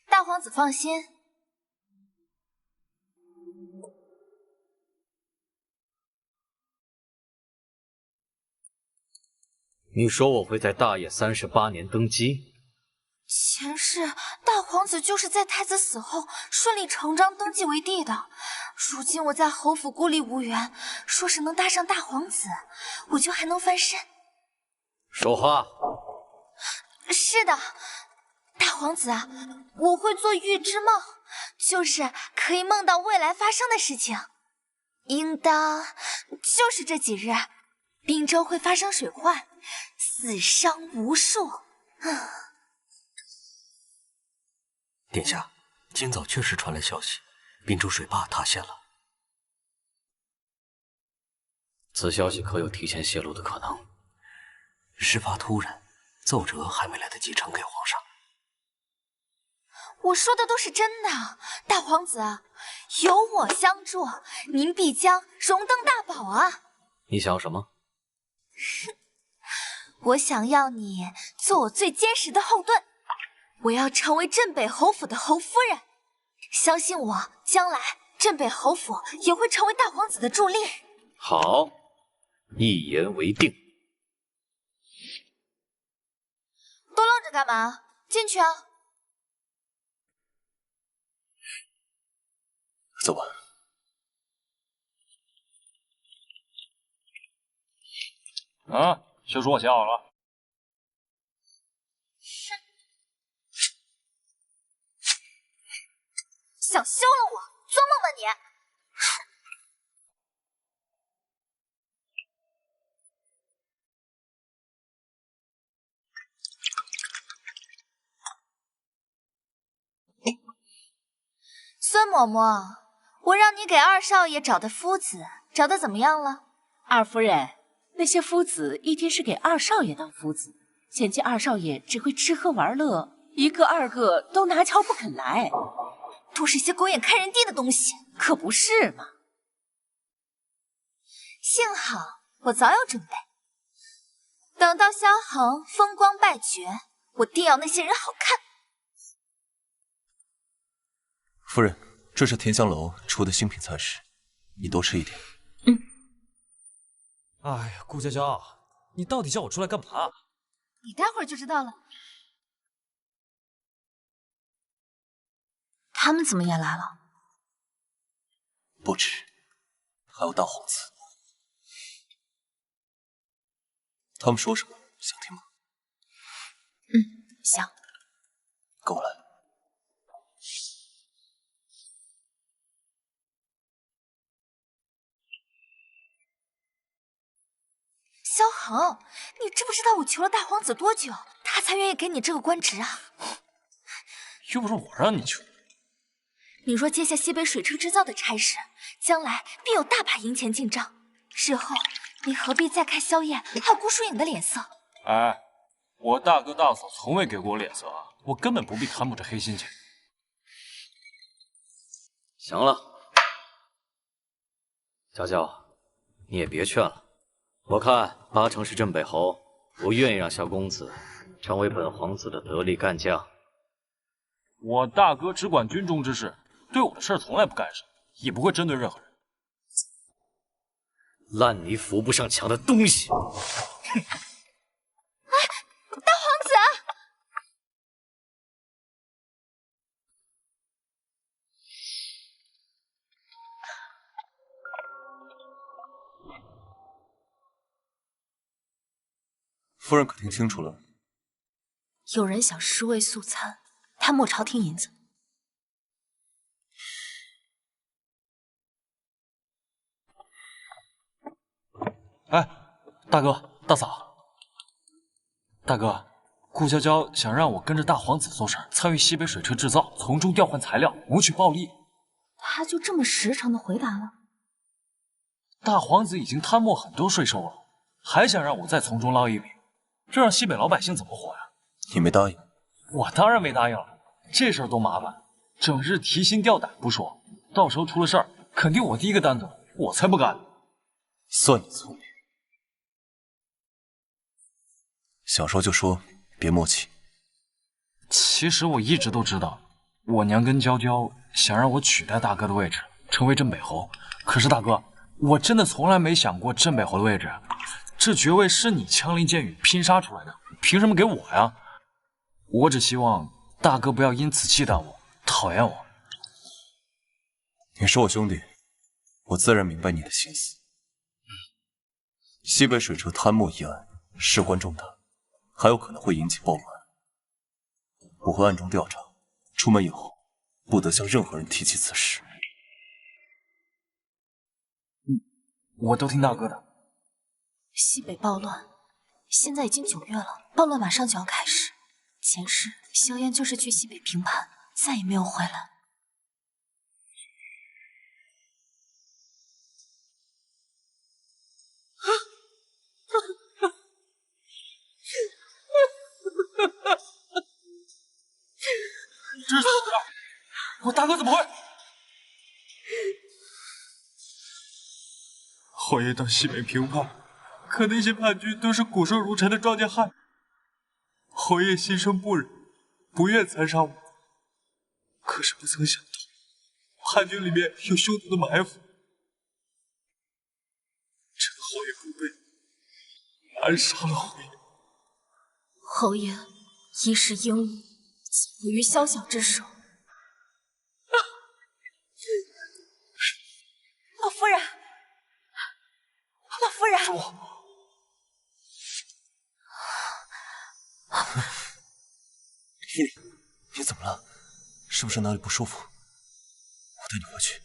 大皇子放心，你说我会在大业38年登基？前世大皇子就是在太子死后顺理成章登基为帝的。如今我在侯府孤立无援，说是能搭上大皇子，我就还能翻身。说话。是的，大皇子，我会做预知梦，就是可以梦到未来发生的事情。应当就是这几日，滨州会发生水患，死伤无数。殿下，今早确实传来消息，滨州水坝塌陷了。此消息可有提前泄露的可能？事发突然，奏折还没来得及呈给皇上。我说的都是真的，大皇子，有我相助，您必将荣登大宝啊！你想要什么？我想要你做我最坚实的后盾，我要成为镇北侯府的侯夫人。相信我，将来镇北侯府也会成为大皇子的助力。好，一言为定。都愣着干嘛？进去啊！走吧。啊，休书我写好了。想休了我？做梦吧你！孙嬷嬷，我让你给二少爷找的夫子，找的怎么样了？二夫人，那些夫子一定是给二少爷当夫子，嫌弃二少爷只会吃喝玩乐，一个二个都拿翘不肯来，都是些狗眼看人低的东西，可不是嘛？幸好我早有准备，等到萧恒风光败绝，我定要那些人好看。夫人，这是甜香楼出的新品餐食，你多吃一点。哎呀，顾娇娇，你到底叫我出来干嘛？你待会儿就知道了。他们怎么也来了？不止，还有大皇子。他们说什么？想听吗？想。跟我来。萧恒，你知不知道我求了大皇子多久，他才愿意给你这个官职啊？又不是我让你求。你若接下西北水车制造的差事，将来必有大把银钱进账。日后你何必再看萧燕还有顾疏影的脸色？哎，我大哥大嫂从未给过我脸色啊，我根本不必看不着黑心钱。行了，娇娇，你也别劝了。我看八成是镇北侯不愿意让萧公子成为本皇子的得力干将。我大哥只管军中之事，对我的事从来不干涉，也不会针对任何人。烂泥扶不上墙的东西！哎，大皇子！夫人可听清楚了？有人想尸位素餐，贪没朝廷银子。哎，大哥大嫂，大哥，顾娇娇想让我跟着大皇子做事，参与西北水车制造，从中调换材料，谋取暴利。他就这么实诚的回答了。大皇子已经贪没很多税收了，还想让我再从中捞一笔，这让西北老百姓怎么活呀？你没答应？我当然没答应了，这事儿多麻烦，整日提心吊胆不说，到时候出了事儿，肯定我第一个担走，我才不干。算你聪明，想说就说，别磨叽。其实我一直都知道，我娘跟娇娇想让我取代大哥的位置，成为镇北侯。可是大哥，我真的从来没想过镇北侯的位置。这爵位是你枪林剑雨拼杀出来的，凭什么给我呀？我只希望大哥不要因此忌惮我、讨厌我。你是我兄弟，我自然明白你的心思。西北水车贪墨一案事关重大，还有可能会引起暴乱。我会暗中调查，出门以后不得向任何人提起此事。我都听大哥的。西北暴乱，现在已经9月了，暴乱马上就要开始。前世萧炎就是去西北平叛，再也没有回来。这是我大哥怎么会？侯爷到西北平叛，可那些叛军都是骨瘦如柴的庄稼汉。侯爷心生不忍，不愿残杀我。可是不曾想到，叛军里面有凶徒的埋伏。这个侯爷不备，暗杀了侯爷。侯爷一世英武，死于宵小之手。老夫人，老夫人，依琳，你怎么了？是不是哪里不舒服？我带你回去。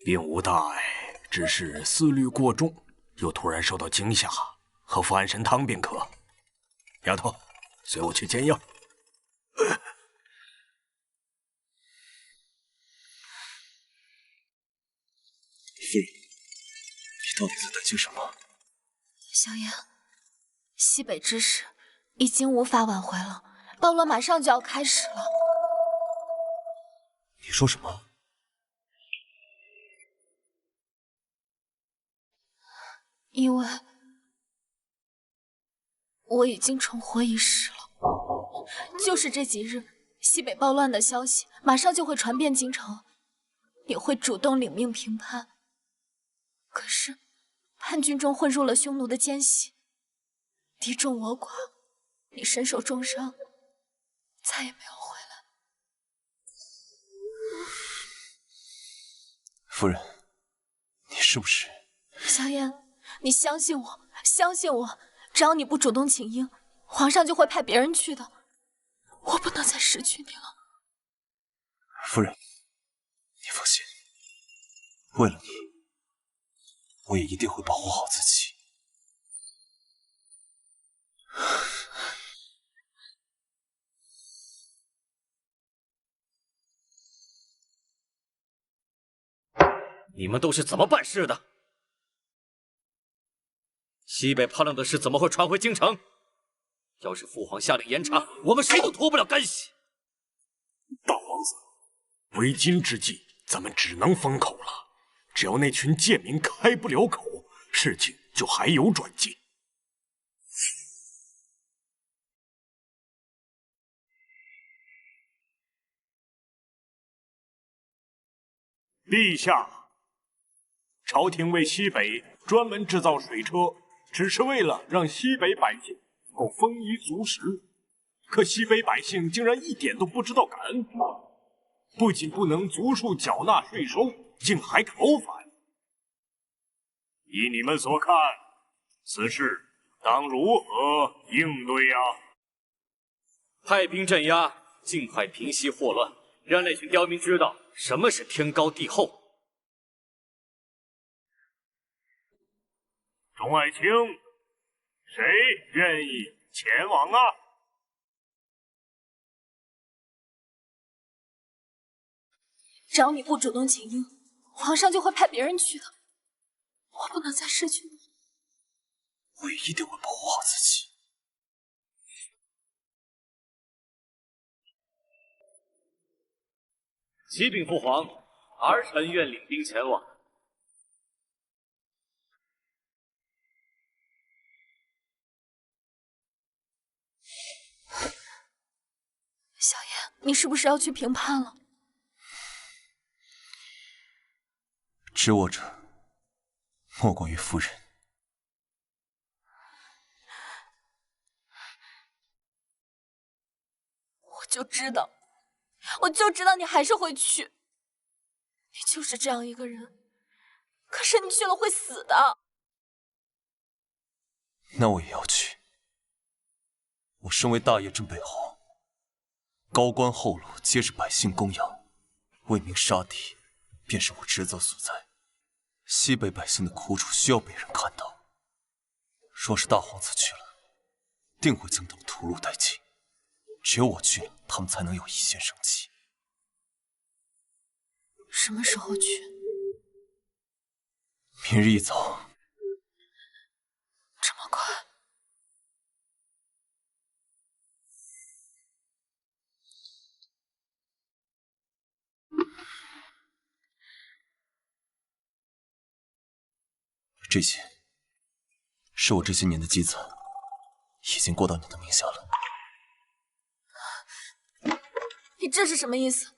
并无大碍，只是思虑过重，又突然受到惊吓，喝服安神汤便可。丫头，随我去煎药。夫人，你到底在担心什么？萧炎，西北之事已经无法挽回了，暴乱马上就要开始了。你说什么？因为我已经重活一世了。就是这几日，西北暴乱的消息马上就会传遍京城，也会主动领命平叛。可是叛军中混入了匈奴的奸细，敌众我寡，你身受重伤，再也没有回来。夫人，你是不是？萧炎，你相信我，相信我，只要你不主动请缨，皇上就会派别人去的。我不能再失去你了。夫人，你放心，为了你，我也一定会保护好自己。你们都是怎么办事的？西北叛乱的事怎么会传回京城？要是父皇下令严查，我们谁都脱不了干系。大王子，为今之计，咱们只能封口了。只要那群贱民开不了口，事情就还有转机。陛下，朝廷为西北专门制造水车，只是为了让西北百姓够丰衣足食。可西北百姓竟然一点都不知道感恩，不仅不能足数缴纳税收，竟还讨反。依你们所看，此事当如何应对呀？派兵镇压，尽快平息祸乱，让那群刁民知道什么是天高地厚。众爱卿，谁愿意前往啊？只要你不主动请缨，皇上就会派别人去的。我不能再失去你。我也一定会保护好自己。启禀父皇，儿臣愿领兵前往。小燕，你是不是要去评判了？知我者，莫过于夫人。我就知道你还是会去。你就是这样一个人，可是你去了会死的。那我也要去。我身为大业镇北侯，高官厚禄皆是百姓供养，为民杀敌，便是我职责所在。西北百姓的苦楚需要被人看到。若是大皇子去了，定会将他们屠戮殆尽。只有我去了，他们才能有一线生机。什么时候去？明日一早。这么快？这些是我这些年的积攒，已经过到你的名下了。你这是什么意思？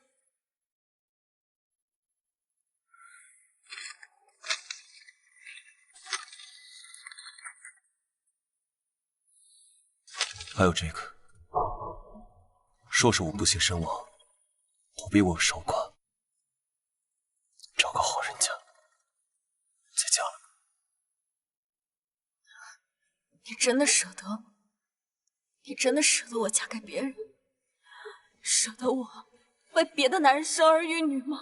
还有这个，若是我不幸身亡，不必为我守寡，找个好人家再嫁了。你真的舍得？你真的舍得我嫁给别人？舍得我为别的男人生儿育女吗？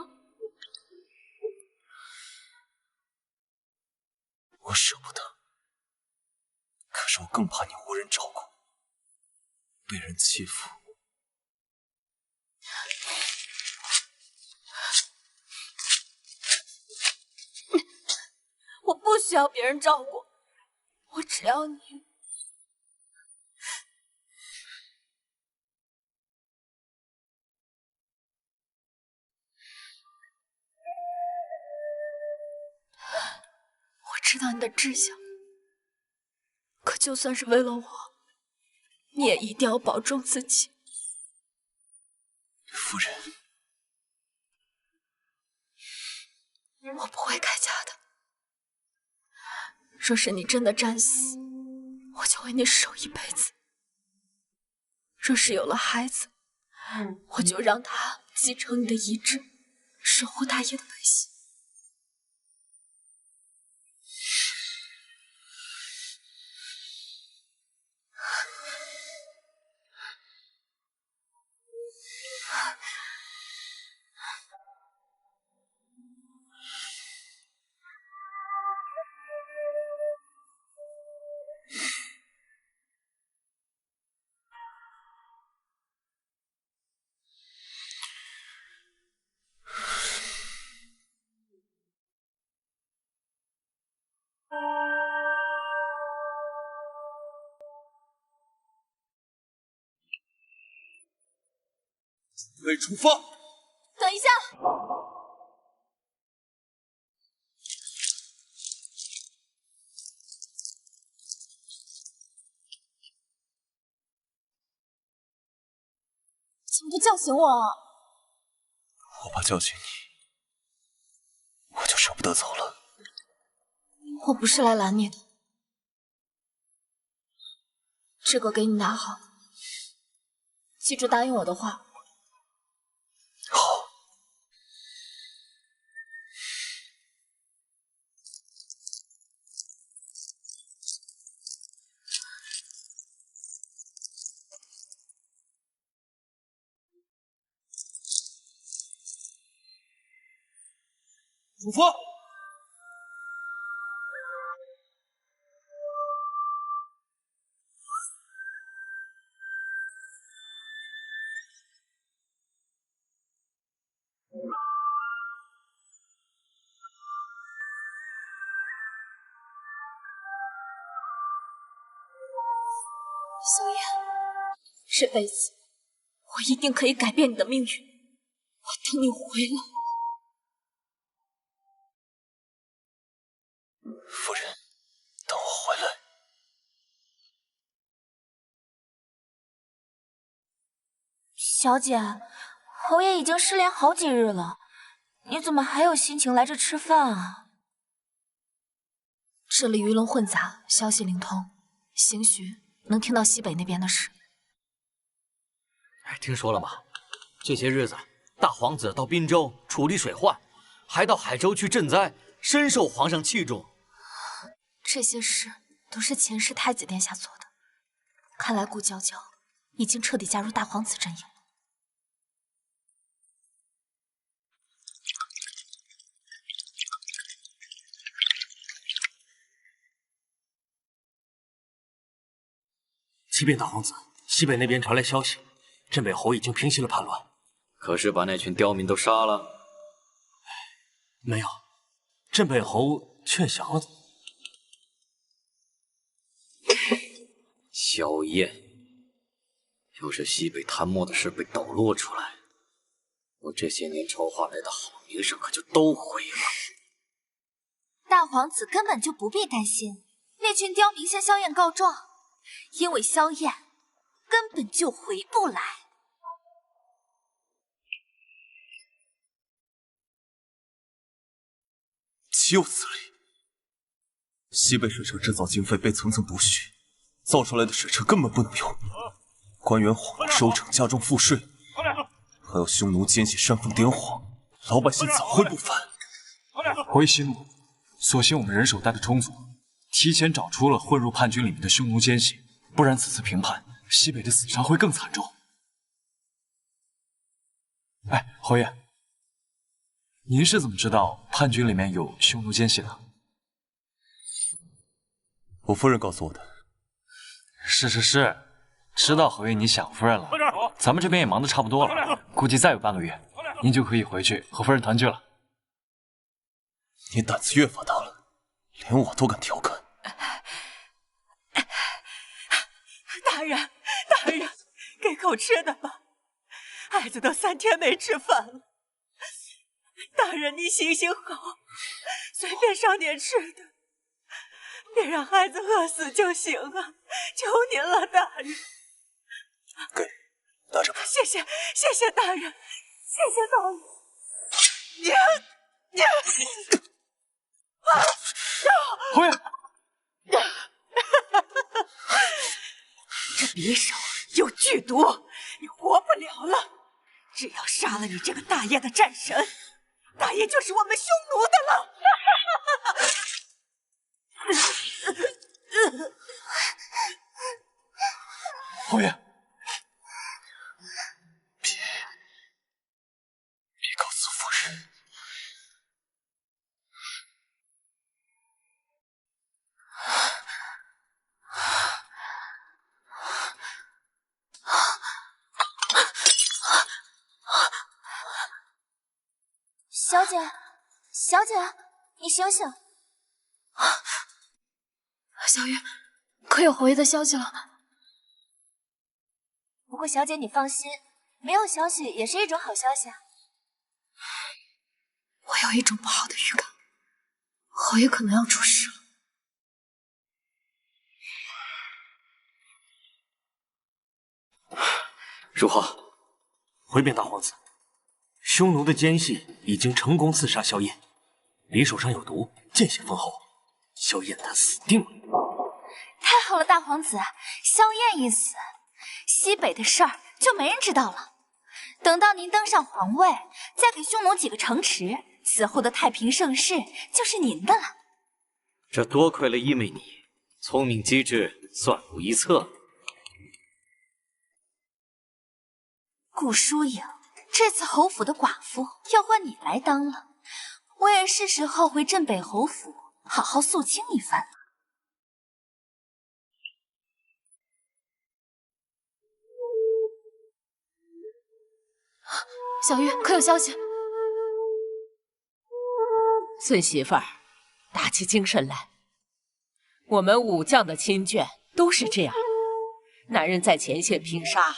我舍不得，可是我更怕你无人照顾，被人欺负。我不需要别人照顾，我只要你。我知道你的志向，可就算是为了我，你也一定要保重自己。夫人，我不会改嫁的。若是你真的战死，我就为你守一辈子；若是有了孩子，我就让他继承你的遗志，守护大业的百姓。被处罚。等一下，怎么不叫醒我啊？我怕叫醒你，我就舍不得走了。我不是来拦你的，这个给你拿好，记住答应我的话。好。处罚。小燕，这辈子我一定可以改变你的命运，等你回来。夫人，等我回来。小姐，侯爷已经失联好几日了，你怎么还有心情来这吃饭啊？这里鱼龙混杂，消息灵通，兴许能听到西北那边的事。哎，听说了吗？这些日子，大皇子到滨州处理水患，还到海州去赈灾，深受皇上器重。这些事都是前世太子殿下做的，看来顾娇娇已经彻底加入大皇子阵营了。启禀大皇子，西北那边传来消息，镇北侯已经平息了叛乱。可是把那群刁民都杀了？没有，镇北侯劝降了。萧燕，要是西北贪墨的事被抖落出来，我这些年筹划来的好名声可就都毁了。大皇子根本就不必担心，那群刁民向萧燕告状，因为萧燕根本就回不来。岂有此理！西北水车制造经费被层层剥削，造出来的水车根本不能用。官员谎报收成，加重赋税，还有匈奴奸细煽风点火，老百姓怎会不烦？侯爷息怒，所幸我们人手带的充足，提前找出了混入叛军里面的匈奴奸细，不然此次平叛，西北的死伤会更惨重。哎，侯爷，您是怎么知道叛军里面有匈奴奸细的？我夫人告诉我的。是，知道侯爷你想夫人了，咱们这边也忙得差不多了，估计再有半个月，您就可以回去和夫人团聚了。你胆子越发大了，连我都敢调侃。大人，给口吃的吧，孩子都3天没吃饭了。大人，你行好，随便上点吃的，别让孩子饿死就行啊！求您了，大人。给，拿着吧。谢谢大人，谢谢大人。你侯爷，这匕首有剧毒，你活不了了。只要杀了你这个大燕的战神，大燕就是我们匈奴的了。侯爷，别告诉夫人。小姐，你醒醒！小月，可有侯爷的消息了？不过小姐你放心，没有消息也是一种好消息啊。我有一种不好的预感，侯爷可能要出事了。如何？回禀大皇子，匈奴的奸细已经成功刺杀萧燕，匕首上有毒，见血封喉，萧燕她死定了。太好了，大皇子，萧燕一死，西北的事儿就没人知道了。等到您登上皇位，再给匈奴几个城池，此后的太平盛世就是您的了。这多亏了一妹你，聪明机智，算无一策。顾疏影，这次侯府的寡妇要换你来当了，我也是时候回镇北侯府好好肃清一番了。小玉，可有消息？孙媳妇儿，打起精神来。我们武将的亲眷都是这样，男人在前线拼杀，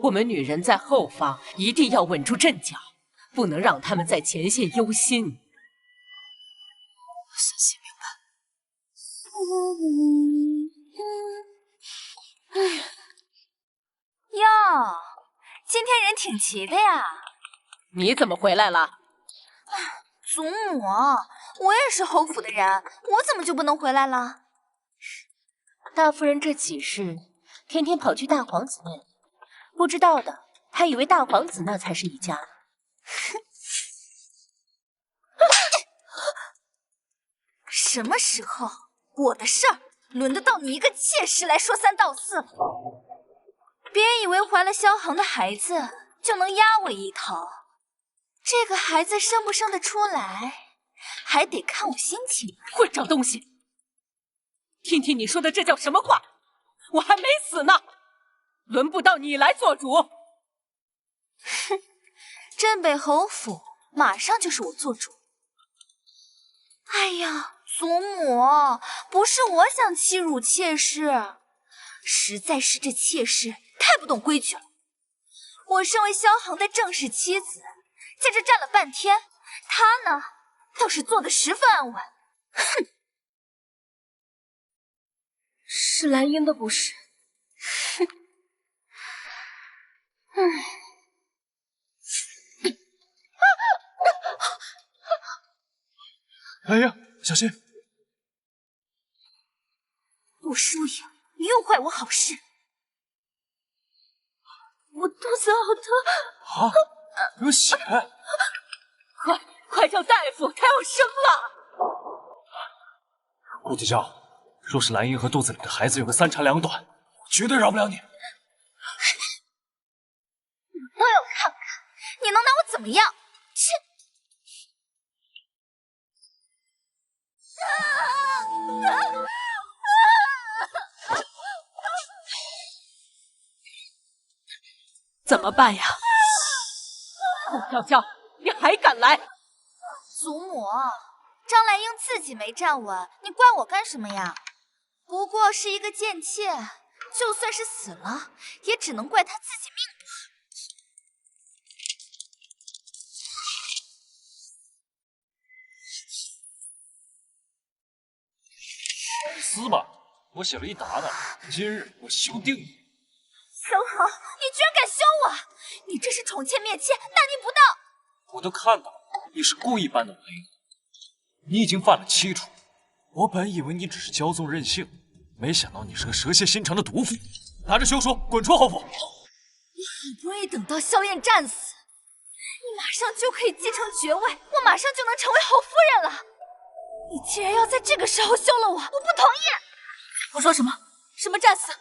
我们女人在后方一定要稳住阵脚，不能让他们在前线忧心。我算是明白。哟，今天人挺齐的呀。你怎么回来了？祖母，我也是侯府的人，我怎么就不能回来了？大夫人这几日天天跑去大皇子那里，不知道的还以为大皇子那才是你家呢。什么时候我的事儿轮得到你一个妾室来说三道四了？别以为怀了萧恒的孩子就能压我一头，这个孩子生不生得出来，还得看我心情。混账东西！听听你说的这叫什么话？我还没死呢，轮不到你来做主。哼，镇北侯府马上就是我做主。哎呀，祖母，不是我想欺辱妾室，实在是这妾室太不懂规矩了。我身为萧恒的正室妻子，在这站了半天，他呢倒是坐得十分安稳。哼，是兰英的不是。哼，哎呀，小心！不输赢，你又坏我好事。我肚子好疼啊！有血！快叫大夫，她要生了！顾家教，若是兰英和肚子里的孩子有个三长两短，我绝对饶不了你。我倒要看看你能拿我怎么样！切！怎么办呀？顾娇娇，你还敢来？祖母，张兰英自己没站稳，你怪我干什么呀？不过是一个贱妾，就算是死了，也只能怪她自己命不好。撕吧，我写了一沓呢。今日我休定你。萧恒，你居然敢休我！你这是宠妾灭妾，大逆不道！我都看到了，你是故意搬到兰英，你已经犯了7处。我本以为你只是骄纵任性，没想到你是个蛇蝎心肠的毒妇。拿着休书滚出侯府！我好不容易等到萧燕战死，你马上就可以继承爵位，我马上就能成为侯夫人了。你竟然要在这个时候休了我，我不同意！我说什么？什么战死？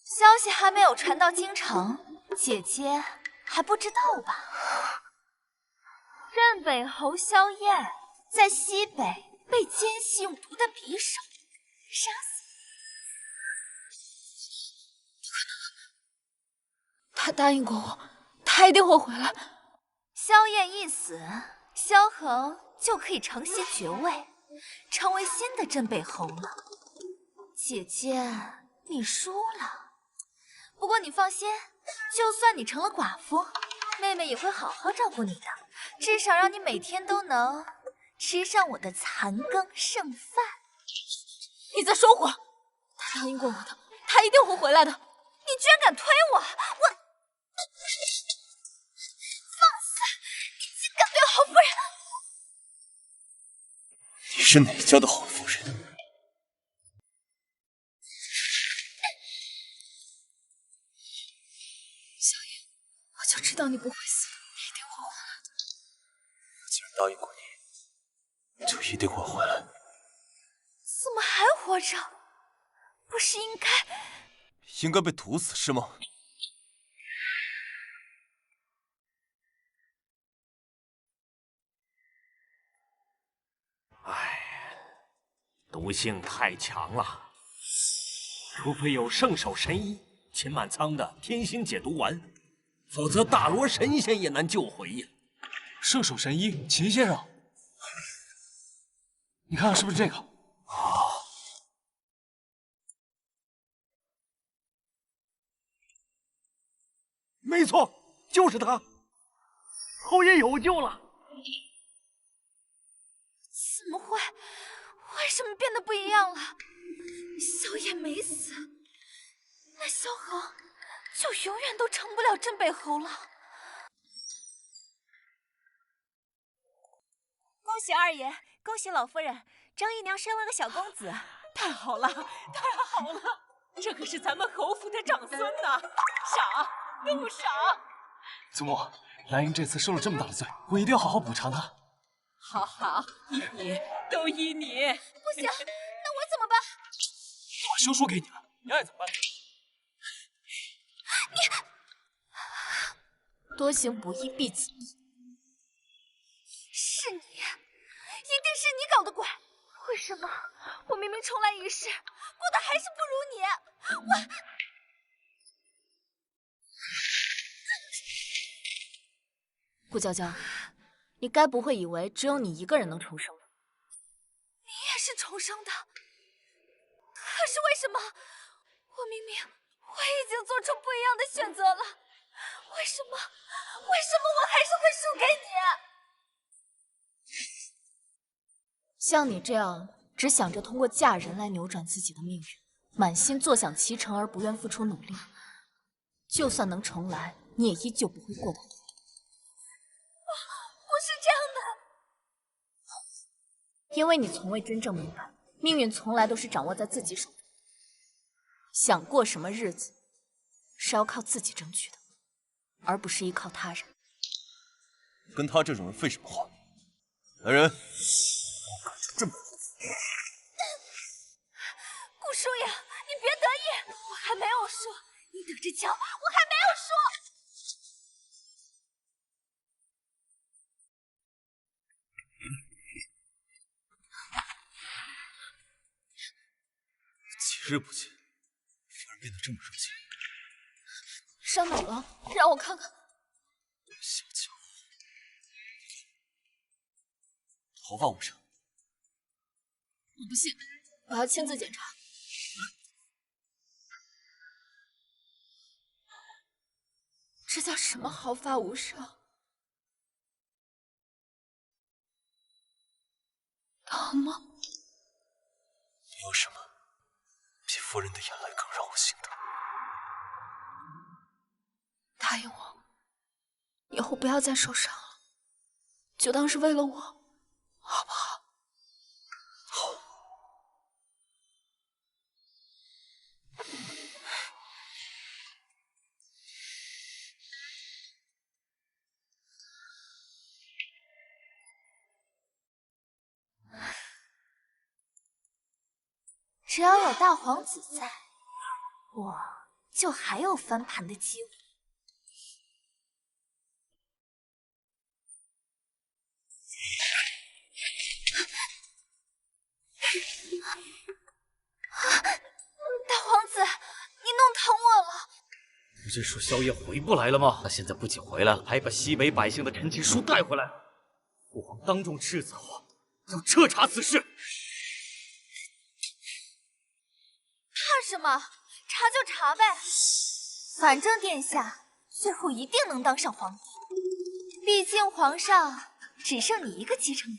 消息还没有传到京城，姐姐还不知道吧？镇北侯萧燕在西北被奸细用毒的匕首杀死。不可能！他答应过我，他一定会回来。萧燕一死，萧恒就可以承袭爵位，成为新的镇北侯了。姐姐，你输了。不过你放心，就算你成了寡妇，妹妹也会好好照顾你的，至少让你每天都能吃上我的残羹剩饭。你在说谎！他答应过我的，他一定会回来的。你居然敢推我！我放肆！你竟敢对侯夫人！你是哪家的侯夫人？小燕，我就知道你不会死，你一定会回来的。我既然答应过你，就一定会回来。怎么还活着？不是应该被毒死是吗？毒性太强了，除非有圣手神医秦满仓的天心解毒丸，否则大罗神仙也难救回呀。圣手神医秦先生，你看看是不是这个？没错，就是他。侯爷有救了！怎么会？为什么变得不一样了？小野没死，那萧恒就永远都成不了镇北侯了。恭喜二爷，恭喜老夫人，张姨娘生了个小公子，太好了，太好了！这可是咱们侯府的长孙呐，傻又傻。祖母，兰英这次受了这么大的罪，我一定要好好补偿她。好好，依你，都依你。不行，那我怎么办？我休书给你了，你爱怎么办？多行不义必自毙。是你，一定是你搞的鬼！为什么我明明重来一世，过得还是不如你？我……顾娇娇，你该不会以为只有你一个人能重生吧？你也是重生的，可是为什么？我明明已经做出不一样的选择了，为什么我还是会输给你？像你这样只想着通过嫁人来扭转自己的命运，满心坐享其成而不愿付出努力，就算能重来，你也依旧不会过得好。不是这样的，因为你从未真正明白，命运从来都是掌握在自己手中，想过什么日子是要靠自己争取的，而不是依靠他人。跟他这种人废什么话？来人，我赶出镇北侯府！顾叔爷，你别得意，我还没有说，你等着瞧，我还没有说。几日不见，反而变得这么热情。伤哪了？让我看看。小家伙，头发无伤。我不信，我要亲自检查。这叫什么毫发无伤？疼吗？没有什么比夫人的眼泪更让我心疼。答应我，以后不要再受伤了，就当是为了我，好不好？好。只要有大皇子在，我就还有翻盘的机会。大皇子，你弄疼我了。不是说萧夜回不来了吗？他现在不仅回来了，还把西北百姓的陈情书带回来了。父皇当众斥责我，要彻查此事。怕什么？查就查呗，反正殿下最后一定能当上皇帝。毕竟皇上只剩你一个继承人。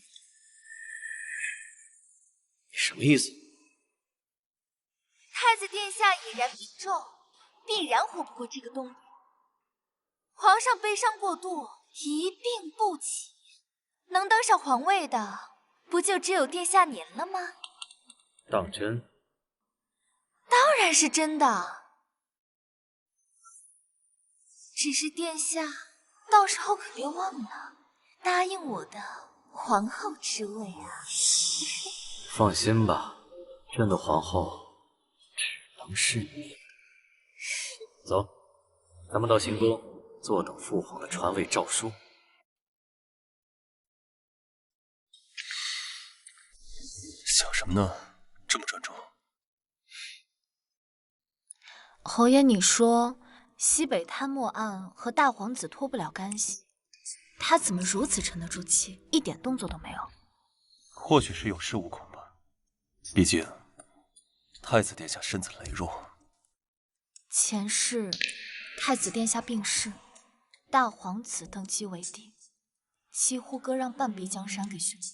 你什么意思？太子殿下已然病重，必然活不过这个冬天。皇上悲伤过度，一病不起，能登上皇位的，不就只有殿下您了吗？当真？当然是真的。只是殿下到时候可别忘了答应我的皇后之位啊。放心吧，朕的皇后只能是你。走，咱们到行宫坐等父皇的传位诏书。想什么呢？这么专注。侯爷，你说西北贪墨案和大皇子脱不了干系，他怎么如此沉得住气，一点动作都没有？或许是有恃无恐吧，毕竟太子殿下身子羸弱。前世太子殿下病逝，大皇子登基为帝，几乎割让半壁江山给匈奴。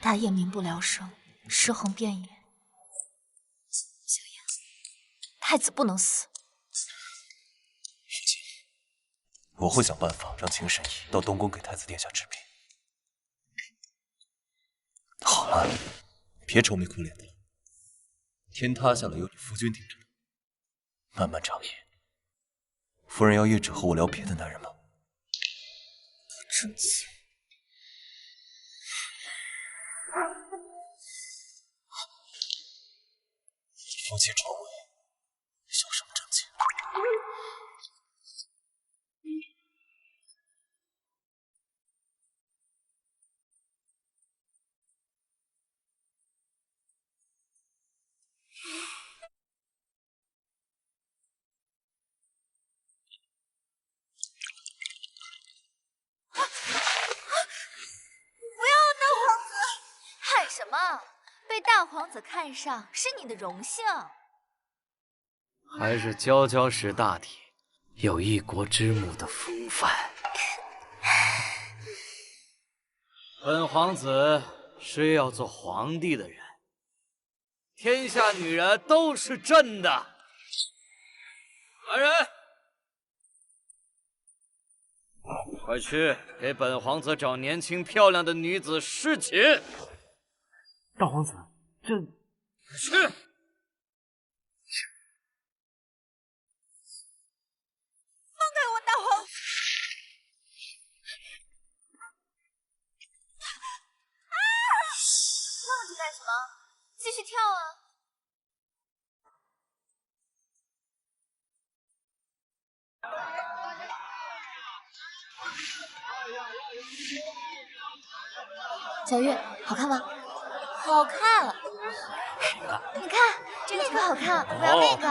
大业民不聊生，尸横遍野。小雅，太子不能死。父亲，我会想办法让秦神医到东宫给太子殿下治病。好了，别愁眉苦脸的了。天塌下来有你夫君顶着呢。漫漫长夜，夫人要一直和我聊别的男人吗？不争气。夫妻床尾，小什么正经？喊什么？被大皇子看上是你的荣幸。还是娇娇识大体，有一国之母的风范。本皇子是要做皇帝的人，天下女人都是朕的。来人，快去给本皇子找年轻漂亮的女子侍寝。大皇子，这去。放开我，大皇！愣着干什么？继续跳啊！小月，好看吗？好看。你看，这个好看，我要那个。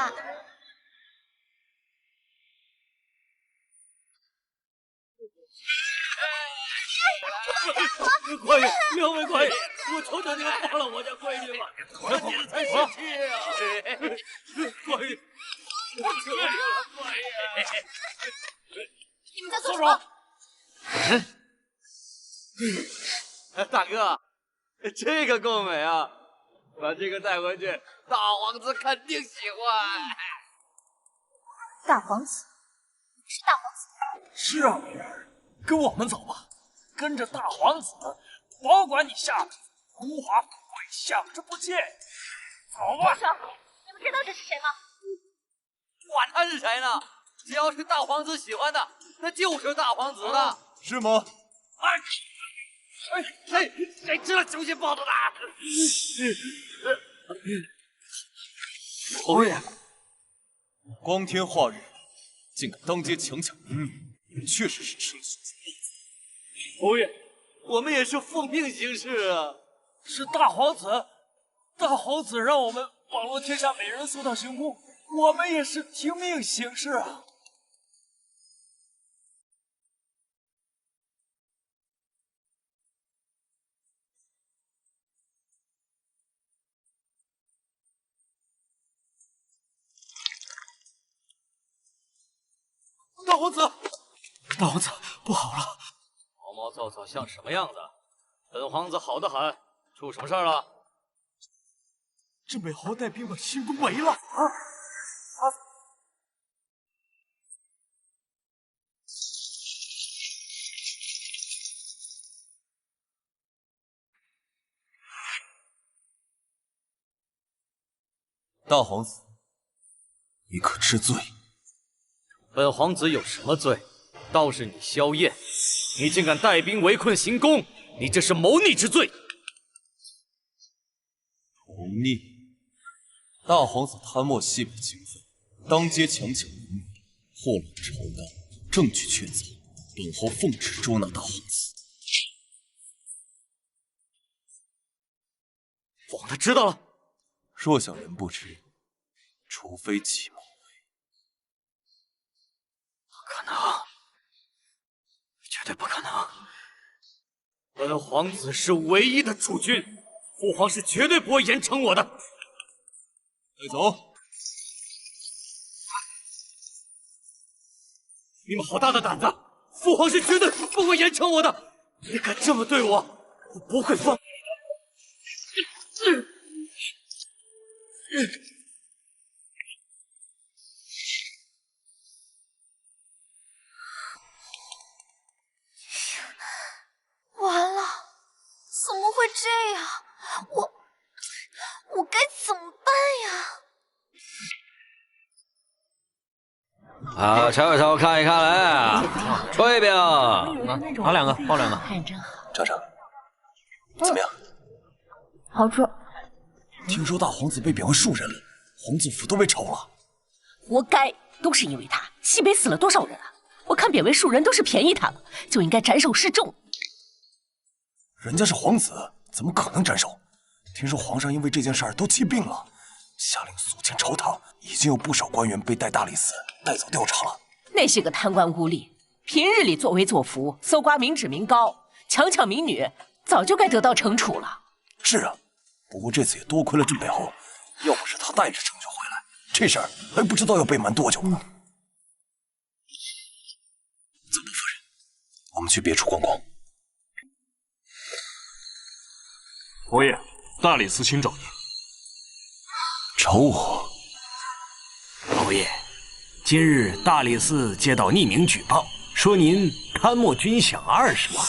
快爷，两位快爷，我求求你们放了我家闺女吧，我姐姐才生气啊！快爷，我求你了，快爷！你们在做什么？大哥，这个够美啊！把这个带回去，大皇子肯定喜欢。大皇子，是大皇子。是啊，美人，跟我们走吧，跟着大皇子，保管你下辈子荣华富贵享之不尽。走吧。住手！你们知道这是谁吗？管他是谁呢？只要是大皇子喜欢的，那就是大皇子的。是吗？谁吃了雄心豹子胆？侯爷，光天化日，竟敢当街强抢民女，确实是吃了雄心豹子。侯爷，我们也是奉命行事啊。是大皇子，大皇子让我们网罗天下美人送到行宫，我们也是听命行事啊。大皇子，大皇子，不好了！毛毛躁躁像什么样子？本皇子好得很，出什么事了？这美豪带兵把行宫围了！大皇子，你可知罪？本皇子有什么罪？倒是你萧燕，你竟敢带兵围困行宫，你这是谋逆之罪！谋逆！大皇子贪墨西北经费，当街强抢民女，祸乱朝纲，证据确凿，本侯奉旨捉拿大皇子。皇上知道了。若想人不知，除非计谋。不可能，绝对不可能！本皇子是唯一的储君，父皇是绝对不会严惩我的。带走。你们好大的胆子！父皇是绝对不会严惩我的！你敢这么对我，我不会放过你的！完了，怎么会这样？我该怎么办呀？啊，瞅瞅，看一看来，吹一瓶，拿2个，包2个。看真好，尝尝，怎么样？好吃。听说大皇子被贬为庶人了，皇子府都被炒了。活该，都是因为他，西北死了多少人啊！我看贬为庶人都是便宜他了，就应该斩首示众。人家是皇子，怎么可能斩首？听说皇上因为这件事儿都气病了，下令肃清朝堂，已经有不少官员被戴大理寺带走调查了。那些个贪官污吏，平日里作威作福，搜刮民脂民膏，强抢民女，早就该得到惩处了。是啊，不过这次也多亏了镇北侯，要不是他带着成就回来，这事儿还不知道要被瞒多久呢。走吧，夫人，我们去别处逛逛。侯爷，大理寺请找您。找我？侯爷，今日大理寺接到匿名举报，说您贪墨军饷20万，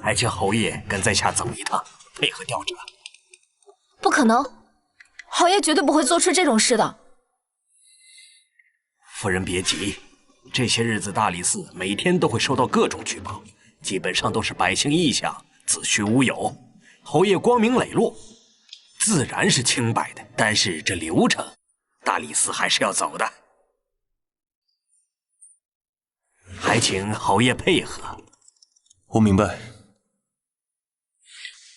还请侯爷跟在下走一趟，配合调查。不可能，侯爷绝对不会做出这种事的。夫人别急，这些日子大理寺每天都会收到各种举报，基本上都是百姓臆想，子虚乌有。侯爷光明磊落，自然是清白的。但是这流程，大理寺还是要走的，还请侯爷配合。我明白。没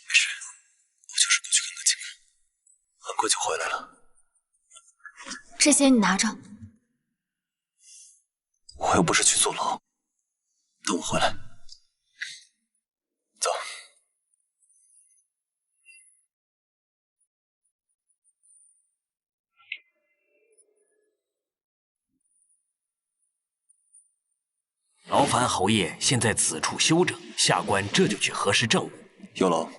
事，我就是过去看看情况，很快就回来了。这些你拿着。我又不是去坐牢，等我回来。走。劳烦侯爷先在此处休整，下官这就去核实政务。有劳。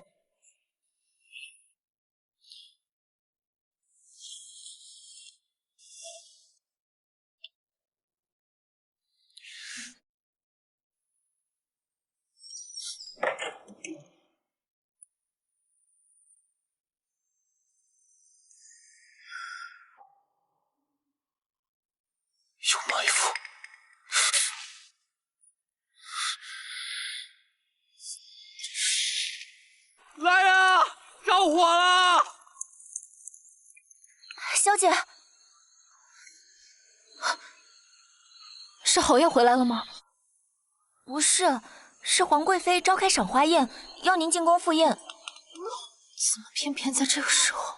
有埋伏。来呀！着火了！小姐，是侯爷回来了吗？不是，是皇贵妃召开赏花宴，要您进宫赴宴。怎么偏偏在这个时候？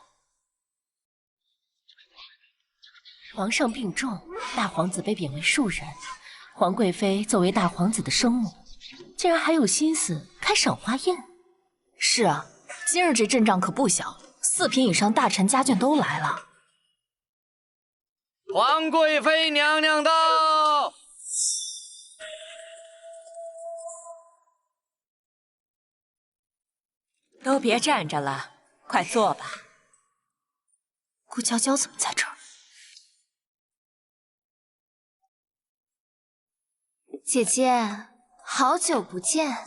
皇上病重，大皇子被贬为庶人，皇贵妃作为大皇子的生母，竟然还有心思开赏花宴。是啊，今日这阵仗可不小，4品以上大臣家眷都来了。皇贵妃娘娘到！都别站着了，快坐吧。顾娇娇怎么在这儿？姐姐，好久不见。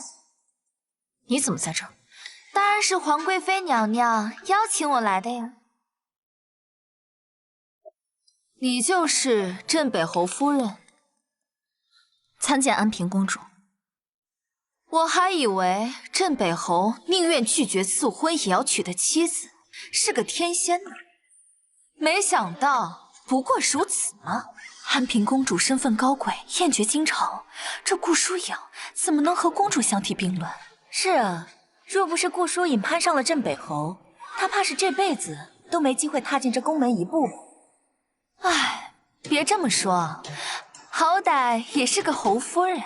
你怎么在这儿？当然是皇贵妃娘娘邀请我来的呀。你就是镇北侯夫人，参见安平公主。我还以为镇北侯宁愿拒绝赐婚也要娶的妻子是个天仙呢，没想到不过如此吗？安平公主身份高贵，艳绝京城，这顾疏影怎么能和公主相提并论？是啊，若不是顾疏影攀上了镇北侯，她怕是这辈子都没机会踏进这宫门一步。唉，别这么说，好歹也是个侯夫人。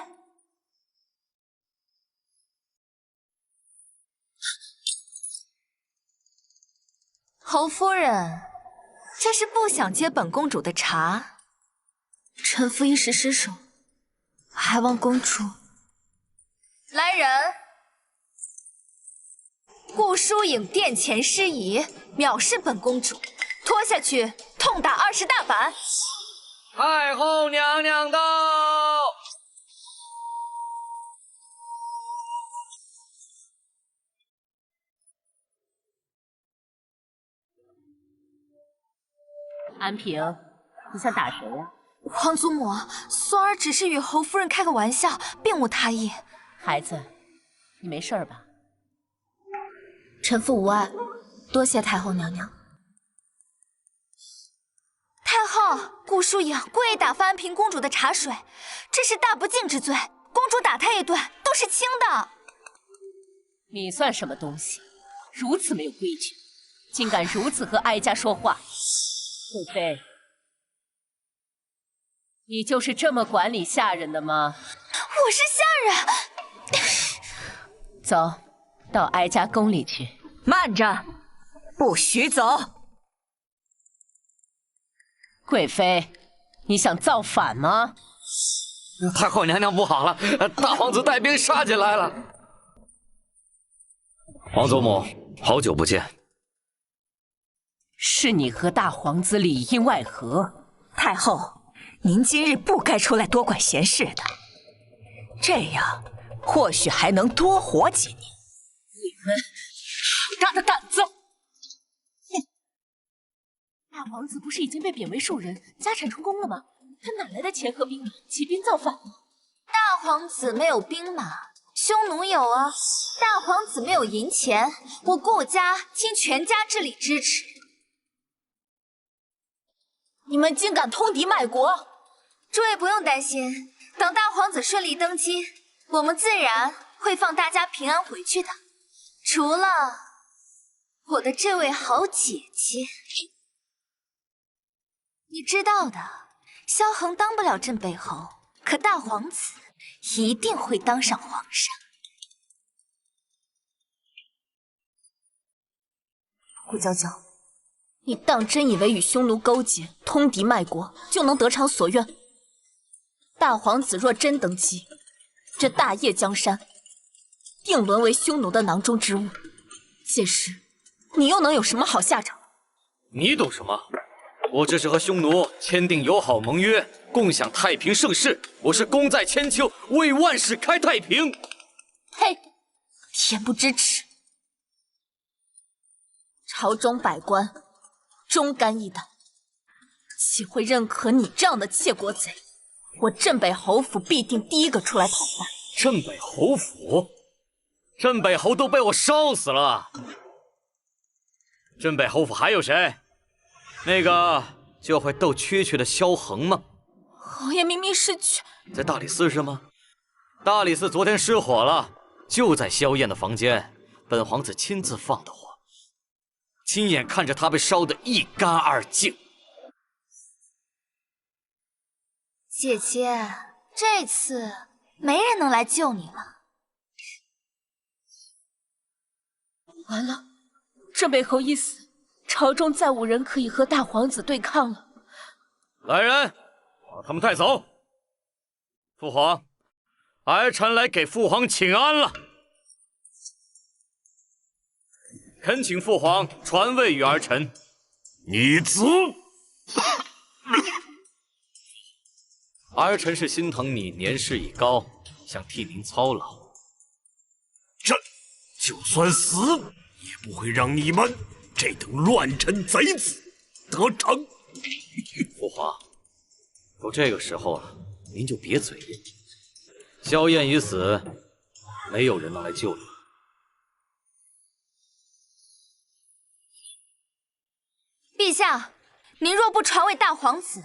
侯夫人，这是不想接本公主的茶。臣服一时失手，还望公主。来人！顾疏影殿前失仪，藐视本公主，拖下去痛打20大板。太后娘娘到！安平，你想打谁呀？皇祖母，孙儿只是与侯夫人开个玩笑，并无他意。孩子，你没事吧？臣妇无碍，多谢太后娘娘。太后，顾疏影故意打翻安平公主的茶水，这是大不敬之罪。公主打他一顿都是轻的。你算什么东西？如此没有规矩，竟敢如此和哀家说话！贵妃，你就是这么管理下人的吗？我是下人。走，到哀家宫里去。慢着，不许走！贵妃，你想造反吗？太后娘娘不好了，大皇子带兵杀进来了。皇祖母，好久不见。是你和大皇子里应外合。太后，您今日不该出来多管闲事的，这样或许还能多活几年。你们好大的胆子！大皇子不是已经被贬为庶人，家产充公了吗？他哪来的钱和兵马起兵造反呢？大皇子没有兵马，匈奴有啊。大皇子没有银钱，我顾家倾全家之力支持。你们竟敢通敌卖国！诸位不用担心，等大皇子顺利登基，我们自然会放大家平安回去的。除了我的这位好姐姐，你知道的，萧恒当不了镇北侯，可大皇子一定会当上皇上。顾娇娇，你当真以为与匈奴勾结，通敌卖国就能得偿所愿？大皇子若真登基，这大业江山定沦为匈奴的囊中之物，届时你又能有什么好下场？你懂什么？我这是和匈奴签订友好盟约，共享太平盛世。我是功在千秋，为万世开太平。嘿，恬不知耻！朝中百官忠肝义胆，岂会认可你这样的窃国贼？我镇北侯府必定第一个出来讨伐。镇北侯府，镇北侯都被我烧死了。镇北侯府还有谁？那个就会斗蛐蛐的萧恒吗？侯爷明明是去在大理寺是吗？大理寺昨天失火了，就在萧燕的房间，本皇子亲自放的火，亲眼看着他被烧得一干二净。姐姐，这次没人能来救你了。完了，镇北侯一死，朝中再无人可以和大皇子对抗了。来人，把他们带走。父皇，儿臣来给父皇请安了。恳请父皇传位于儿臣。你子，儿臣是心疼你年事已高，想替您操劳。朕就算死，也不会让你们这等乱臣贼子得逞。父皇，都这个时候了，您就别嘴硬。萧燕已死，没有人能来救你。陛下，您若不传位大皇子，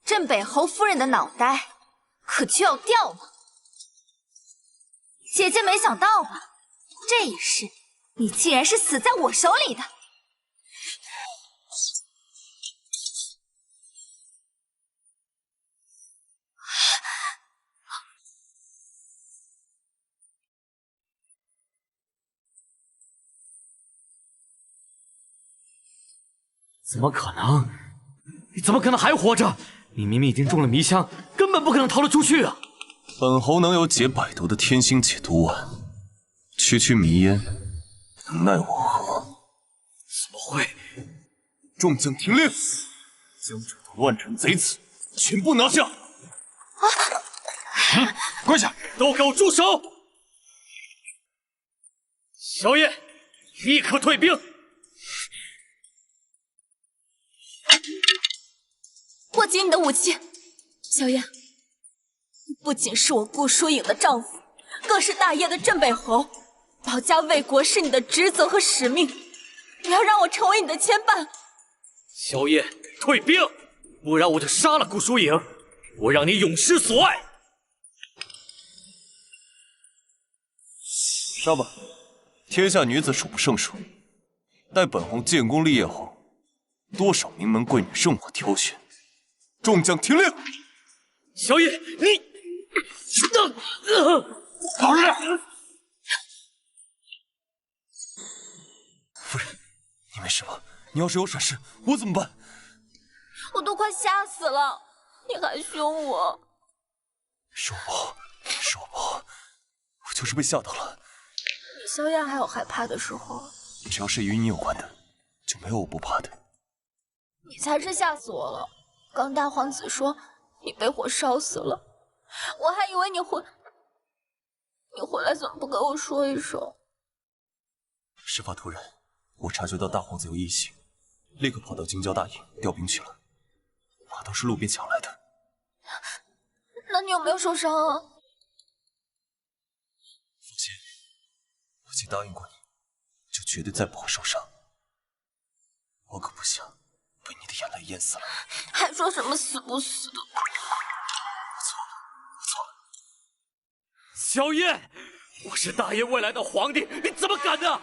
镇北侯夫人的脑袋可就要掉了。姐姐没想到吧？这一世你竟然是死在我手里的。怎么可能？你怎么可能还活着？你明明已经中了迷香，根本不可能逃得出去啊！本侯能有解百毒的天星解毒丸，区区迷烟，能奈我何？怎么会？众将听令，将这头乱臣贼子全部拿下！跪下！都给我住手！萧燕，立刻退兵！握紧你的武器，萧燕。你不仅是我顾疏影的丈夫，更是大业的镇北侯。保家卫国是你的职责和使命，不要让我成为你的牵绊。萧燕，退兵，不然我就杀了顾疏影，我让你永失所爱。杀吧！天下女子数不胜数，待本侯建功立业后，多少名门贵女任我挑选。众将听令！萧燕，你，好人！夫人，你没事吧？你要是有闪失，我怎么办？我都快吓死了，你还凶我？是我不好，是我不好，我就是被吓到了。你萧燕还有害怕的时候，只要是与你有关的，就没有我不怕的。你才是吓死我了。刚大皇子说你被火烧死了，我还以为你回来怎么不跟我说一声？事发突然，我察觉到大皇子有异性，立刻跑到京郊大营调兵去了。马都是路边抢来的。那你有没有受伤啊？放心，我既答应过你，就绝对再不会受伤。我可不想被你的眼泪淹死了。还说什么死不死的？我错了。萧燕，我是大业未来的皇帝，你怎么敢呢？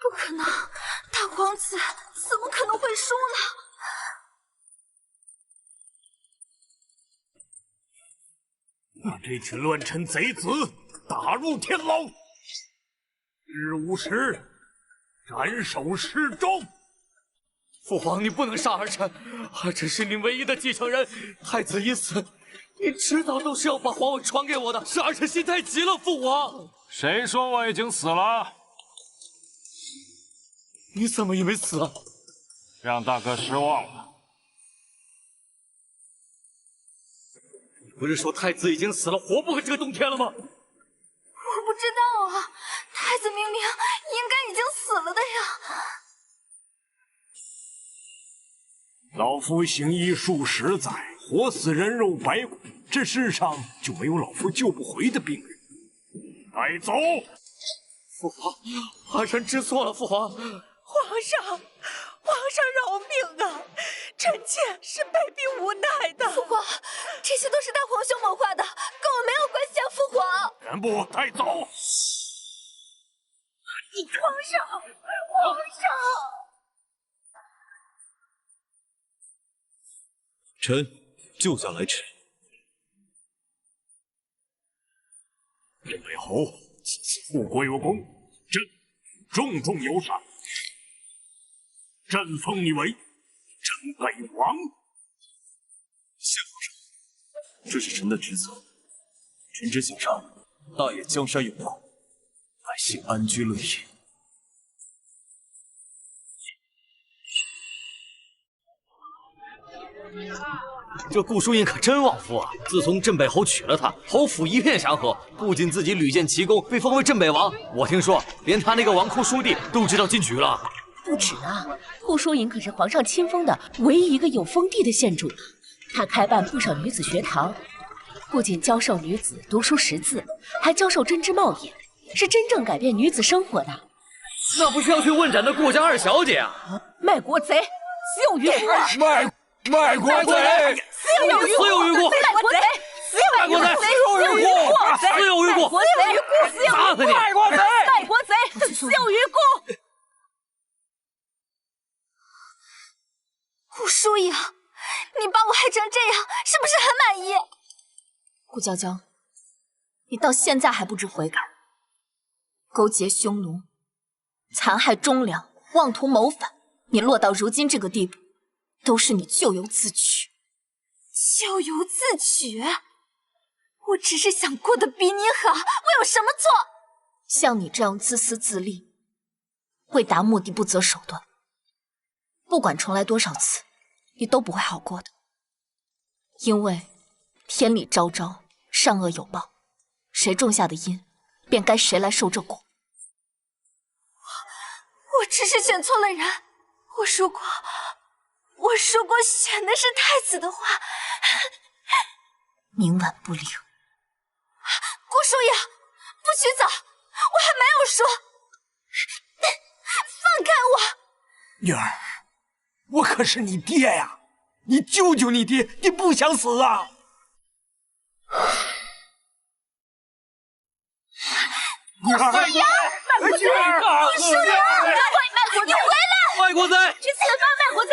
不可能，大皇子怎么可能会输了？把这群乱臣贼子打入天牢，日午时斩首示众。父皇，你不能杀儿臣，儿臣是你唯一的继承人，太子已死，你迟早都是要把皇位传给我的，是儿臣心太急了，父皇。谁说我已经死了？你怎么也没死啊？让大哥失望了。你不是说太子已经死了，活不过这个冬天了吗？我不知道啊，太子明明应该已经死了的呀。老夫行医数十载，活死人肉白骨，这世上就没有老夫救不回的病人。带走！父皇，儿臣知错了，父皇。皇上饶命啊！臣妾是被逼无奈的。父皇，这些都是大皇兄谋划的，跟我没有关系啊！父皇，全部带走！皇上！臣救驾来迟。镇北侯此次复国有功，朕重重有赏。朕封你为镇北王。谢皇上，这是臣的职责。臣只想让大业江山永固，百姓安居乐业。这顾疏影可真旺夫啊！自从镇北侯娶了她，侯府一片祥和，不仅自己屡建奇功，被封为镇北王，我听说连他那个王库书弟都知道进举了。不止啊，顾疏影可是皇上亲封的唯一一个有封地的县主呢。她开办不少女子学堂，不仅教授女子读书识字，还教授针织贸易，是真正改变女子生活的。那不是要去问斩的顾家二小姐啊？卖国贼，死有余辜！卖国贼，死有余辜！卖国贼，死有余辜！死有余辜！死有余辜！死有余辜！死有余辜！卖国贼，卖国贼，死有余辜！顾疏影，你把我害成这样，是不是很满意？顾娇娇，你到现在还不知悔改，勾结匈奴，残害忠良，妄图谋反，你落到如今这个地步，都是你咎由自取。咎由自取。我只是想过得比你好，我有什么错？像你这样自私自利，为达目的不择手段，不管重来多少次，你都不会好过的。因为天理昭昭，善恶有报，谁种下的因，便该谁来受这果。我只是选错了人。我说过选的是太子的话，冥顽不灵。顾叔爷，不许走，我还没有说。放开我！女儿，我可是你爹呀，你救救你爹，你不想死啊？女儿，卖国贼！顾叔爷，卖国贼！你回来！卖国贼！去此番卖国贼！